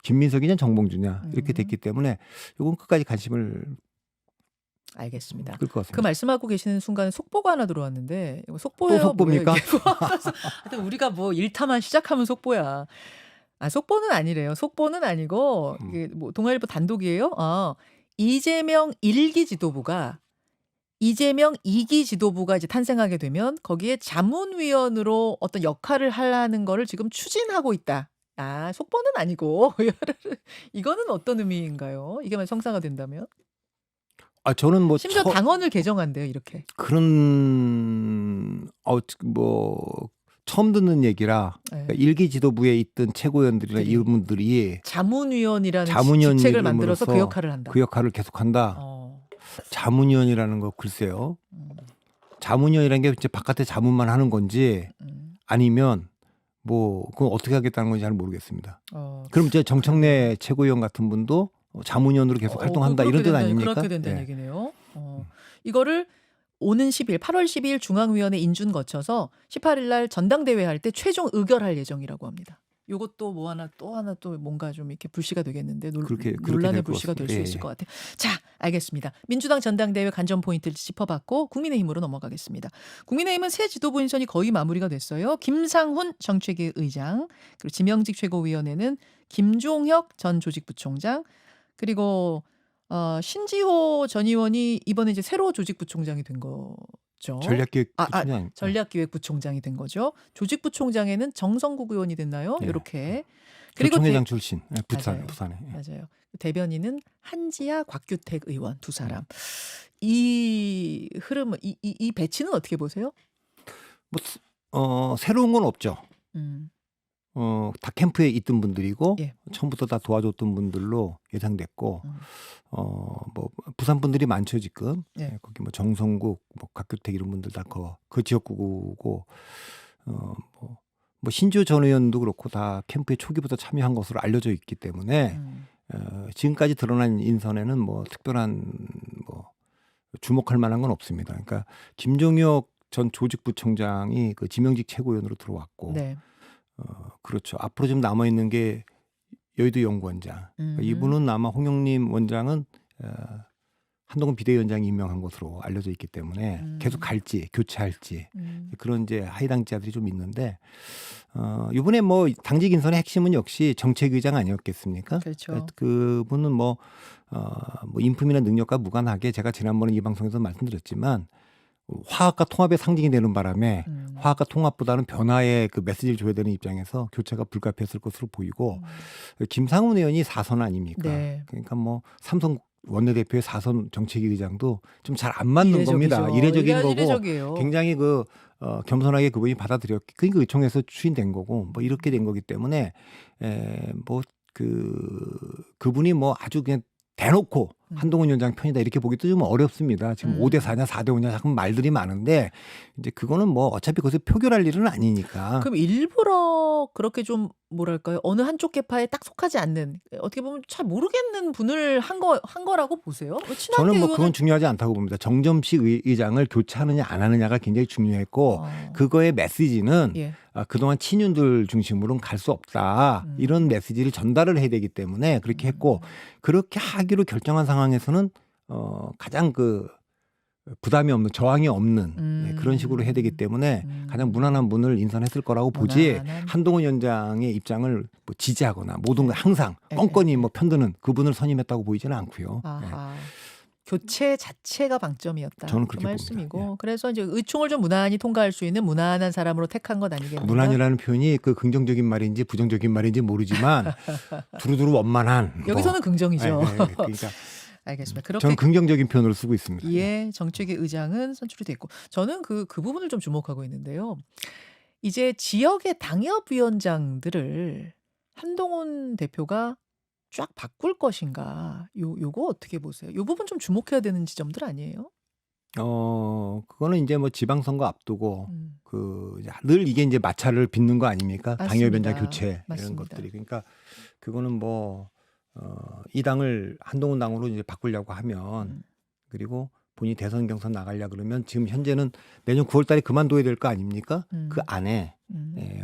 김민석이냐 정봉주냐 이렇게 됐기 때문에 이건 끝까지 관심을 알겠습니다. 끌 것 같습니다. 그 말씀하고 계시는 순간에 속보가 하나 들어왔는데 이거 속보예요? 또 속보입니까? 하여튼 우리가 뭐 일타만 시작하면 속보야. 속보는 아니래요. 속보는 아니고 이게 뭐 동아일보 단독이에요. 이재명 1기 지도부가 이재명 2기 지도부가 이제 탄생하게 되면 거기에 자문위원으로 어떤 역할을 하려는 거를 지금 추진하고 있다. 속보는 아니고 이거는 어떤 의미인가요? 이게 만약 성사가 된다면? 저는 뭐 심지어 당원을 개정한대요, 이렇게. 그런 뭐 처음 듣는 얘기라 그러니까 1기 지도부에 있던 최고위원들이나 이분들이 자문위원이라는 자문위원 직책을 만들어서 그 역할을 한다. 그 역할을 계속한다. 자문위원이라는 거 글쎄요. 자문위원이라는 게 이제 바깥에 자문만 하는 건지 아니면 뭐 그건 어떻게 하겠다는 건지 잘 모르겠습니다. 그럼 이제 정청래 최고위원 같은 분도 자문위원으로 계속 활동한다 이런 뜻 아닙니까? 그렇게 된다는 얘기네요. 이거를 오는 10일 8월 12일 중앙위원회 인준 거쳐서 18일 날 전당대회 할 때 최종 의결할 예정이라고 합니다. 요것도 뭐 하나 또 뭔가 좀 이렇게 불씨가 되겠는데 논란의 불씨가 될 수 있을 것 같아요. 자, 알겠습니다. 민주당 전당대회 관전 포인트를 짚어봤고 국민의힘으로 넘어가겠습니다. 국민의힘은 새 지도부 인선이 거의 마무리가 됐어요. 김상훈 정책위 의장, 그리고 지명직 최고위원회는 김종혁 전 조직부총장, 그리고 신지호 전 의원이 이번에 이제 새로 조직부총장이 된 거죠. 전략기획부총장. 전략기획부총장이 된 거죠. 조직부총장에는 정성국 의원이 됐나요? 네. 이렇게. 교총회장 출신 맞아요. 부산에. 맞아요. 대변인은 한지아, 곽규택 의원 두 사람. 이 흐름은 이 배치는 어떻게 보세요? 새로운 건 없죠. 음. 다 캠프에 있던 분들이고 예. 처음부터 다 도와줬던 분들로 예상됐고 뭐 부산 분들이 많죠 지금. 예. 거기 뭐 정성국, 뭐 곽규택 이런 분들 다 그 지역구고 뭐 신지호 전 의원도 그렇고 다 캠프에 초기부터 참여한 것으로 알려져 있기 때문에 지금까지 드러난 인선에는 뭐 특별한 뭐 주목할 만한 건 없습니다. 그러니까 김종혁 전 조직부총장이 그 지명직 최고위원으로 들어왔고. 네. 그렇죠. 앞으로 좀 남아 있는 게 여의도 연구원장. 이분은 아마 홍영림 원장은 한동훈 비대위원장이 임명한 것으로 알려져 있기 때문에 계속 갈지 교체할지 그런 이제 하이당자들이 좀 있는데 이번에 뭐 당직 인선의 핵심은 역시 정책의장 아니었겠습니까? 그렇죠. 그분은 뭐 인품이나 능력과 무관하게 제가 지난번에 이 방송에서 말씀드렸지만. 화합과 통합의 상징이 되는 바람에 화합과 통합보다는 변화의 그 메시지를 줘야 되는 입장에서 교체가 불가피했을 것으로 보이고 김상훈 의원이 4선 아닙니까? 네. 그러니까 뭐 삼성 원내대표의 4선 정책위 의장도 좀 잘 안 맞는 겁니다. 이례적이죠. 이례적인 거고 이례적이에요. 굉장히 겸손하게 그분이 받아들였기 그러니까 의총에서 추인된 거고 뭐 이렇게 된 거기 때문에 그분이 뭐 아주 그냥 대놓고 한동훈 위원장 편이다 이렇게 보기도 좀 어렵습니다. 지금 5대 4냐 4대 5냐 자꾸 말들이 많은데 이제 그거는 뭐 어차피 거기서 표결할 일은 아니니까. 그럼 일부러 그렇게 좀 뭐랄까요? 어느 한쪽 계파에 딱 속하지 않는 어떻게 보면 잘 모르겠는 분을 한 거라고 보세요? 저는 뭐 그건 중요하지 않다고 봅니다. 정점식 의장을 교체하느냐 안 하느냐가 굉장히 중요했고 그거의 메시지는 예. 그동안 친윤들 중심으로는 갈 수 없다. 이런 메시지를 전달을 해야 되기 때문에 그렇게 했고 그렇게 하기로 결정한 상황에서는 가장 부담이 없는 저항이 없는 그런 식으로 해야 되기 때문에 가장 무난한 분을 인선했을 거라고 보지 한동훈 위원장의 입장을 뭐 지지하거나 모든 걸 항상 껌껌이 뭐 편드는 그분을 선임했다고 보이지는 않고요. 아하. 교체 자체가 방점이었다. 저는 그렇게 말씀이고 봅니다. 그래서 이제 의총을 좀 무난히 통과할 수 있는 무난한 사람으로 택한 것 아니겠습니까? 무난이라는 표현이 그 긍정적인 말인지 부정적인 말인지 모르지만 두루두루 원만한. 여기서는 긍정이죠. 그러니까 알겠습니다. 그렇게 저는 긍정적인 표현으로 쓰고 있습니다. 예, 정책위 의장은 선출이 됐고 저는 그 부분을 좀 주목하고 있는데요. 이제 지역의 당협위원장들을 한동훈 대표가 쫙 바꿀 것인가? 요거 어떻게 보세요? 요 부분 좀 주목해야 되는 지점들 아니에요? 그거는 이제 뭐 지방선거 앞두고 늘 이게 이제 마찰을 빚는 거 아닙니까? 당협위원장 교체 맞습니다. 이런 것들이. 그러니까 그거는 뭐 이 당을 한동훈 당으로 이제 바꾸려고 하면 그리고 본인이 대선 경선 나가려 그러면 지금 현재는 내년 9월달에 그만둬야 될 거 아닙니까? 그 안에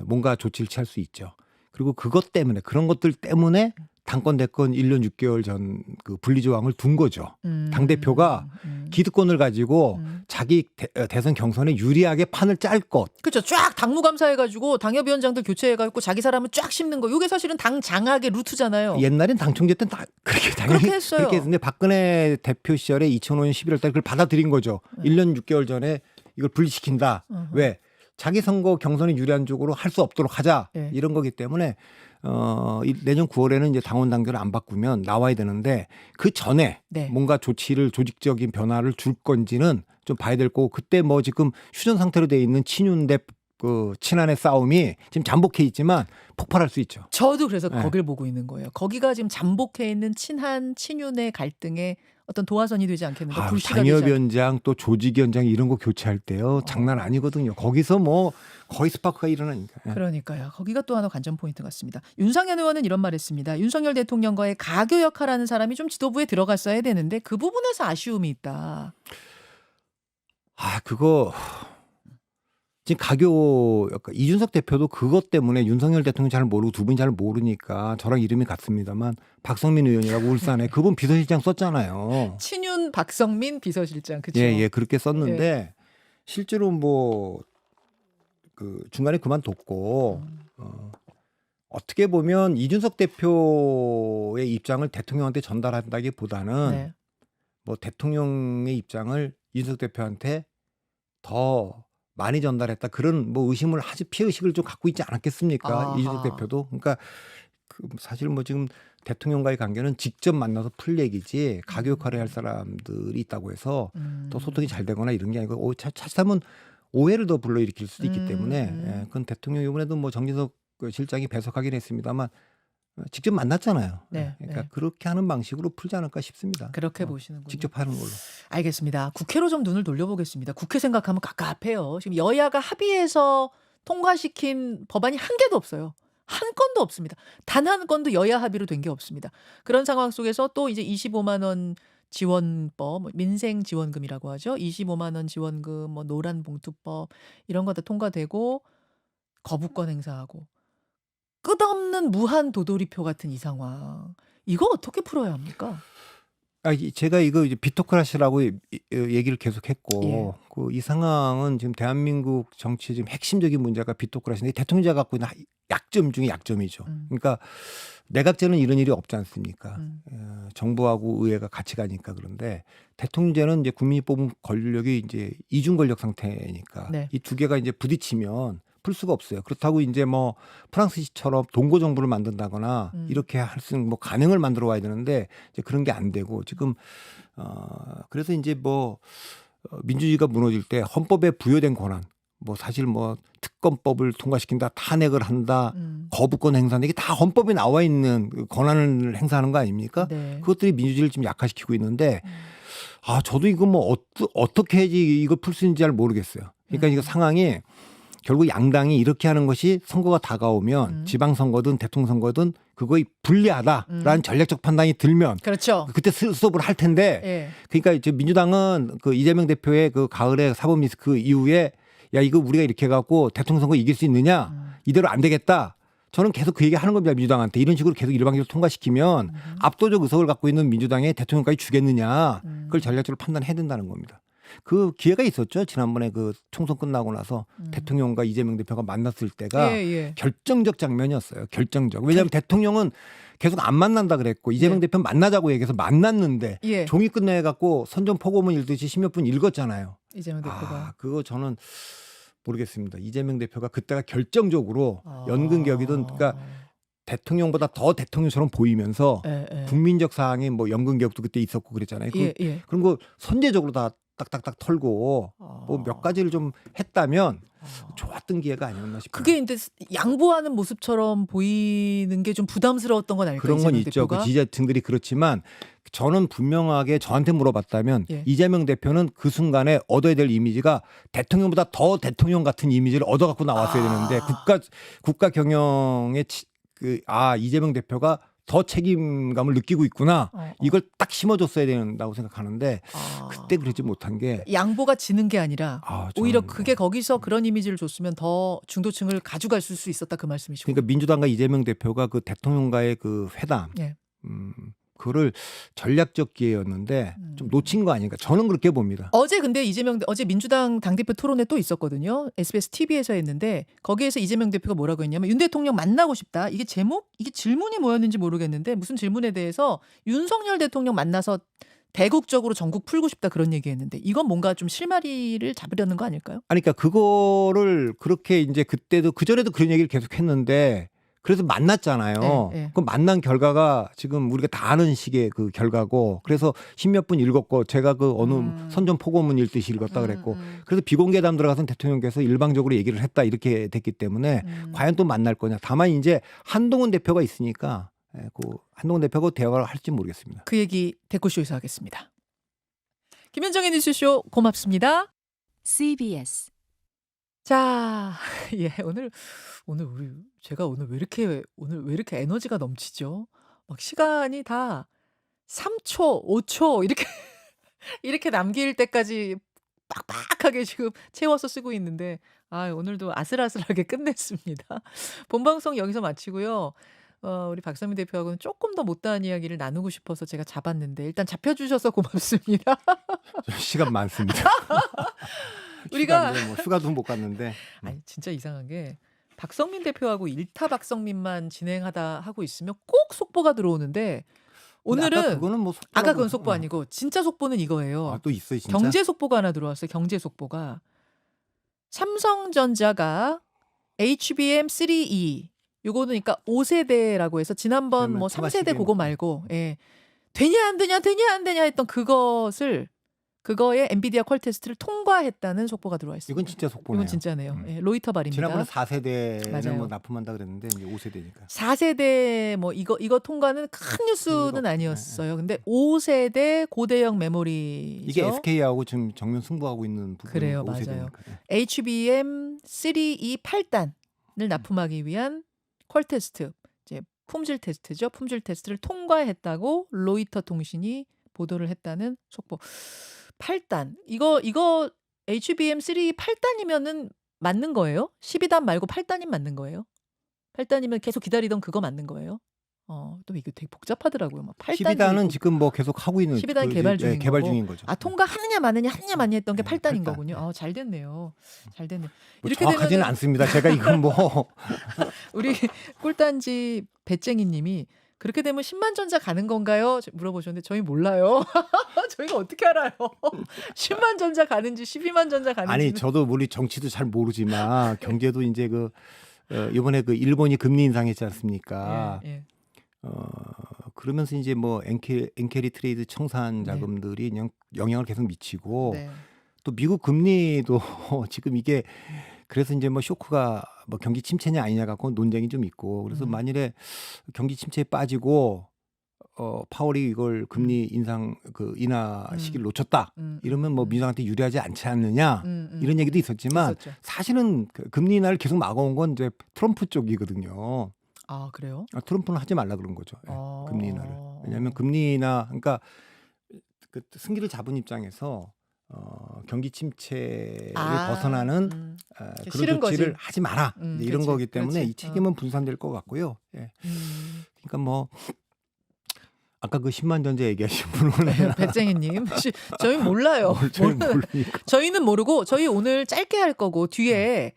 뭔가 조치를 취할 수 있죠. 그리고 그것 때문에 그런 것들 때문에 당권 대권 1년 6개월 전 그 분리조항을 둔 거죠. 당 대표가 기득권을 가지고 자기 대선 경선에 유리하게 판을 짤 것. 그렇죠. 쫙 당무감사해가지고 당협위원장들 교체해가지고 자기 사람을 쫙 심는 거. 이게 사실은 당 장악의 루트잖아요. 옛날엔 당 총재 때는 다 그렇게 했어요. 그렇게 했는데 박근혜 대표 시절에 2005년 11월달 그걸 받아들인 거죠. 1년 6개월 전에 이걸 분리시킨다. 왜? 자기 선거 경선에 유리한 쪽으로 할 수 없도록 하자. 이런 거기 때문에 내년 9월에는 이제 당원 당규를 안 바꾸면 나와야 되는데 그 전에 뭔가 조직적인 변화를 줄 건지는 좀 봐야 될 거고 그때 뭐 지금 휴전 상태로 돼 있는 친윤 대 친한의 싸움이 지금 잠복해 있지만 폭발할 수 있죠. 저도 그래서 거길 보고 있는 거예요. 거기가 지금 잠복해 있는 친한 친윤의 갈등에 어떤 도화선이 되지 않겠는가? 당협위원장 또 조직위원장 이런 거 교체할 때요 장난 아니거든요. 거기서 뭐 거의 스파크가 일어나니까. 그러니까요. 거기가 또 하나 관전 포인트 같습니다. 윤상현 의원은 이런 말했습니다. 윤석열 대통령과의 가교 역할하는 사람이 좀 지도부에 들어갔어야 되는데 그 부분에서 아쉬움이 있다. 그거 지금 가교 역할 이준석 대표도 그것 때문에 윤석열 대통령 잘 모르고 두 분이 잘 모르니까 저랑 이름이 같습니다만 박성민 의원이라고 울산에 그분 비서실장 썼잖아요. 친윤 박성민 비서실장 그렇죠. 예, 그렇게 썼는데 실제로 뭐 그 중간에 그만뒀고 어떻게 보면 이준석 대표의 입장을 대통령한테 전달한다기보다는 네. 뭐 대통령의 입장을 이준석 대표한테 더 많이 전달했다 그런 뭐 의심을 피해 의식을 좀 갖고 있지 않았겠습니까? 아하. 이준석 대표도. 그러니까 사실 뭐 지금 대통령과의 관계는 직접 만나서 풀 얘기지 가교 역할을 할 사람들이 있다고 해서 또 소통이 잘 되거나 이런 게 아니고 차치하면 오해를 더 불러일으킬 수도 있기 때문에 예, 그건 대통령 이번에도 뭐 정진석 실장이 배석하긴 했습니다만 직접 만났잖아요. 네, 그러니까 네. 그렇게 하는 방식으로 풀지 않을까 싶습니다. 그렇게 보시는군요. 직접 하는 걸로. 알겠습니다. 국회로 좀 눈을 돌려보겠습니다. 국회 생각하면 갑갑해요. 지금 여야가 합의해서 통과시킨 법안이 한 개도 없어요. 한 건도 없습니다. 단 한 건도 여야 합의로 된 게 없습니다. 그런 상황 속에서 또 이제 25만 원 지원법, 민생 지원금이라고 하죠. 25만 원 지원금, 뭐 노란 봉투법 이런 거 다 통과되고 거부권 행사하고 끝없는 무한 도돌이표 같은 이 상황. 이거 어떻게 풀어야 합니까? 제가 이거 이제 비토크라시라고 얘기를 계속했고 예. 이 상황은 지금 대한민국 정치의 지금 핵심적인 문제가 비토크라시인데 대통령제가 갖고 있는 약점 중에 약점이죠. 그러니까 내각제는 이런 일이 없지 않습니까? 정부하고 의회가 같이 가니까. 그런데 대통령제는 이제 국민이 뽑은 권력이 이제 이중 권력 상태니까 네. 이 두 개가 이제 부딪히면 풀 수가 없어요. 그렇다고 이제 뭐 프랑스식처럼 동고 정부를 만든다거나 이렇게 할 수 있는 뭐 가능을 만들어 와야 되는데 이제 그런 게 안 되고 지금 그래서 이제 뭐 민주주의가 무너질 때 헌법에 부여된 권한 뭐 사실 뭐 특검법을 통과시킨다, 탄핵을 한다, 거부권 행사한다 이게 다 헌법에 나와 있는 권한을 행사하는 거 아닙니까? 네. 그것들이 민주주의를 좀 약화시키고 있는데 저도 이거 뭐 어떻게 해야지 이걸 풀 수 있는지 잘 모르겠어요. 그러니까 이거 상황이 결국 양당이 이렇게 하는 것이 선거가 다가오면 지방선거든 대통령 선거든 그거에 불리하다라는 전략적 판단이 들면 그렇죠. 그때 스톱을 할 텐데 예. 그러니까 이제 민주당은 그 이재명 대표의 그 가을에 사법 리스크 이후에 야 이거 우리가 이렇게 해갖고 대통령 선거 이길 수 있느냐 이대로 안 되겠다. 저는 계속 그 얘기 하는 겁니다. 민주당한테 이런 식으로 계속 일방적으로 통과시키면 압도적 의석을 갖고 있는 민주당에 대통령까지 주겠느냐 그걸 전략적으로 판단해야 된다는 겁니다. 그 기회가 있었죠. 지난번에 그 총선 끝나고 나서 대통령과 이재명 대표가 만났을 때가 결정적 장면이었어요. 결정적. 왜냐하면 대통령은 계속 안 만난다 그랬고 이재명 대표는 만나자고 얘기해서 만났는데 종이 끝내갖고 선전포고문 읽듯이 10몇 분 읽었잖아요. 이재명 대표가. 그거 저는 모르겠습니다. 이재명 대표가 그때가 결정적으로 연금개혁이든 그러니까 대통령보다 더 대통령처럼 보이면서 국민적 사항에 뭐 연금개혁도 그때 있었고 그랬잖아요. 그런 거 선제적으로 다 딱딱딱 털고 뭐 몇 가지를 좀 했다면 좋았던 기회가 아니었나 싶어요. 그게 이제 양보하는 모습처럼 보이는 게 좀 부담스러웠던 건 아닐까요? 그런 건 있죠. 그 지지자층들이 그렇지만 저는 분명하게 저한테 물어봤다면 이재명 대표는 그 순간에 얻어야 될 이미지가 대통령보다 더 대통령 같은 이미지를 얻어갖고 나왔어야 되는데 국가 경영의 이재명 대표가 더 책임감을 느끼고 있구나. 이걸 딱 심어줬어야 된다고 생각하는데 그때 그러지 못한 게 양보가 지는 게 아니라 오히려 그게 거기서 그런 이미지를 줬으면 더 중도층을 가져갈 수 있었다 그 말씀이시고. 그러니까 민주당과 이재명 대표가 그 대통령과의 그 회담 그거를 전략적 기회였는데 좀 놓친 거 아닌가 저는 그렇게 봅니다. 어제 근데 어제 민주당 당대표 토론회 또 있었거든요. SBS TV에서 했는데 거기에서 이재명 대표가 뭐라고 했냐면 윤 대통령 만나고 싶다. 이게 질문이 뭐였는지 모르겠는데 무슨 질문에 대해서 윤석열 대통령 만나서 대국적으로 전국 풀고 싶다 그런 얘기했는데 이건 뭔가 좀 실마리를 잡으려는 거 아닐까요? 아니 그러니까 그거를 그렇게 이제 그때도 그전에도 그런 얘기를 계속 했는데 그래서 만났잖아요. 그 만난 결과가 지금 우리가 다 아는 식의 그 결과고 그래서 10몇 분 읽었고 제가 그 어느 선전포고문 읽듯이 읽었다 그랬고 그래서 비공개담 들어가서 대통령께서 일방적으로 얘기를 했다 이렇게 됐기 때문에 과연 또 만날 거냐. 다만 이제 한동훈 대표가 있으니까 그 한동훈 대표가 대화를 할지 모르겠습니다. 그 얘기 댓글쇼에서 하겠습니다. 김현정의 뉴스쇼 고맙습니다. CBS. 자, 제가 오늘 왜 이렇게 에너지가 넘치죠? 막 시간이 다 3초, 5초 이렇게 남길 때까지 빡빡하게 지금 채워서 쓰고 있는데 오늘도 아슬아슬하게 끝냈습니다. 본방송 여기서 마치고요. 우리 박선미 대표하고는 조금 더 못다한 이야기를 나누고 싶어서 제가 잡았는데 일단 잡혀주셔서 고맙습니다. 시간 많습니다. 우리가 휴가도 못 갔는데. 진짜 이상한 게 박성민 대표하고 일타 박성민만 진행하다 하고 있으면 꼭 속보가 들어오는데 오늘은 아까 그거는 뭐 아까 그건 속보 아니고 진짜 속보는 이거예요. 또 있어요, 진짜. 경제 속보가 하나 들어왔어요. 경제 속보가 삼성전자가 HBM3E 요거는 그러니까 5세대라고 해서 지난번 뭐 3세대 그거 말고 예. 되냐 안 되냐 했던 그거의 엔비디아 퀄 테스트를 통과했다는 속보가 들어와 있습니다. 이건 진짜 속보네요. 이건 진짜네요. 예, 로이터 발입니다. 지난번에 4세대는 맞아요. 뭐 납품한다 그랬는데 이제 5세대니까. 4세대 뭐 이거 통과는 큰 뉴스는 아니었어요. 근데 5세대 고대형 메모리죠. 이게 SK하고 지금 정면 승부하고 있는 부분이 그래요, 5세대니까. 맞아요. HBM3E 8단을 납품하기 위한 퀄 테스트, 이제 품질 테스트죠. 품질 테스트를 통과했다고 로이터 통신이 보도를 했다는 속보. 8단. 이거 HBM3 8단이면은 맞는 거예요? 12단 말고 8단이면 맞는 거예요? 8단이면 계속 기다리던 그거 맞는 거예요? 또 이게 되게 복잡하더라고요. 막 8단 12단은 지금 뭐 계속 하고 있는 12단 개발 중인 개발 거고. 중인 거죠. 아, 통과하느냐 마느냐 했던 게 8단인 8단. 거군요. 잘 됐네요. 잘 됐네. 뭐 정확하지는 않습니다. 제가 이건 뭐 우리 꿀단지 배쟁이 님이 그렇게 되면 10만 전자 가는 건가요? 물어보셨는데 저희 몰라요. 저희가 어떻게 알아요? 10만 전자 가는지 12만 전자 가는지. 아니 저도 우리 정치도 잘 모르지만 경제도 이제 이번에 일본이 금리 인상했지 않습니까? 예. 그러면서 이제 뭐 엔캐리 트레이드 청산 자금들이 그냥 영향을 계속 미치고 네. 또 미국 금리도 지금 이게 그래서 이제 뭐 쇼크가 뭐 경기 침체냐 아니냐 갖고 논쟁이 좀 있고 그래서 만일에 경기 침체에 빠지고 파월이 이걸 금리 인하 시기를 놓쳤다 이러면 뭐 민주당한테 유리하지 않지 않느냐 이런 얘기도 있었지만 있었죠. 사실은 금리 인하를 계속 막아온 건 이제 트럼프 쪽이거든요. 아, 그래요? 트럼프는 하지 말라 그런 거죠. 금리 인하를. 왜냐하면 금리 인하 그러니까 그 승기를 잡은 입장에서 경기 침체를 벗어나는 그런 조치를 하지 마라 이런 그치, 거기 때문에 그렇지. 이 책임은 분산될 것 같고요. 예. 그러니까 뭐 아까 그 10만 전자 얘기하신 분은 배쟁이님, 저희 몰라요. 저희는 모르고 저희 오늘 짧게 할 거고 뒤에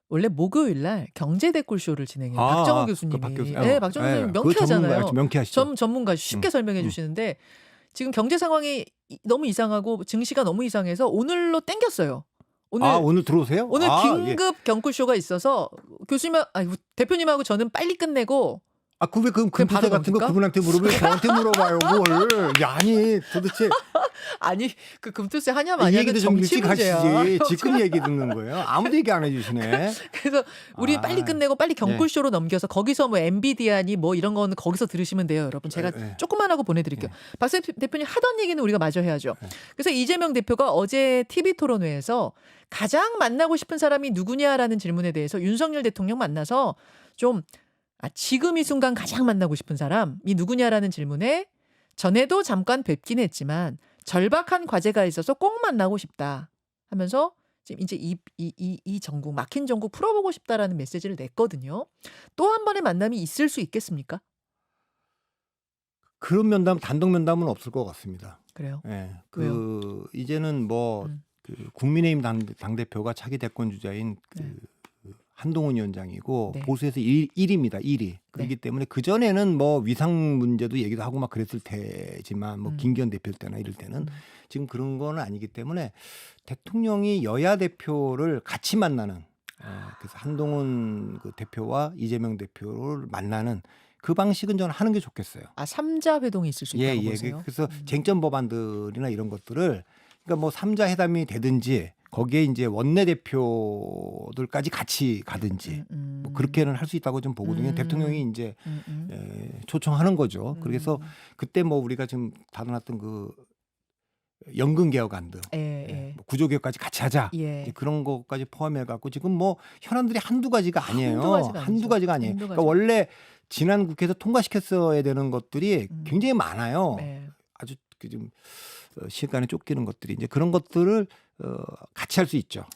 원래 목요일 날 경제 댓글 쇼를 진행해요. 박정호 교수님이. 박정호 교수님 명쾌하잖아요. 명쾌하시죠. 전문가 쉽게 설명해 주시는데 지금 경제 상황이 너무 이상하고 증시가 너무 이상해서 오늘로 땡겼어요. 오늘 들어오세요? 오늘 긴급 경쿨쇼가 있어서 대표님하고 저는 빨리 끝내고 왜 금투세 같은 거 그분한테 물어보면 저한테 물어봐요, 뭘. 아니, 도대체. 아니, 그 금투세 하냐 마냐. 이 얘기도 좀 일찍 문제야. 하시지. 지금 얘기 듣는 거예요. 아무도 얘기 안 해주시네. 그래서 우리 빨리 끝내고 빨리 경쿨쇼로 넘겨서 거기서 뭐 엔비디아니 뭐 이런 거는 거기서 들으시면 돼요, 여러분. 제가 조금만 하고 보내드릴게요. 박세 대표님 하던 얘기는 우리가 마저 해야죠. 그래서 이재명 대표가 어제 TV 토론회에서 가장 만나고 싶은 사람이 누구냐라는 질문에 대해서 윤석열 대통령 만나서 좀 지금 이 순간 가장 만나고 싶은 사람이 누구냐라는 질문에 전에도 잠깐 뵙긴 했지만 절박한 과제가 있어서 꼭 만나고 싶다 하면서 지금 이제 이 전국 막힌 전국 풀어보고 싶다라는 메시지를 냈거든요. 또 한 번의 만남이 있을 수 있겠습니까? 그런 면담 단독 면담은 없을 것 같습니다. 그래요? 네, 왜요? 이제는 뭐 국민의힘 당 대표가 차기 대권 주자인 한동훈 위원장이고 보수에서 1위입니다. 1위. 그렇기 때문에 그전에는 뭐 위상 문제도 얘기도 하고 막 그랬을 테지만 뭐 김기현 대표 때나 이럴 때는 지금 그런 건 아니기 때문에 대통령이 여야 대표를 같이 만나는 그래서 한동훈 대표와 이재명 대표를 만나는 그 방식은 저는 하는 게 좋겠어요. 3자 회동이 있을 수 있다고 보세요? 그래서 쟁점 법안들이나 이런 것들을 그러니까 뭐 3자 회담이 되든지 거기에 이제 원내대표들까지 같이 가든지 뭐 그렇게는 할 수 있다고 좀 보거든요. 대통령이 이제 초청하는 거죠. 그래서 그때 뭐 우리가 지금 다뤄놨던 그 연금 개혁안들, 뭐 구조 개혁까지 같이 하자 그런 것까지 포함해 갖고 지금 뭐 현안들이 한두 가지가 아니에요. 한두 가지가 아니에요. 그러니까 원래 지난 국회에서 통과시켰어야 되는 것들이 굉장히 많아요. 아주 좀 시간에 쫓기는 것들이 이제 그런 것들을 같이 할 수 있죠.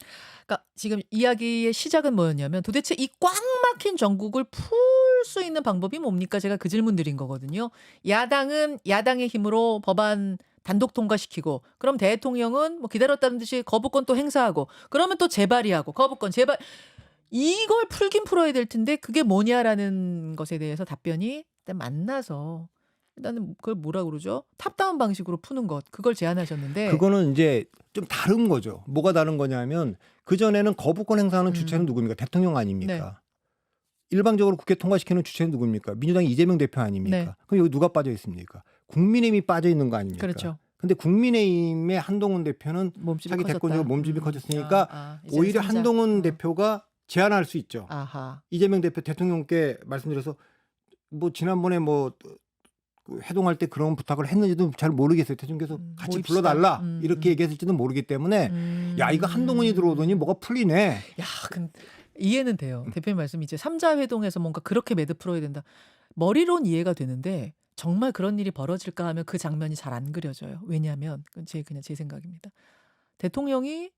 그러니까 지금 이야기의 시작은 뭐였냐면 도대체 이 꽉 막힌 전국을 풀 수 있는 방법이 뭡니까? 제가 그 질문 드린 거거든요. 야당은 야당의 힘으로 법안 단독 통과시키고 그럼 대통령은 뭐 기다렸다는 듯이 거부권 또 행사하고 그러면 또 재발의하고 거부권 재발 이걸 풀긴 풀어야 될 텐데 그게 뭐냐라는 것에 대해서 답변이 일단 만나서 일단은 그걸 뭐라 그러죠? 탑다운 방식으로 푸는 것 그걸 제안하셨는데 그거는 이제 좀 다른 거죠. 뭐가 다른 거냐면 그전에는 거부권 행사하는 주체는 누굽니까? 대통령 아닙니까? 네. 일방적으로 국회 통과시키는 주체는 누굽니까? 민주당 이재명 대표 아닙니까? 네. 그럼 여기 누가 빠져 있습니까? 국민의힘이 빠져 있는 거 아닙니까? 그렇죠. 근데 국민의힘의 한동훈 대표는 몸집이 자기 커졌다. 대권적으로 몸집이 커졌으니까 이제는 오히려 삼자. 한동훈 대표가 제안할 수 있죠. 아하. 이재명 대표 대통령께 말씀드려서 뭐 지난번에 뭐 그 회동할 때 그런 부탁을 했는지도 잘 모르겠어요. 대통령께서 같이 모입시다. 불러달라 이렇게 얘기했을지도 모르기 때문에 야 이거 한동훈이 들어오더니 뭐가 풀리네. 야, 근데 이해는 돼요. 대표님 말씀 이제 3자 회동에서 뭔가 그렇게 매듭 풀어야 된다. 머리론 이해가 되는데 정말 그런 일이 벌어질까 하면 그 장면이 잘 안 그려져요. 왜냐하면 그건 그냥 제 생각입니다. 대통령이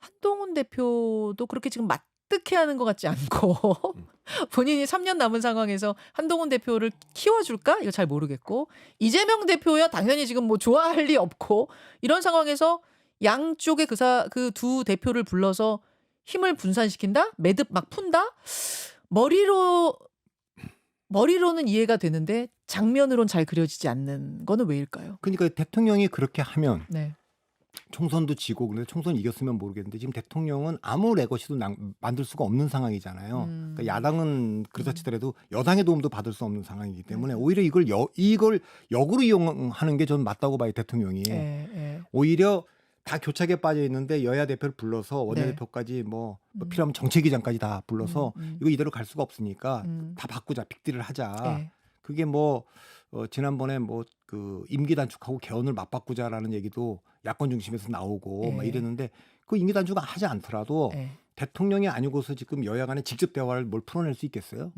한동훈 대표도 그렇게 지금 맞득해하는 것 같지 않고 본인이 3년 남은 상황에서 한동훈 대표를 키워줄까? 이거 잘 모르겠고 이재명 대표야 당연히 지금 뭐 좋아할 리 없고 이런 상황에서 양쪽의 그 두 대표를 불러서 힘을 분산시킨다? 매듭 막 푼다? 머리로는 이해가 되는데 장면으론 잘 그려지지 않는 거는 왜일까요? 그러니까 대통령이 그렇게 하면 네. 총선도 지고 그런데 총선 이겼으면 모르겠는데 지금 대통령은 아무 레거시도 만들 수가 없는 상황이잖아요. 그러니까 야당은 그렇다 치더라도 여당의 도움도 받을 수 없는 상황이기 때문에 오히려 이걸 역으로 이용하는 게 저는 맞다고 봐요. 대통령이. 오히려 다 교착에 빠져 있는데 여야 대표를 불러서 원내대표까지 뭐 필요하면 정책위장까지 다 불러서 이거 이대로 갈 수가 없으니까 다 바꾸자, 빅딜을 하자. 그게 뭐 지난번에 뭐 그 임기 단축하고 개헌을 맞바꾸자라는 얘기도 야권 중심에서 나오고 막 이랬는데 그 임기 단축 하지 않더라도 대통령이 아니고서 지금 여야 간에 직접 대화를 뭘 풀어낼 수 있겠어요?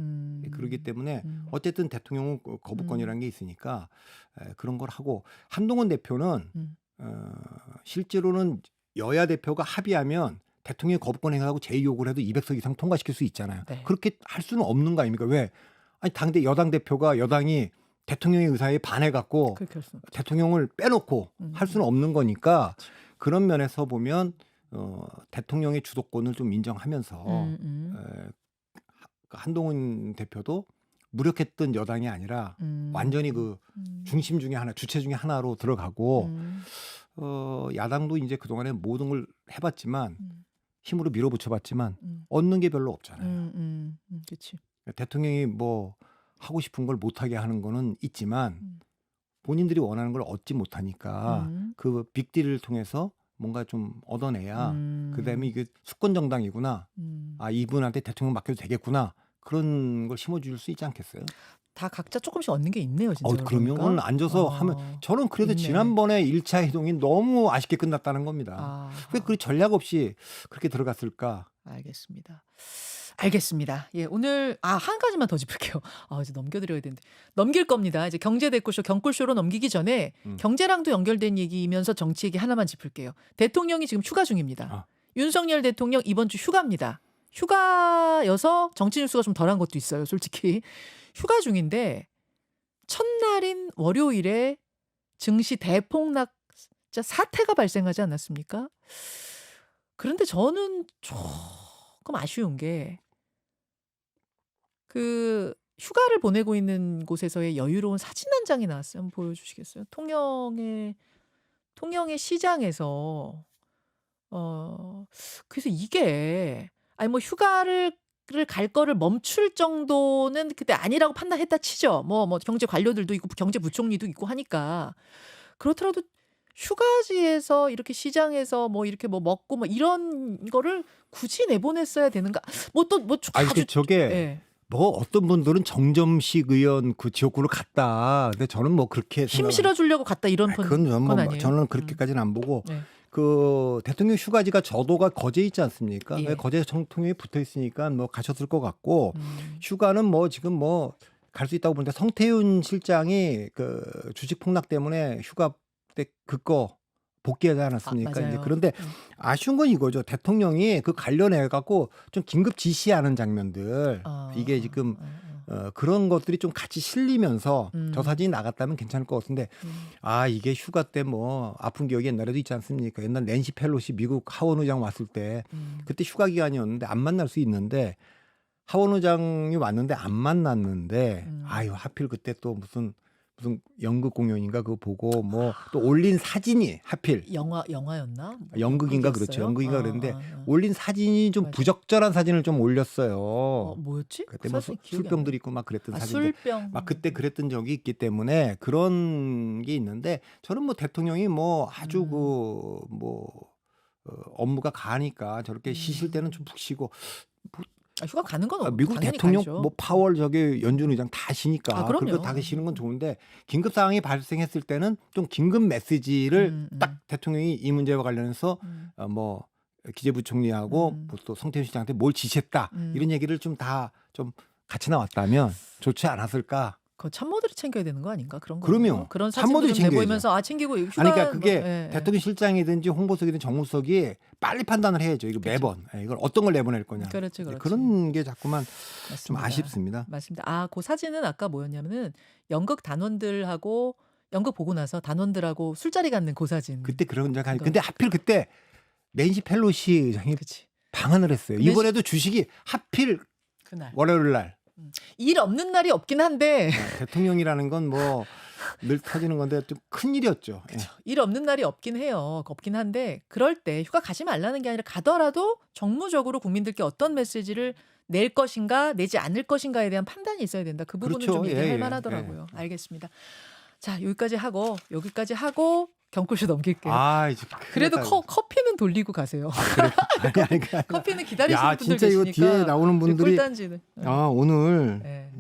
그렇기 때문에 어쨌든 대통령은 거부권이라는 게 있으니까 그런 걸 하고 한동훈 대표는 실제로는 여야 대표가 합의하면 대통령이 거부권 행사하고 제2요구를 해도 200석 이상 통과시킬 수 있잖아요. 그렇게 할 수는 없는 거 아닙니까? 왜? 아니 여당 대표가 여당이 대통령의 의사에 반해갖고 대통령을 빼놓고 할 수는 없는 거니까 그런 면에서 보면 대통령의 주도권을 좀 인정하면서 한동훈 대표도 무력했던 여당이 아니라 완전히 그 중심 중에 하나, 주체 중에 하나로 들어가고 야당도 이제 그동안에 모든 걸 해봤지만 힘으로 밀어붙여봤지만 얻는 게 별로 없잖아요. 그렇지. 대통령이 뭐 하고 싶은 걸 못하게 하는 거는 있지만 본인들이 원하는 걸 얻지 못하니까 그 빅딜을 통해서 뭔가 좀 얻어내야 그다음에 이게 수권 정당이구나. 아 이분한테 대통령 맡겨도 되겠구나. 그런 걸 심어줄 수 있지 않겠어요? 다 각자 조금씩 얻는 게 있네요. 진짜. 그러면 오늘 앉아서 하면 저는 그래도 있네. 지난번에 1차 회동이 너무 아쉽게 끝났다는 겁니다. 왜 그 전략 없이 그렇게 들어갔을까? 알겠습니다. 예, 오늘 한 가지만 더 짚을게요. 이제 넘겨드려야 되는데 넘길 겁니다. 이제 경제대꾸쇼 경꿀쇼로 넘기기 전에 경제랑도 연결된 얘기이면서 정치 얘기 하나만 짚을게요. 대통령이 지금 휴가 중입니다. 윤석열 대통령 이번 주 휴가입니다. 휴가여서 정치 뉴스가 좀 덜한 것도 있어요. 솔직히 휴가 중인데 첫날인 월요일에 증시 대폭락 사태가 발생하지 않았습니까? 그런데 저는 조금 아쉬운 게 그 휴가를 보내고 있는 곳에서의 여유로운 사진 한 장이 나왔어요. 한번 보여주시겠어요? 통영의 시장에서 그래서 이게 뭐 휴가를 갈 거를 멈출 정도는 그때 아니라고 판단했다 치죠. 뭐 경제 관료들도 있고 경제부총리도 있고 하니까 그렇더라도 휴가지에서 이렇게 시장에서 뭐 이렇게 뭐 먹고 뭐 이런 거를 굳이 내보냈어야 되는가? 저게 뭐 어떤 분들은 정점식 의원 그 지역구를 갔다. 근데 저는 뭐 그렇게 힘 실어주려고 갔다 이런 건 아니에요. 저는 그렇게까지는 안 보고 그 대통령 휴가지가 저도가 거제 있지 않습니까? 거제 정통령이 붙어 있으니까 뭐 가셨을 것 같고 휴가는 뭐 지금 뭐 갈 수 있다고 보는데 성태윤 실장이 그 주식 폭락 때문에 휴가 때 그거 복귀하지 않았습니까? 이제 그런데 아쉬운 건 이거죠. 대통령이 그 관련해 갖고 좀 긴급 지시하는 장면들 이게 지금 그런 것들이 좀 같이 실리면서 저 사진이 나갔다면 괜찮을 것 같은데 이게 휴가 때 뭐 아픈 기억이 옛날에도 있지 않습니까? 옛날 낸시 펠로시 미국 하원 의장 왔을 때 그때 휴가 기간이었는데 안 만날 수 있는데 하원 의장이 왔는데 안 만났는데 하필 그때 또 무슨 연극 공연인가 그거 보고 뭐 또 올린 사진이 하필 영화였나? 연극인가 그렇죠. 연극인가 그랬는데 올린 사진이 좀 부적절한 사진을 좀 올렸어요. 뭐였지? 그때 뭐 술병들 있고 막 그랬던 사진들. 술병. 막 그때 그랬던 적이 있기 때문에 그런 게 있는데 저는 뭐 대통령이 뭐 아주 업무가 가니까 저렇게 쉬실 때는 좀 푹 쉬고 휴가 가는 건 미국 당연히 대통령 가죠. 뭐 파월 연준 의장 다 쉬니까 그럼요. 그렇게 다 쉬는 건 좋은데 긴급 상황이 발생했을 때는 좀 긴급 메시지를 딱 대통령이 이 문제와 관련해서 뭐 기재부총리하고 뭐또 성태윤 시장한테 뭘 지시했다 이런 얘기를 좀 다 좀 같이 나왔다면 좋지 않았을까? 그 참모들이 챙겨야 되는 거 아닌가? 그런 거. 그럼요. 그런 참모들이 사진들 내보이면서 챙기고 휴가. 그러니까 그게 대통령 실장이든지 홍보석이든 정무석이 빨리 판단을 해야죠. 이거 매번 이걸 어떤 걸 내보낼 거냐. 그렇지. 그런 게 자꾸만 맞습니다. 좀 아쉽습니다. 맞습니다. 그 사진은 아까 뭐였냐면은 연극 단원들하고 연극 보고 나서 단원들하고 술자리 갖는 그 사진. 그때 그런 적 근데 하필 그때 낸시 펠로시 의장이 방한을 했어요. 이번에도 주식이 하필 그날 월요일 날. 일 없는 날이 없긴 한데 대통령이라는 건 뭐 늘 터지는 건데 좀 큰 일이었죠. 일 없는 날이 없긴 해요. 없긴 한데 그럴 때 휴가 가지 말라는 게 아니라 가더라도 정무적으로 국민들께 어떤 메시지를 낼 것인가 내지 않을 것인가에 대한 판단이 있어야 된다. 그 부분은 그렇죠. 좀 얘기할 만하더라고요. 알겠습니다. 자, 여기까지 하고 경고쇼 넘길게요. 그래도 커피는 돌리고 가세요. 아니, 커피는 기다리시는 분들 진짜 계시니까. 이거 뒤에 나오는 분들이 꿀단지는. 오늘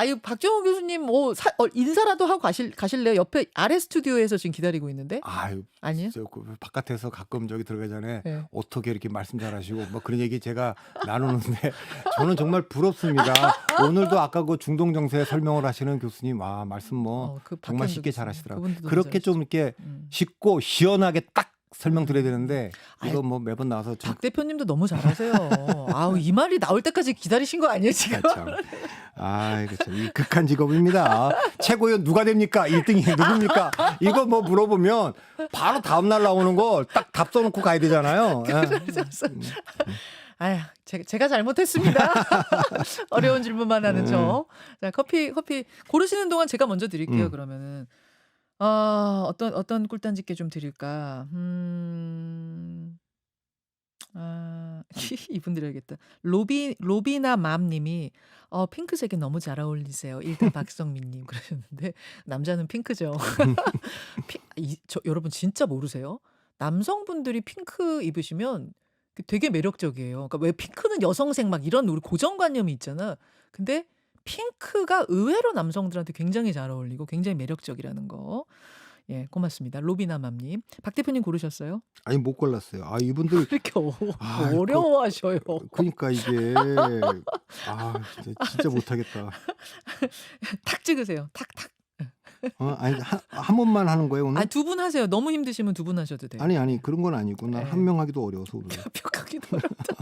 이 박정호 교수님 인사라도 하고 가실래요? 옆에 아래 스튜디오에서 지금 기다리고 있는데. 아니요. 바깥에서 가끔 저기 들어가기 전에 어떻게 이렇게 말씀 잘하시고 뭐 그런 얘기 제가 나누는데 저는 정말 부럽습니다. 오늘도 아까 그 중동 정세 설명을 하시는 교수님 말씀 정말 쉽게 잘하시더라고요. 그렇게 좀 이렇게 쉽고 시원하게 딱 설명드려야 되는데 이거 뭐 매번 나와서 박 대표님도 너무 잘하세요. 이 말이 나올 때까지 기다리신 거 아니에요 지금? 그렇죠. 이 극한 직업입니다. 최고위원 누가 됩니까? 1등이 누굽니까? 이거 뭐 물어보면 바로 다음 날 나오는 거 딱 답 써놓고 가야 되잖아요. 제가 잘못했습니다. 어려운 질문만 하는 저. 자, 커피 고르시는 동안 제가 먼저 드릴게요. 그러면은. 어떤 꿀단지께 좀 드릴까? 이분 드려야겠다. 로비나 맘님이 핑크색이 너무 잘 어울리세요. 일단 박성민님 그러셨는데 남자는 핑크죠. 여러분 진짜 모르세요? 남성분들이 핑크 입으시면 되게 매력적이에요. 그러니까 왜 핑크는 여성색 막 이런 우리 고정관념이 있잖아. 근데 핑크가 의외로 남성들한테 굉장히 잘 어울리고 굉장히 매력적이라는 거. 예, 고맙습니다. 로비나맘님. 박 대표님 고르셨어요? 아니 못 골랐어요. 이분들 이렇게 어려워하셔요. 그러니까 이게 진짜 못하겠다. 탁 찍으세요. 탁탁. 한 번만 하는 거예요 오늘? 두 분 하세요. 너무 힘드시면 두 분 하셔도 돼요. 아니 그런 건 아니고 난 한 명 하기도 어려워서 오늘. 합격하기도 어렵다.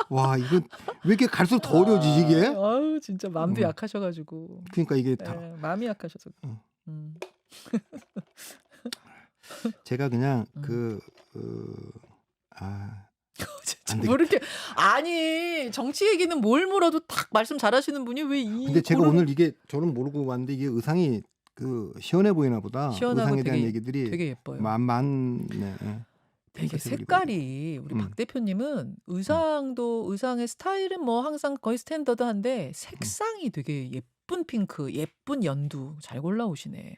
와 이거 왜 이렇게 갈수록 더 어려워지지 이게? 진짜 마음도 약하셔가지고. 그러니까 이게 다 마음이 약하셔서. 제가 그냥 뭐 이렇게 정치 얘기는 뭘 물어도 딱 말씀 잘하시는 분이 왜 근데 제가 오늘 이게 저는 모르고 왔는데 이게 의상이 시원해 보이나 보다. 의상에 대한 얘기들이 되게 예뻐요. 많네. 되게 색깔이 우리 박 대표님은 의상의 스타일은 뭐 항상 거의 스탠더드한데 색상이 되게 예쁜 핑크, 예쁜 연두 잘 골라오시네.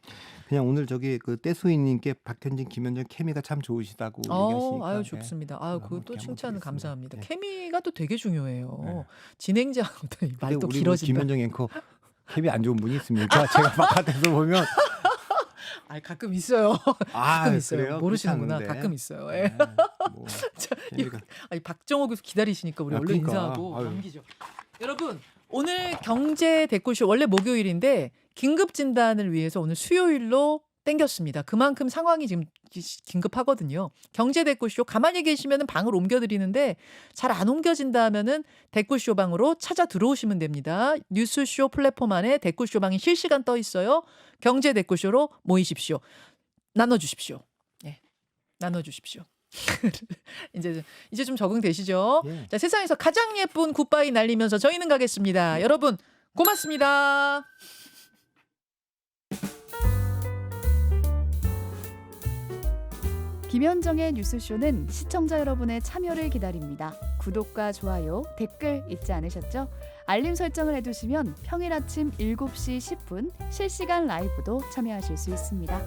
그냥 오늘 저기 떼수이님께 박현진, 김현정 케미가 참 좋으시다고 얘기하시니까. 좋습니다. 그것도 칭찬 감사합니다. 케미가 또 되게 중요해요. 진행자하고 말도 우리 길어진다. 김현정 앵커 케미 안 좋은 분이 있습니까? 제가 바깥에서 보면. 가끔 있어요. 가끔 있어요. 그래요? 모르시는구나. 가끔 있어요. 박정호 교수 기다리시니까 우리 얼른 인사하고 넘기죠. 여러분 오늘 경제 댓글쇼 원래 목요일인데 긴급 진단을 위해서 오늘 수요일로 땡겼습니다. 그만큼 상황이 지금 긴급하거든요. 경제댓글쇼 가만히 계시면 방을 옮겨드리는데 잘 안 옮겨진다 하면은 댓글쇼 방으로 찾아 들어오시면 됩니다. 뉴스쇼 플랫폼 안에 댓글쇼 방이 실시간 떠 있어요. 경제댓글쇼로 모이십시오. 나눠주십시오. 네, 나눠주십시오. 이제 좀 적응되시죠? 예. 자, 세상에서 가장 예쁜 굿바이 날리면서 저희는 가겠습니다. 여러분 고맙습니다. 김현정의 뉴스쇼는 시청자 여러분의 참여를 기다립니다. 구독과 좋아요, 댓글 잊지 않으셨죠? 알림 설정을 해두시면 평일 아침 7시 10분 실시간 라이브도 참여하실 수 있습니다.